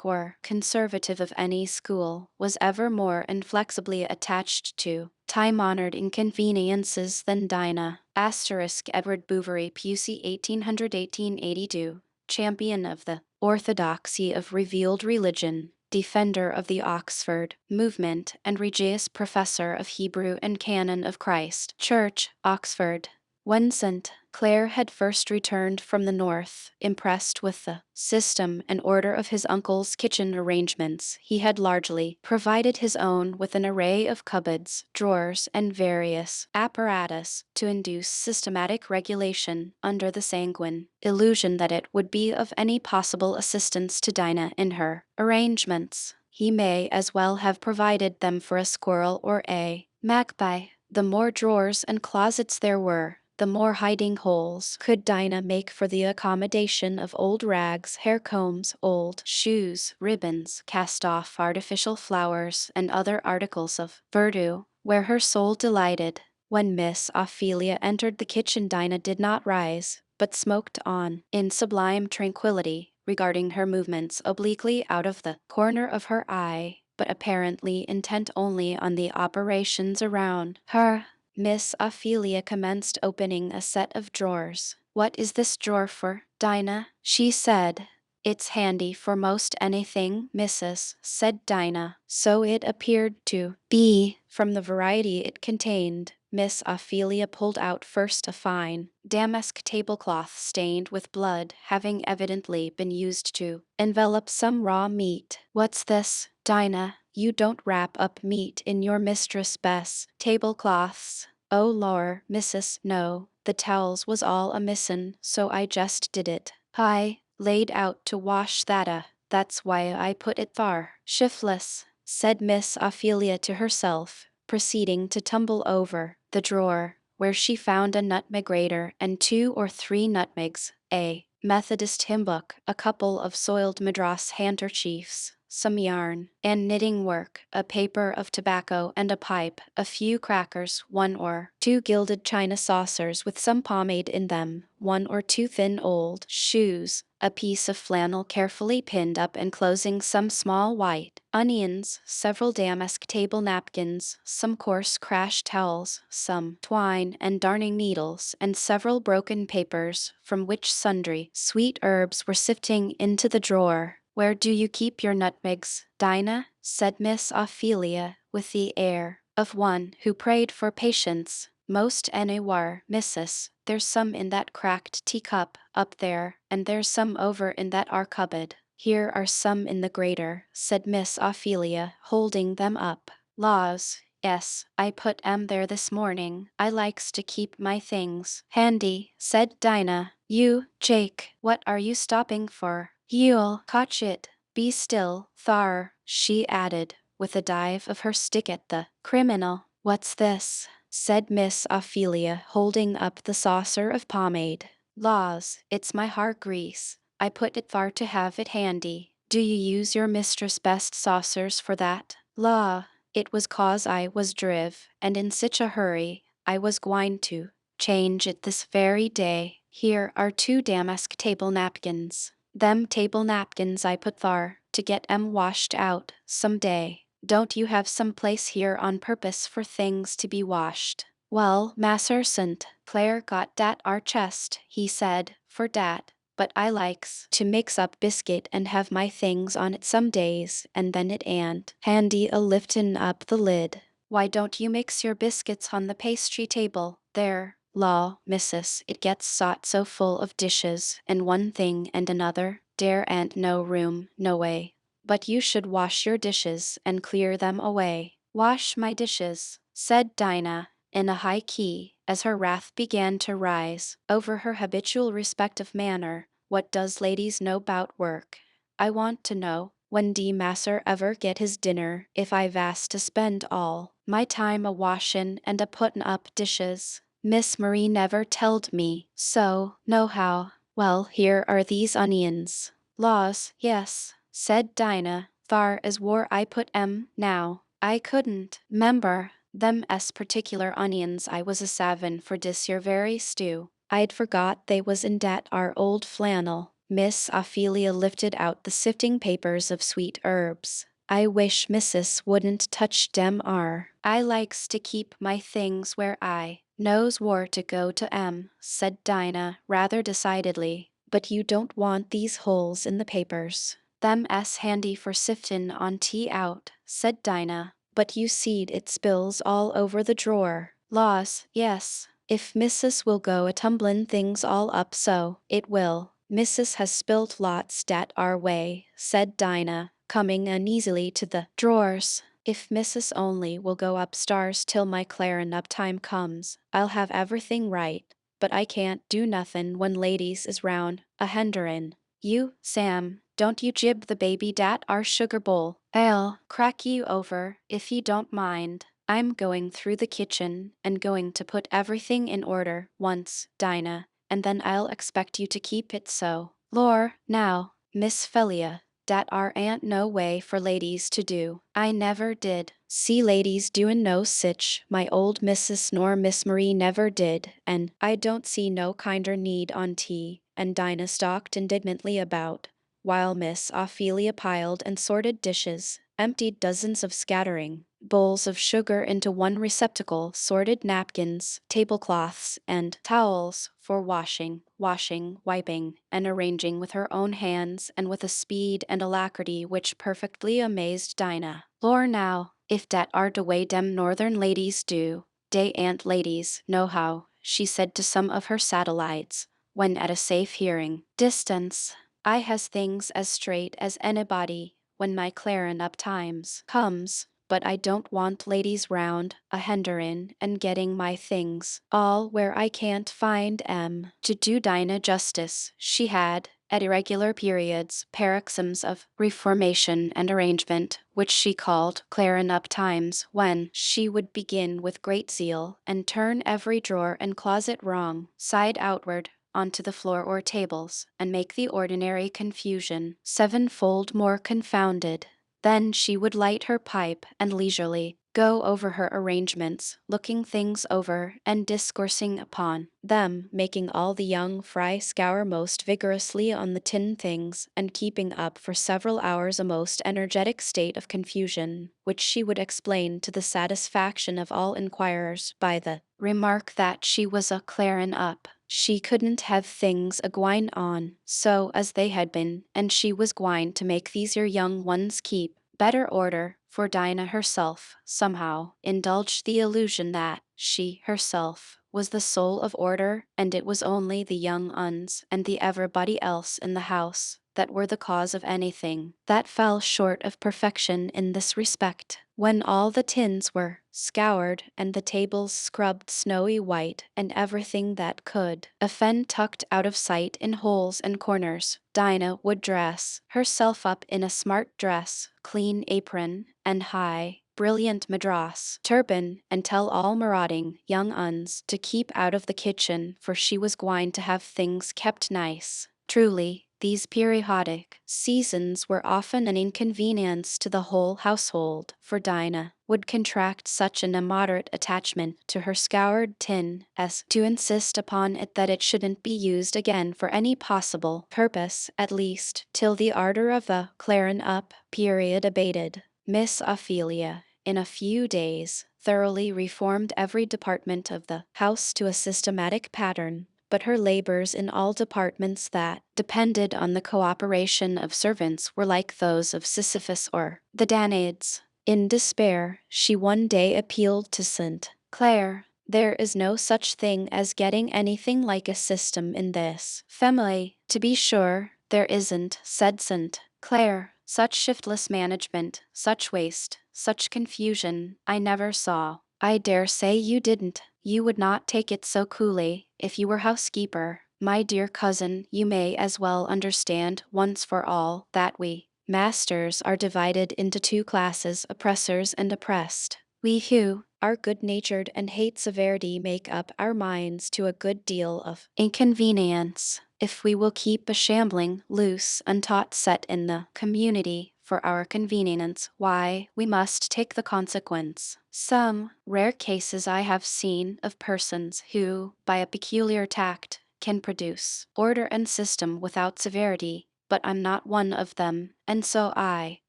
or conservative of any school, was ever more inflexibly attached to time-honored inconveniences than Dinah. Edward Bouverie, Pusey 1800–1882, champion of the orthodoxy of revealed religion, defender of the Oxford movement, and Regius Professor of Hebrew and Canon of Christ Church, Oxford. When St. Clair had first returned from the north, impressed with the system and order of his uncle's kitchen arrangements, he had largely provided his own with an array of cupboards, drawers, and various apparatus to induce systematic regulation under the sanguine illusion that it would be of any possible assistance to Dinah in her arrangements. He may as well have provided them for a squirrel or a magpie. The more drawers and closets there were, the more hiding holes could Dinah make for the accommodation of old rags, hair combs, old shoes, ribbons, cast-off artificial flowers, and other articles of verdure, where her soul delighted. When Miss Ophelia entered the kitchen, Dinah did not rise, but smoked on, in sublime tranquillity, regarding her movements obliquely out of the corner of her eye, but apparently intent only on the operations around her. Miss Ophelia commenced opening a set of drawers. "What is this drawer for, Dinah?" she said. It's handy for most anything, Mrs., said Dinah. So it appeared to be from the variety it contained. Miss Ophelia pulled out first a fine damask tablecloth stained with blood, having evidently been used to envelop some raw meat. What's this, Dinah? You don't wrap up meat in your Mistress Bess tablecloths. Oh lor, Mrs., no, the towels was all amissen, so I just did it. I laid out to wash that's why I put it thar. Shiftless, said Miss Ophelia to herself, proceeding to tumble over the drawer, where she found a nutmeg grater and 2 or 3 nutmegs, a Methodist hymn book, a couple of soiled Madras handkerchiefs, some yarn and knitting work, a paper of tobacco and a pipe, a few crackers, 1 or 2 gilded china saucers with some pomade in them, 1 or 2 thin old shoes, a piece of flannel carefully pinned up enclosing some small white onions, several damask table napkins, some coarse crash towels, some twine and darning needles, and several broken papers, from which sundry sweet herbs were sifting into the drawer. Where do you keep your nutmegs, Dinah? Said Miss Ophelia, with the air of one who prayed for patience. Most anywhere, Missus. There's some in that cracked teacup up there, and there's some over in that ar cupboard. Here are some in the grater, said Miss Ophelia, holding them up. Laws, yes, I put 'em there this morning. I likes to keep my things handy, said Dinah. You, Jake, what are you stopping for? You'll catch it. Be still, thar, she added, with a dive of her stick at the criminal. What's this? Said Miss Ophelia, holding up the saucer of pomade. Laws, it's my heart grease. I put it thar to have it handy. Do you use your mistress' best saucers for that? Law, it was 'cause I was driv, and in sich a hurry, I was gwine to change it this very day. Here are 2 damask table napkins. Them table napkins I put thar, to get 'em washed out, some day. Don't you have some place here on purpose for things to be washed? Well, Masser Sant, Claire got dat our chest, he said, for dat, but I likes to mix up biscuit and have my things on it some days, and then it ain't handy a liftin' up the lid. Why don't you mix your biscuits on the pastry table, there? Law, Missus, it gets sot so full of dishes, and one thing and another, dere ain't no room, no way. But you should wash your dishes and clear them away. Wash my dishes, said Dinah, in a high key, as her wrath began to rise over her habitual respect of manner. What does ladies know 'bout work? I want to know, when de masser ever get his dinner, if I vas to spend all my time a washin' and a puttin' up dishes. Miss Marie never telled me so, nohow. Well, here are these onions. Laws, yes, said Dinah, far as where I put 'em now. I couldn't 'member them particular onions I was a savin' for dis your very stew. I'd forgot they was in dat our old flannel. Miss Ophelia lifted out the sifting papers of sweet herbs. I wish Missus wouldn't touch dem I likes to keep my things where I knows where to go to 'em, said Dinah, rather decidedly. But you don't want these holes in the papers. Them handy for siftin' on tea out, said Dinah. But you seed it spills all over the drawer. Laws, yes. If Missus will go a tumblin' things all up so, it will. Missus has spilt lots dat our way, said Dinah, coming uneasily to the drawers. If Missus only will go upstairs till my clarin' up time comes, I'll have everything right. But I can't do nothin' when ladies is round, a henderin'. You, Sam, don't you jib the baby dat our sugar bowl. I'll crack you over, if you don't mind. I'm going through the kitchen and going to put everything in order once, Dinah, and then I'll expect you to keep it so. Lor, now, Miss Felia, dat ar ain't no way for ladies to do. I never did see ladies doin' no sich, my old missus nor Miss Marie never did, and I don't see no kinder need on tea, and Dinah stalked indignantly about, while Miss Ophelia piled and sorted dishes, emptied dozens of scattering bowls of sugar into one receptacle, sorted napkins, tablecloths, and towels for washing, wiping, and arranging with her own hands and with a speed and alacrity which perfectly amazed Dinah. Lor now, if dat are de way dem northern ladies do, dey ain't ladies, nohow, she said to some of her satellites, when at a safe hearing distance. I has things as straight as anybody when my clarin up times comes, but I don't want ladies round a henderin and getting my things all where I can't find 'em. To do Dinah justice, she had, at irregular periods, paroxysms of reformation and arrangement, which she called clarin up times, when she would begin with great zeal and turn every drawer and closet wrong, side outward, onto the floor or tables, and make the ordinary confusion sevenfold more confounded. Then she would light her pipe and leisurely go over her arrangements, looking things over and discoursing upon them, making all the young fry scour most vigorously on the tin things, and keeping up for several hours a most energetic state of confusion, which she would explain to the satisfaction of all inquirers by the remark that she was a clarin up. She couldn't have things a gwine on so as they had been, and she was gwine to make these young ones keep better order, for Dinah herself, somehow, indulged the illusion that she herself was the soul of order, and it was only the young uns and the everybody else in the house that were the cause of anything that fell short of perfection in this respect. When all the tins were scoured and the tables scrubbed snowy white and everything that could offend tucked out of sight in holes and corners, Dinah would dress herself up in a smart dress, clean apron, and high, brilliant madras turban, and tell all marauding young uns to keep out of the kitchen, for she was gwine to have things kept nice. Truly, these periodic seasons were often an inconvenience to the whole household, for Dinah would contract such an immoderate attachment to her scoured tin as to insist upon it that it shouldn't be used again for any possible purpose, at least till the ardor of the clarin up period abated. Miss Ophelia, in a few days, thoroughly reformed every department of the house to a systematic pattern, but her labors in all departments that depended on the cooperation of servants were like those of Sisyphus or the Danaids. In despair, she one day appealed to St. Clair. There is no such thing as getting anything like a system in this family. To be sure, there isn't, said St. Clair. Such shiftless management, such waste, such confusion, I never saw. I dare say you didn't. You would not take it so coolly, if you were housekeeper. My dear cousin, you may as well understand, once for all, that we masters are divided into two classes, oppressors and oppressed. We who are good-natured and hate severity make up our minds to a good deal of inconvenience, if we will keep a shambling, loose, untaught set in the community for our convenience, why, we must take the consequence. Some rare cases I have seen of persons who, by a peculiar tact, can produce order and system without severity, but I'm not one of them, and so I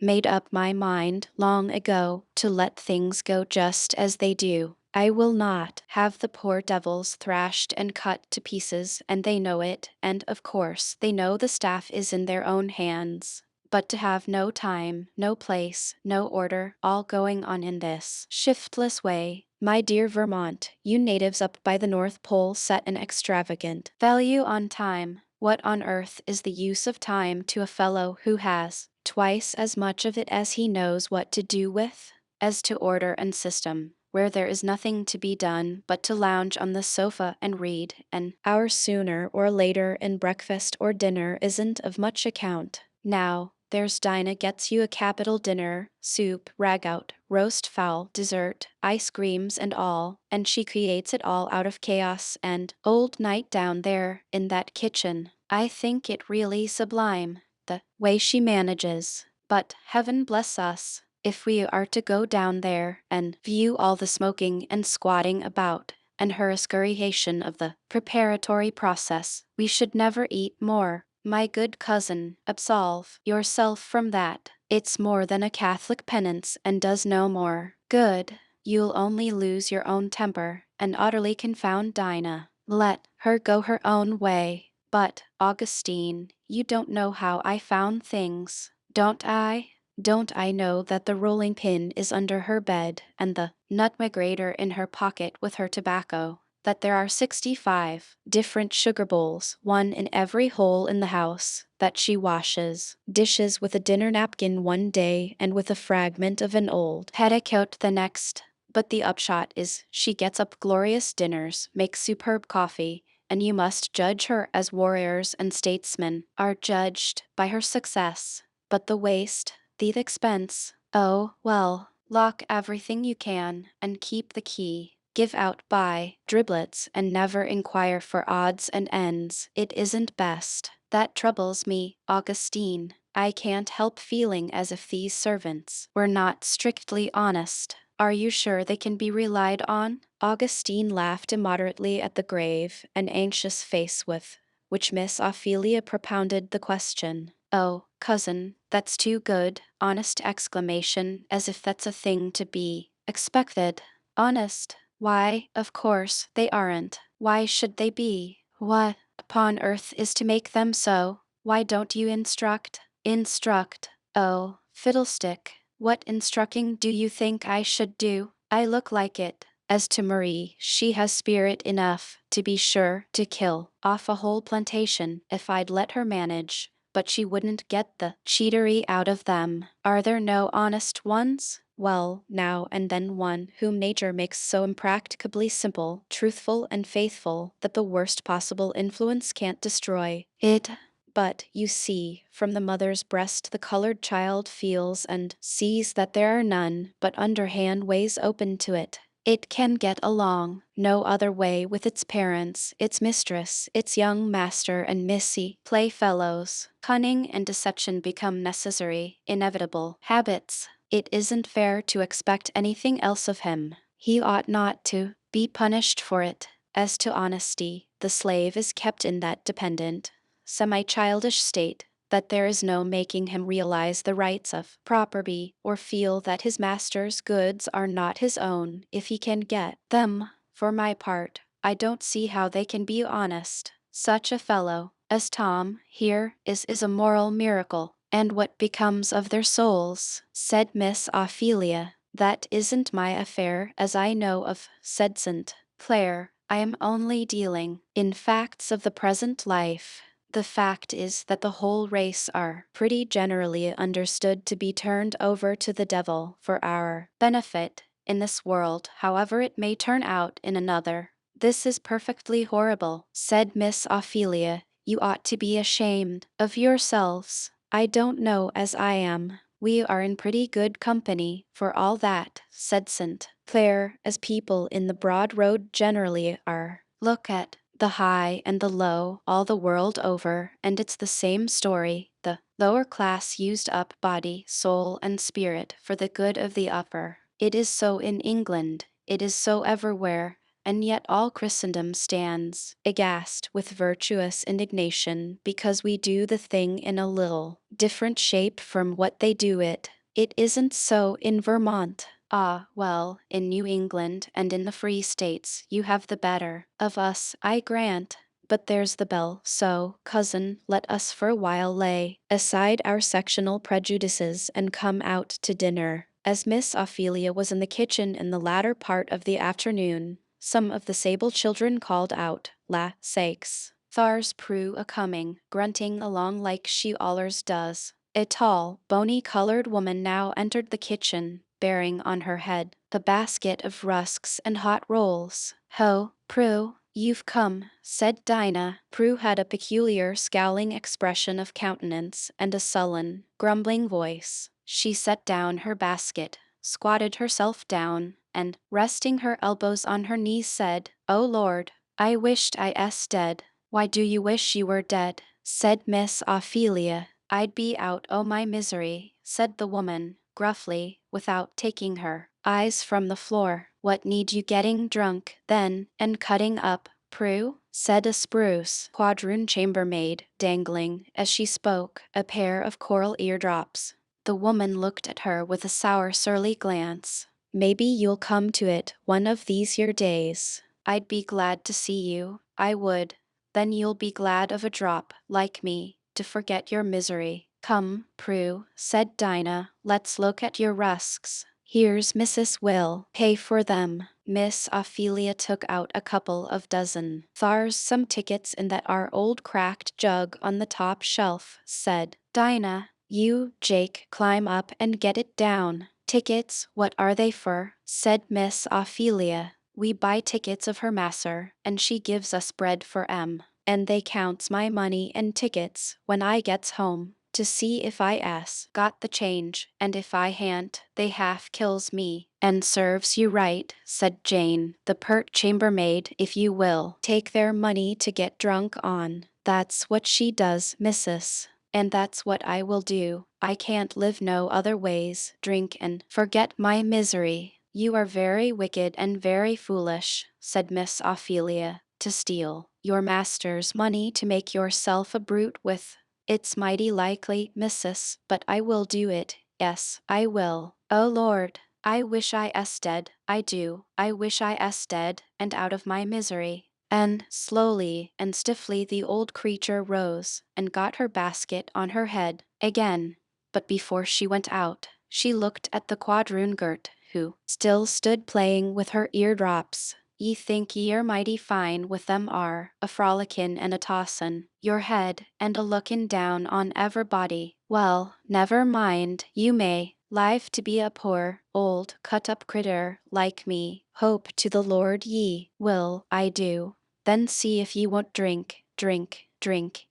made up my mind long ago to let things go just as they do. I will not have the poor devils thrashed and cut to pieces, and they know it, and of course they know the staff is in their own hands. But to have no time, no place, no order, all going on in this shiftless way. My dear Vermont, you natives up by the North Pole set an extravagant value on time. What on earth is the use of time to a fellow who has twice as much of it as he knows what to do with? As to order and system, where there is nothing to be done but to lounge on the sofa and read, an hour sooner or later in breakfast or dinner isn't of much account. Now, there's Dinah gets you a capital dinner, soup, ragout, roast fowl, dessert, ice creams and all, and she creates it all out of chaos and old night down there in that kitchen. I think it really sublime, the way she manages. But heaven bless us, if we are to go down there and view all the smoking and squatting about, and her excoriation of the preparatory process, we should never eat more. My good cousin, absolve yourself from that. It's more than a Catholic penance and does no more. Good. You'll only lose your own temper and utterly confound Dinah. Let her go her own way. But, Augustine, you don't know how I found things. Don't I? Don't I know that the rolling pin is under her bed and the nutmeg grater in her pocket with her tobacco? That there are 65 different sugar bowls, one in every hole in the house, that she washes, dishes with a dinner napkin one day and with a fragment of an old petticoat the next. But the upshot is she gets up glorious dinners, makes superb coffee, and you must judge her as warriors and statesmen are judged by her success. But the waste, the expense, oh, well, lock everything you can and keep the key. Give out by driblets and never inquire for odds and ends. It isn't best. That troubles me, Augustine. I can't help feeling as if these servants were not strictly honest. Are you sure they can be relied on? Augustine laughed immoderately at the grave and anxious face with which Miss Ophelia propounded the question. Oh, cousin, that's too good, honest exclamation, as if that's a thing to be expected. Honest? Why, of course, they aren't. Why should they be? What upon earth is to make them so? Why don't you instruct? Instruct? Oh, fiddlestick. What instructing do you think I should do? I look like it. As to Marie, she has spirit enough, to be sure, to kill off a whole plantation if I'd let her manage, but she wouldn't get the cheatery out of them. Are there no honest ones? Well, now and then one whom nature makes so impracticably simple, truthful, and faithful that the worst possible influence can't destroy it. But, you see, from the mother's breast the colored child feels and sees that there are none but underhand ways open to it. It can get along no other way with its parents, its mistress, its young master and missy playfellows. Cunning and deception become necessary, inevitable habits. It isn't fair to expect anything else of him. He ought not to be punished for it. As to honesty, the slave is kept in that dependent, semi-childish state that there is no making him realize the rights of property or feel that his master's goods are not his own if he can get them. For my part, I don't see how they can be honest. Such a fellow as Tom here is a moral miracle. And what becomes of their souls? Said Miss Ophelia. That isn't my affair, as I know of, said St. Clair. I am only dealing in facts of the present life. The fact is that the whole race are pretty generally understood to be turned over to the devil for our benefit in this world, however it may turn out in another. This is perfectly horrible, said Miss Ophelia. You ought to be ashamed of yourselves. I don't know as I am. We are in pretty good company, for all that, said St. Clair, as people in the broad road generally are. Look at the high and the low all the world over, and it's the same story. The lower class used up body, soul, and spirit for the good of the upper. It is so in England, it is so everywhere, and yet all Christendom stands aghast with virtuous indignation because we do the thing in a little different shape from what they do it. It isn't so in Vermont. Ah, well, in New England and in the Free States you have the better of us, I grant. But there's the bell, so, cousin, let us for a while lay aside our sectional prejudices and come out to dinner. As Miss Ophelia was in the kitchen in the latter part of the afternoon, some of the sable children called out, "La sakes! Thar's Prue a-coming, grunting along like she allers does." A tall, bony-colored woman now entered the kitchen, bearing on her head the basket of rusks and hot rolls. "Ho, Prue, you've come," said Dinah. Prue had a peculiar scowling expression of countenance and a sullen, grumbling voice. She set down her basket, squatted herself down, and, resting her elbows on her knees, said, "Oh Lord, I wished I s dead." "Why do you wish you were dead?" said Miss Ophelia. "I'd be out o' my misery," said the woman, gruffly, without taking her eyes from the floor. "What need you getting drunk, then, and cutting up, Prue?" said a spruce quadroon chambermaid, dangling, as she spoke, a pair of coral eardrops. The woman looked at her with a sour, surly glance. Maybe you'll come to it one of these your days. I'd be glad to see you, I would. Then you'll be glad of a drop, like me, to forget your misery. Come, Prue, said Dinah, let's look at your rusks. Here's Mrs. Will pay for them. Miss Ophelia took out a couple of dozen. Thar's some tickets in that are old cracked jug on the top shelf, said Dinah. You, Jake, climb up and get it down. Tickets, what are they for? Said Miss Ophelia. We buy tickets of her masser, and she gives us bread for 'em. And they counts my money and tickets when I gets home, to see if I got the change, and if I han't, they half kills me. And serves you right, said Jane, the pert chambermaid, if you will. Take their money to get drunk on. That's what she does, missus. And that's what I will do. I can't live no other ways, drink and forget my misery. You are very wicked and very foolish, said Miss Ophelia, to steal your master's money to make yourself a brute with. It's mighty likely, missus, but I will do it, yes, I will. Oh Lord, I wish I s dead, I do, I wish I s dead, and out of my misery. And slowly and stiffly the old creature rose and got her basket on her head again. But before she went out, she looked at the quadroon girt, who still stood playing with her eardrops. Ye think ye are mighty fine with them are, a frolickin' and a tossin' your head and a lookin' down on everybody. Well, never mind, you may live to be a poor, old, cut-up critter like me. Hope to the Lord ye will, I do. Then see if ye won't drink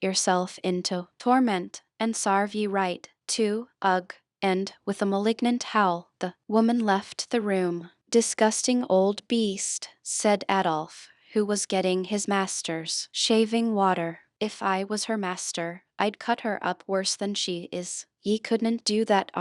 yourself into torment, and sarve ye right, too, ugh. And, with a malignant howl, the woman left the room. Disgusting old beast, said Adolphe, who was getting his master's shaving water. If I was her master, I'd cut her up worse than she is. Ye couldn't do that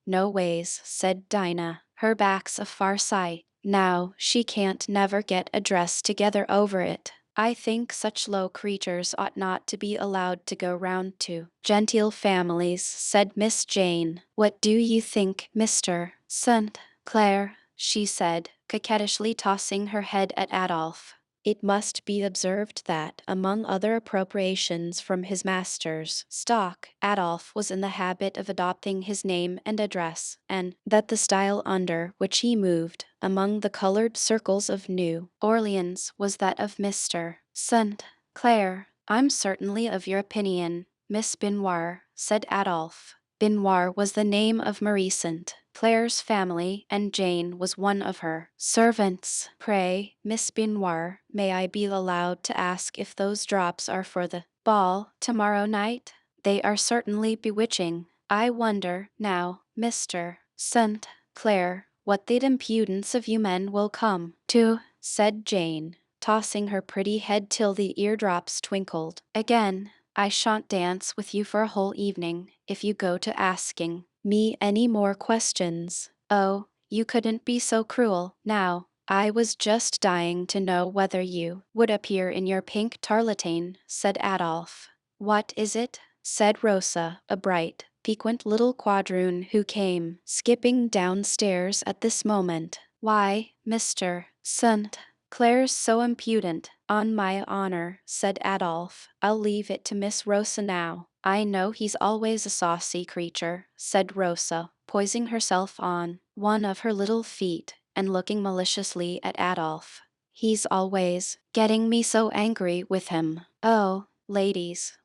no ways, said Dinah. Her back's a far sight. Now, she can't never get a dress together over it. I think such low creatures ought not to be allowed to go round to genteel families, said Miss Jane. What do you think, Mr. St. Clair? She said, coquettishly tossing her head at Adolphe. It must be observed that, among other appropriations from his master's stock, Adolphe was in the habit of adopting his name and address, and that the style under which he moved among the colored circles of New Orleans was that of Mr. St. Clair. I'm certainly of your opinion, Miss Benoir, said Adolphe. Benoir was the name of Marie St. Clair's family, and Jane was one of her servants. Pray, Miss Benoir, may I be allowed to ask if those drops are for the ball tomorrow night? They are certainly bewitching. I wonder, now, Mr. St. Clair, what the impudence of you men will come to, said Jane, tossing her pretty head till the eardrops twinkled. Again, I shan't dance with you for a whole evening, if you go to asking me any more questions. Oh, you couldn't be so cruel, now. I was just dying to know whether you would appear in your pink tarlatan, said Adolphe. What is it? Said Rosa, a bright, piquant little quadroon who came skipping downstairs at this moment. Why, Mr. St. Clair's so impudent, on my honor, said Adolphe. I'll leave it to Miss Rosa now. I know he's always a saucy creature, said Rosa, poising herself on one of her little feet and looking maliciously at Adolphe. He's always getting me so angry with him. Oh, ladies,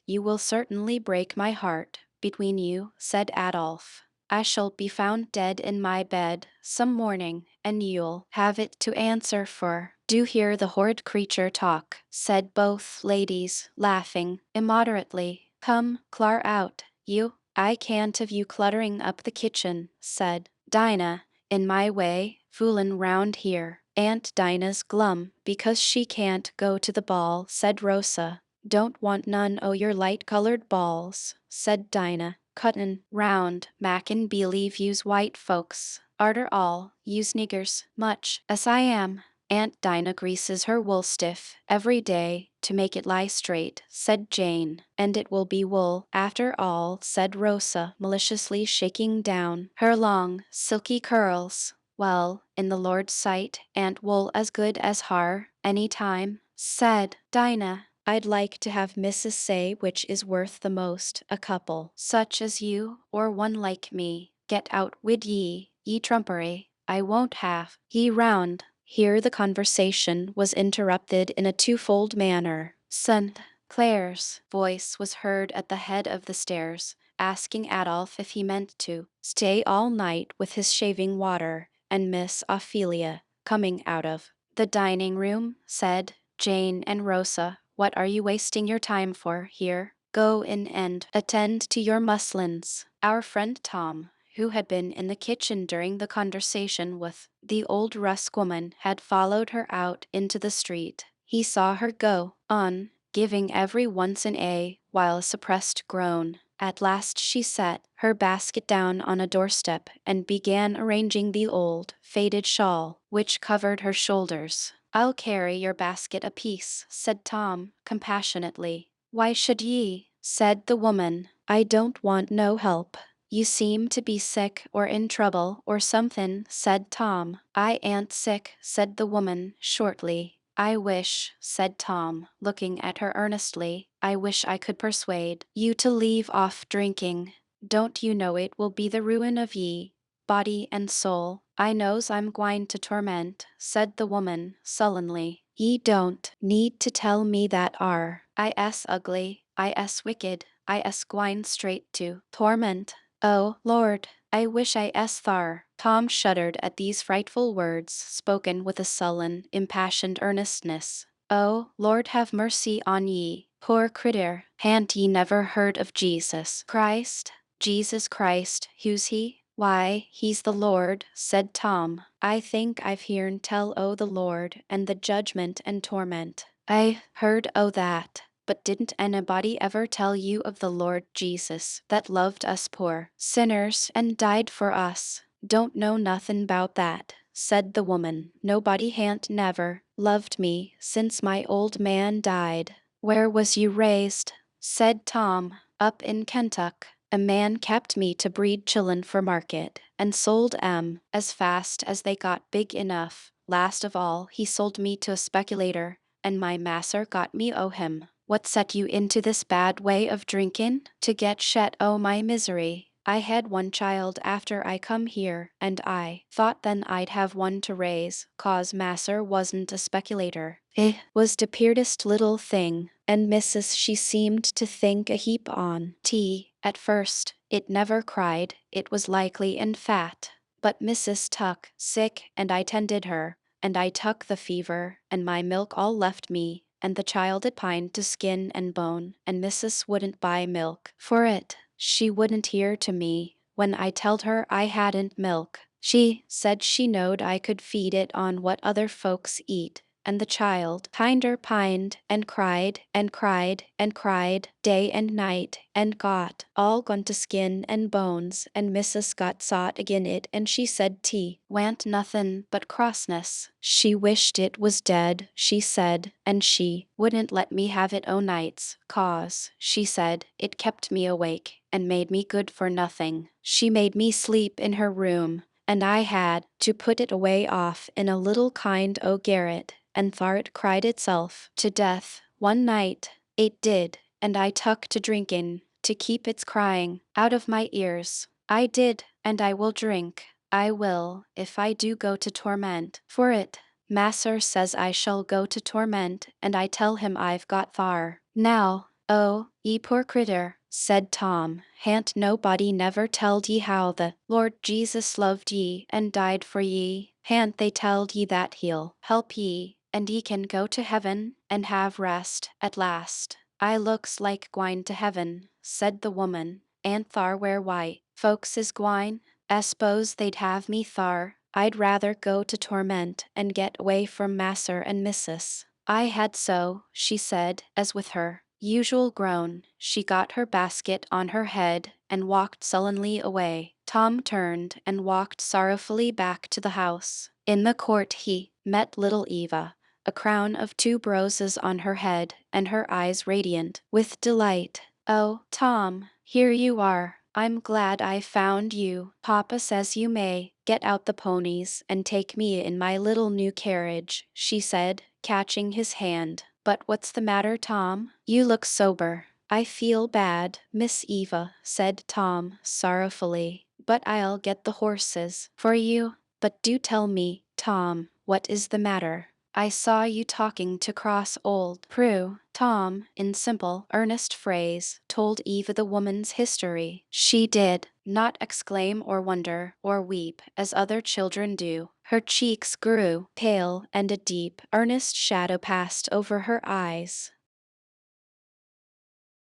you will certainly break my heart between you, said Adolphe. I shall be found dead in my bed some morning, and you'll have it to answer for. Do hear the horrid creature talk, said both ladies, laughing immoderately. Come, clar out, you. I can't have you cluttering up the kitchen, said Dinah, in my way, foolin' round here. Aunt Dinah's glum because she can't go to the ball, said Rosa. Don't want none o' your light-colored balls, said Dinah, cuttin' round Mac and believe you's white folks, arter all, you's niggers, much as I am. Aunt Dinah greases her wool stiff every day to make it lie straight, said Jane. And it will be wool after all, said Rosa, maliciously shaking down her long, silky curls. Well, in the Lord's sight, and wool as good as har, any time, said Dinah. I'd like to have Mrs. say which is worth the most, a couple, such as you, or one like me. Get out wid ye, ye trumpery. I won't have ye round. Here the conversation was interrupted in a twofold manner. St. Clair's voice was heard at the head of the stairs, asking Adolphe if he meant to stay all night with his shaving water, and Miss Ophelia, coming out of the dining room, said, Jane and Rosa, what are you wasting your time for here? Go in and attend to your muslins. Our friend Tom, who had been in the kitchen during the conversation with the old Rusk woman, had followed her out into the street. He saw her go on, giving every once an a while a suppressed groan. At last she set her basket down on a doorstep and began arranging the old, faded shawl which covered her shoulders. I'll carry your basket apiece, said Tom, compassionately. Why should ye? Said the woman. I don't want no help. You seem to be sick or in trouble or somethin', said Tom. I ain't sick, said the woman, shortly. I wish, said Tom, looking at her earnestly, I wish I could persuade you to leave off drinking. Don't you know it will be the ruin of ye, body and soul? I knows I'm gwine to torment, said the woman, sullenly. Ye don't need to tell me that are. I es ugly, I es wicked, I es gwine straight to torment. Oh, Lord, I wish I es thar. Tom shuddered at these frightful words, spoken with a sullen, impassioned earnestness. Oh, Lord have mercy on ye, poor critter. Ha'n't ye never heard of Jesus Christ? Jesus Christ, who's he? Why, he's the Lord, said Tom. I think I've hearn tell o' the Lord, and the judgment and torment. I heard o' that. But didn't anybody ever tell you of the Lord Jesus, that loved us poor sinners and died for us? Don't know nothin' 'bout that, said the woman. Nobody ha'n't never loved me since my old man died. Where was you raised? Said Tom. Up in Kentuck. A man kept me to breed chillun for market, and sold 'em as fast as they got big enough. Last of all, he sold me to a speculator, and my masser got me o' him. What set you into this bad way of drinkin'? To get shet o' my misery. I had one child after I come here, and I thought then I'd have one to raise, 'cause masser wasn't a speculator. It was de peertest little thing, and missus she seemed to think a heap on tea. At first, it never cried, it was likely and fat. But missus tuck sick, and I tended her, and I tuck the fever, and my milk all left me, and the child it pined to skin and bone, and missus wouldn't buy milk for it. She wouldn't hear to me when I telled her I hadn't milk. She said she knowed I could feed it on what other folks eat, and the child kinder pined and cried and cried and cried day and night, and got all gone to skin and bones, and missus got sot agin it, and she said tea wa'n't nothin' but crossness. She wished it was dead, she said, and she wouldn't let me have it o' nights, 'cause, she said, it kept me awake, and made me good for nothing. She made me sleep in her room, and I had to put it away off in a little kind o' garret, and thar it cried itself to death one night. It did, and I tuck to drinkin' to keep its crying out of my ears. I did, and I will drink. I will, if I do go to torment for it. Masser says I shall go to torment, and I tell him I've got thar. Now, oh, ye poor critter, said Tom, ha'n't nobody never telled ye how the Lord Jesus loved ye and died for ye? Ha'n't they telled ye that he'll help ye, and ye can go to heaven and have rest at last? I looks like gwine to heaven, said the woman, and thar where white folks is gwine. I s'pose they'd have me thar. I'd rather go to torment and get away from masser and missus. I had so, she said, as with her usual groan, she got her basket on her head and walked sullenly away. Tom turned and walked sorrowfully back to the house. In the court he met little Eva, a crown of tuberoses on her head, and her eyes radiant with delight. Oh, Tom, here you are. I'm glad I found you. Papa says you may Get out the ponies and take me in my little new carriage, she said, catching his hand. But what's the matter, Tom? You look sober. I feel bad, Miss Eva, said Tom sorrowfully. But I'll get the horses for you. But do tell me, Tom, what is the matter? I saw you talking to cross old Prue. Tom, in simple, earnest phrase, told Eva the woman's history. She did not exclaim or wonder or weep as other children do. Her cheeks grew pale and a deep, earnest shadow passed over her eyes.